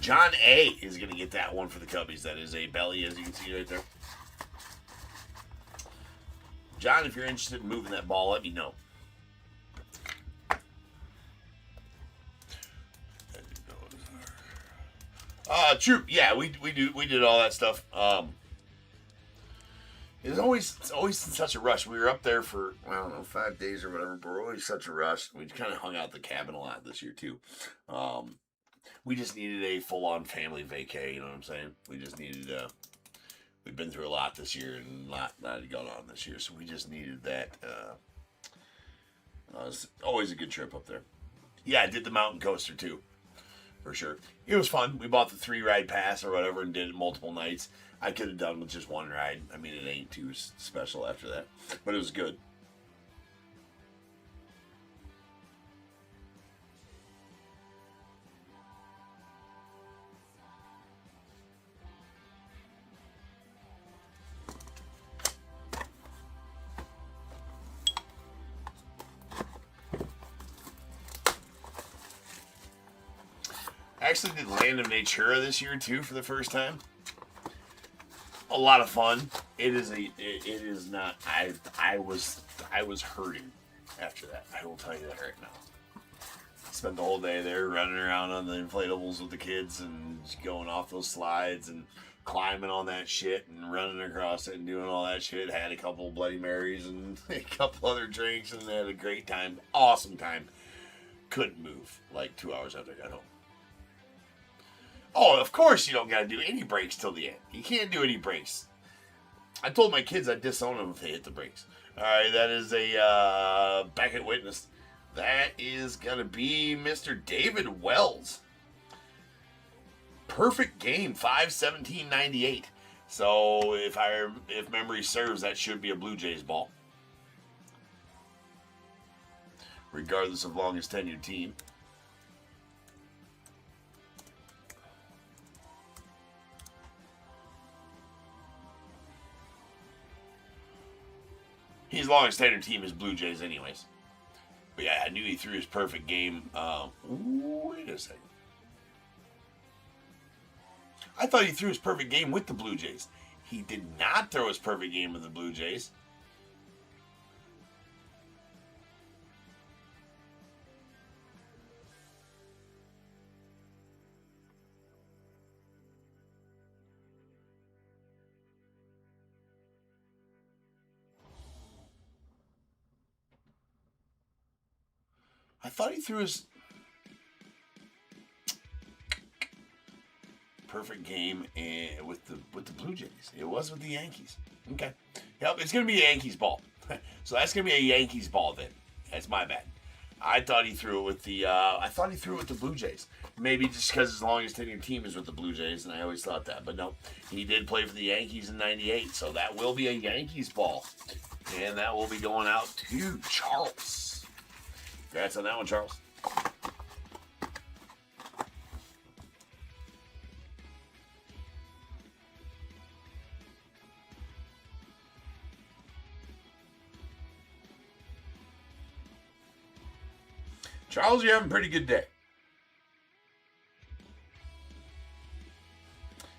John A. is going to get that one for the Cubbies. That is a belly, as you can see right there. John, if you're interested in moving that ball, let me know. True. Yeah, we did all that stuff. It's always in such a rush. We were up there for, I don't know, 5 days or whatever, but we're always such a rush. We kind of hung out the cabin a lot this year too. We just needed a full-on family vacay. You know what I'm saying? We just needed. We've been through a lot this year, and a lot had gone on this year, so we just needed that. It was always a good trip up there. Yeah, I did the mountain coaster too. For sure. It was fun. We bought the 3-ride pass or whatever and did it multiple nights. I could have done with just one ride. I mean, it ain't too special after that. But it was good. I actually did Land of Natura this year too for the first time. A lot of fun. It is not. I was hurting after that. I will tell you that right now. Spent the whole day there running around on the inflatables with the kids and going off those slides and climbing on that shit and running across it and doing all that shit. Had a couple Bloody Marys and a couple other drinks and had a great time. Awesome time. Couldn't move like 2 hours after I got home. Oh, of course you don't got to do any breaks till the end. You can't do any breaks. I told my kids I'd disown them if they hit the brakes. All right, that is a Beckett Witness. That is going to be Mr. David Wells. Perfect game, 5/17/98. So if memory serves, that should be a Blue Jays ball. Regardless of longest tenured team. His longest tenured team is Blue Jays, anyways. But yeah, I knew he threw his perfect game. Wait a second. I thought he threw his perfect game with the Blue Jays. He did not throw his perfect game with the Blue Jays. I thought he threw his perfect game with the Blue Jays. It was with the Yankees. Okay. Yep, it's gonna be a Yankees ball. So that's gonna be a Yankees ball then. That's my bad. I thought he threw it with the Blue Jays. Maybe just because his longest tenured team is with the Blue Jays, and I always thought that. But no, he did play for the Yankees in '98, so that will be a Yankees ball, and that will be going out to Charles. Congrats on that one, Charles. Charles, you're having a pretty good day.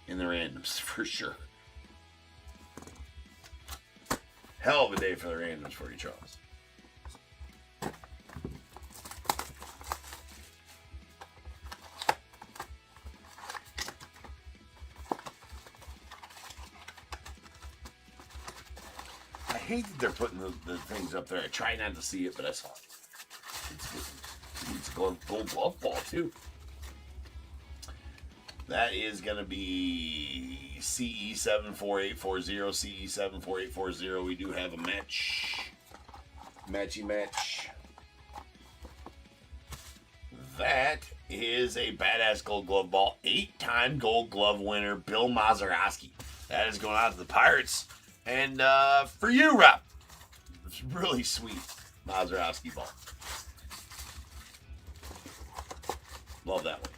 In the randoms, for sure. Hell of a day for the randoms for you, Charles. I hate that they're putting the things up there. I try not to see it, but I saw it. It's a gold glove ball, too. That is going to be CE74840, CE74840. We do have a match. Matchy match. That is a badass gold glove ball. 8-time gold glove winner, Bill Mazeroski. That is going out to the Pirates. And for you, Rob. It's really sweet Mazeroski ball. Love that one.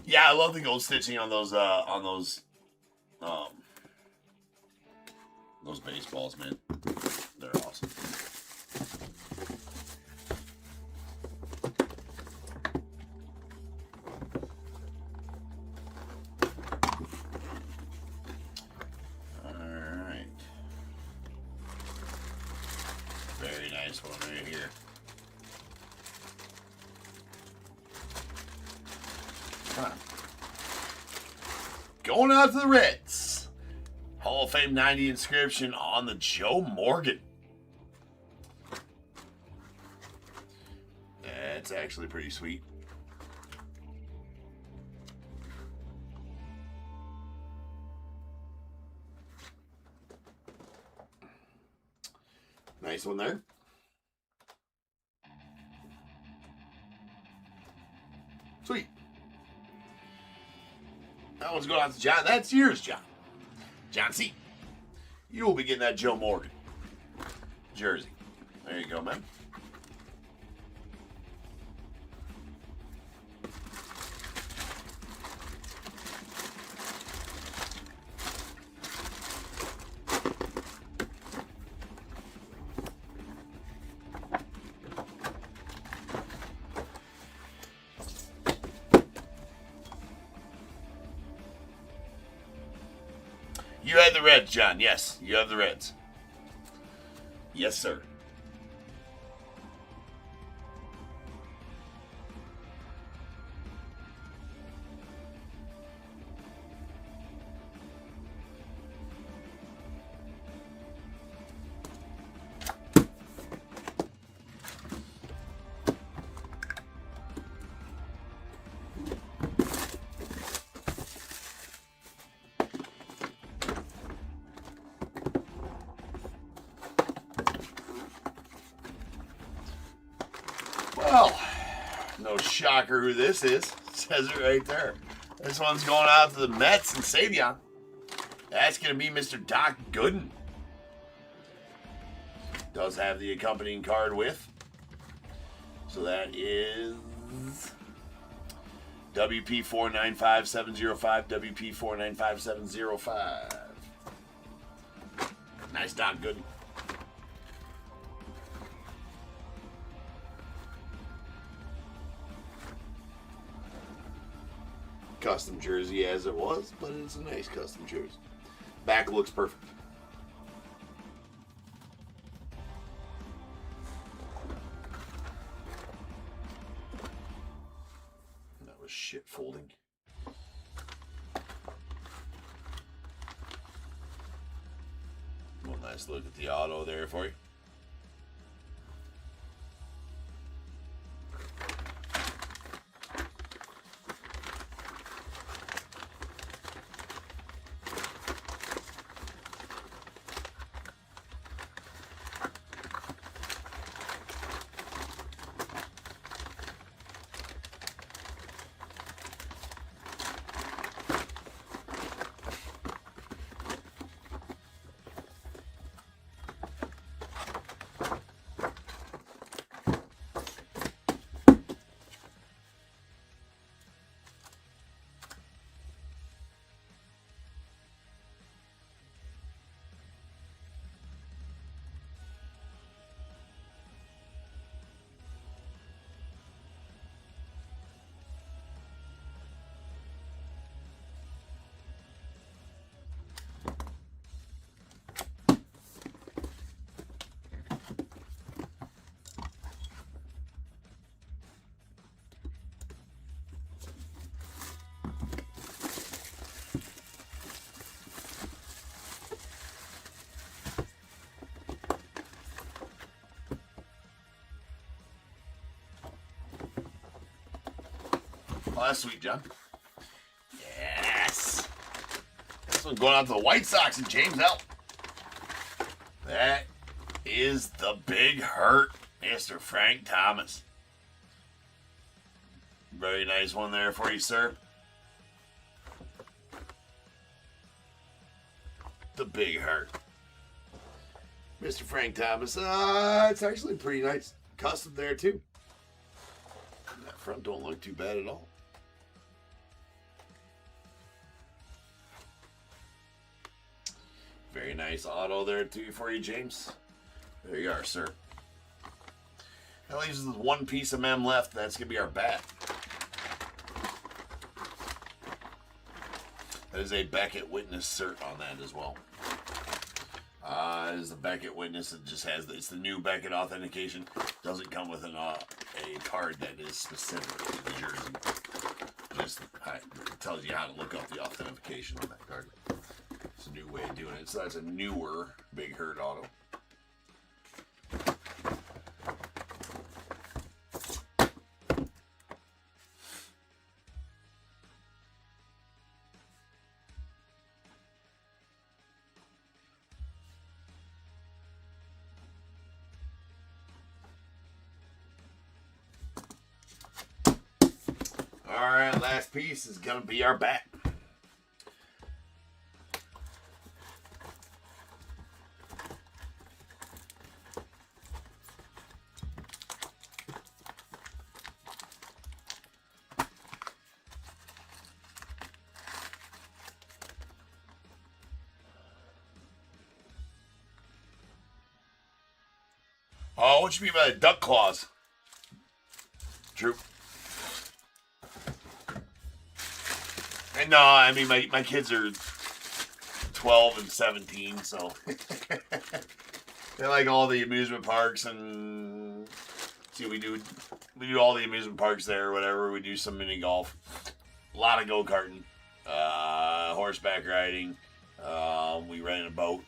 Yeah, I love the gold stitching on those baseballs, man. They're awesome. All right. Very nice one right here. Going out to the Reds. Hall of Fame 90 inscription on the Joe Morgan. That's actually pretty sweet. Nice one there. Sweet. That one's going out to John. That's yours, John. John C. You will be getting that Joe Morgan jersey. There you go, man. You had the Reds, John. Yes, you have the Reds. Yes, sir. No shocker who this is. It says it right there. This one's going out to the Mets and Savion. That's going to be Mr. Doc Gooden. Does have the accompanying card with. So that is WP495705, WP495705. Nice Doc Gooden. Custom jersey as it was, but it's a nice custom jersey. Back looks perfect. That was shit folding. One last look at the auto there for you. Oh, that's sweet, John. Yes. This one's going out to the White Sox and James L. That is the big hurt, Mr. Frank Thomas. Very nice one there for you, sir. The big hurt. Mr. Frank Thomas. It's actually pretty nice. Custom there, too. That front don't look too bad at all. Very nice auto there too for you, James. There you are, sir. That leaves us with one piece of mem left. That's going to be our bat. That is a Beckett Witness cert on that as well. It is the Beckett Witness. It just has, it's the new Beckett authentication. Doesn't come with a card that is specific to the jersey. Just it tells you how to look up the authentication on that card. It's a new way of doing it. So that's a newer Big Hurt auto. All right, last piece is going to be our bat. Oh, what you mean by the duck claws? True. And no, I mean my kids are 12 and 17, so they like all the amusement parks and see we do all the amusement parks there or whatever. We do some mini golf, a lot of go-karting, horseback riding. We rented a boat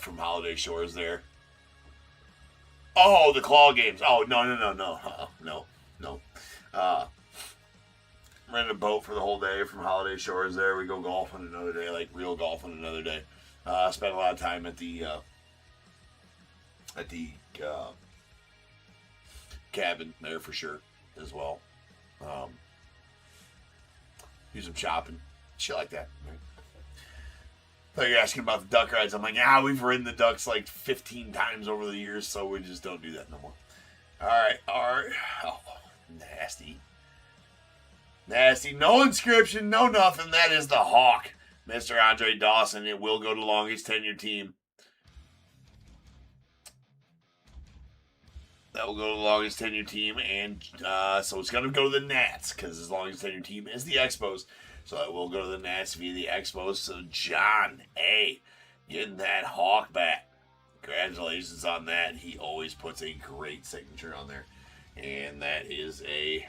from Holiday Shores there. Oh, the claw games. Oh, no. Rented a boat for the whole day from Holiday Shores there. We go golfing another day, like real golfing another day. Spent a lot of time at the cabin there for sure as well. Do some shopping, shit like that. Right? Thought you're asking about the duck rides. I'm like, we've ridden the ducks like 15 times over the years, so we just don't do that no more. All right. Oh, nasty. No inscription, no nothing. That is the Hawk, Mr. Andre Dawson. It will go to longest tenure team. That will go to the longest tenure team, and so it's going to go to the Nats, because as longest tenure team is the Expos, so it will go to the Nats via the Expos. So John A. getting that Hawk bat. Congratulations on that. He always puts a great signature on there. And that is it's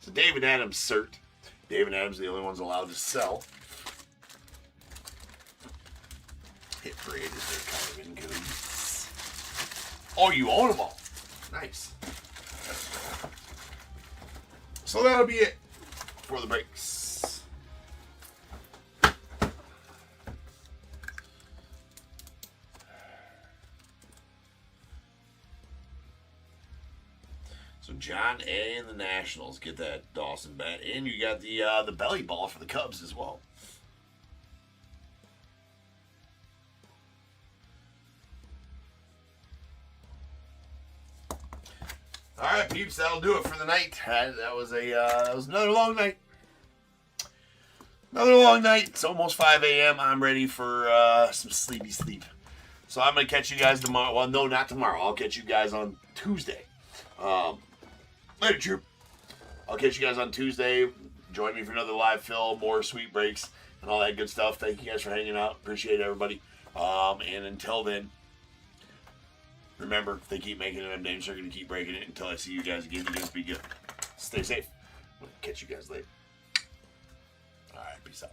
a David Adams cert. David Adams is the only one's allowed to sell. Hit parade is their kind of in good. Oh, you own them all. Nice. So that'll be it for the breaks. So John A. and the Nationals get that Dawson bat. And you got the belly ball for the Cubs as well. All right, peeps, that'll do it for the night. That was another long night. Another long night. It's almost 5 a.m. I'm ready for some sleepy sleep. So I'm going to catch you guys tomorrow. Well, no, not tomorrow. I'll catch you guys on Tuesday. Later, troop. I'll catch you guys on Tuesday. Join me for another live fill, more sweet breaks, and all that good stuff. Thank you guys for hanging out. Appreciate everybody. And until then, remember, if they keep making it, them names are going to keep breaking it. Until I see you guys again, you guys be good. Stay safe. We'll catch you guys later. All right, peace out.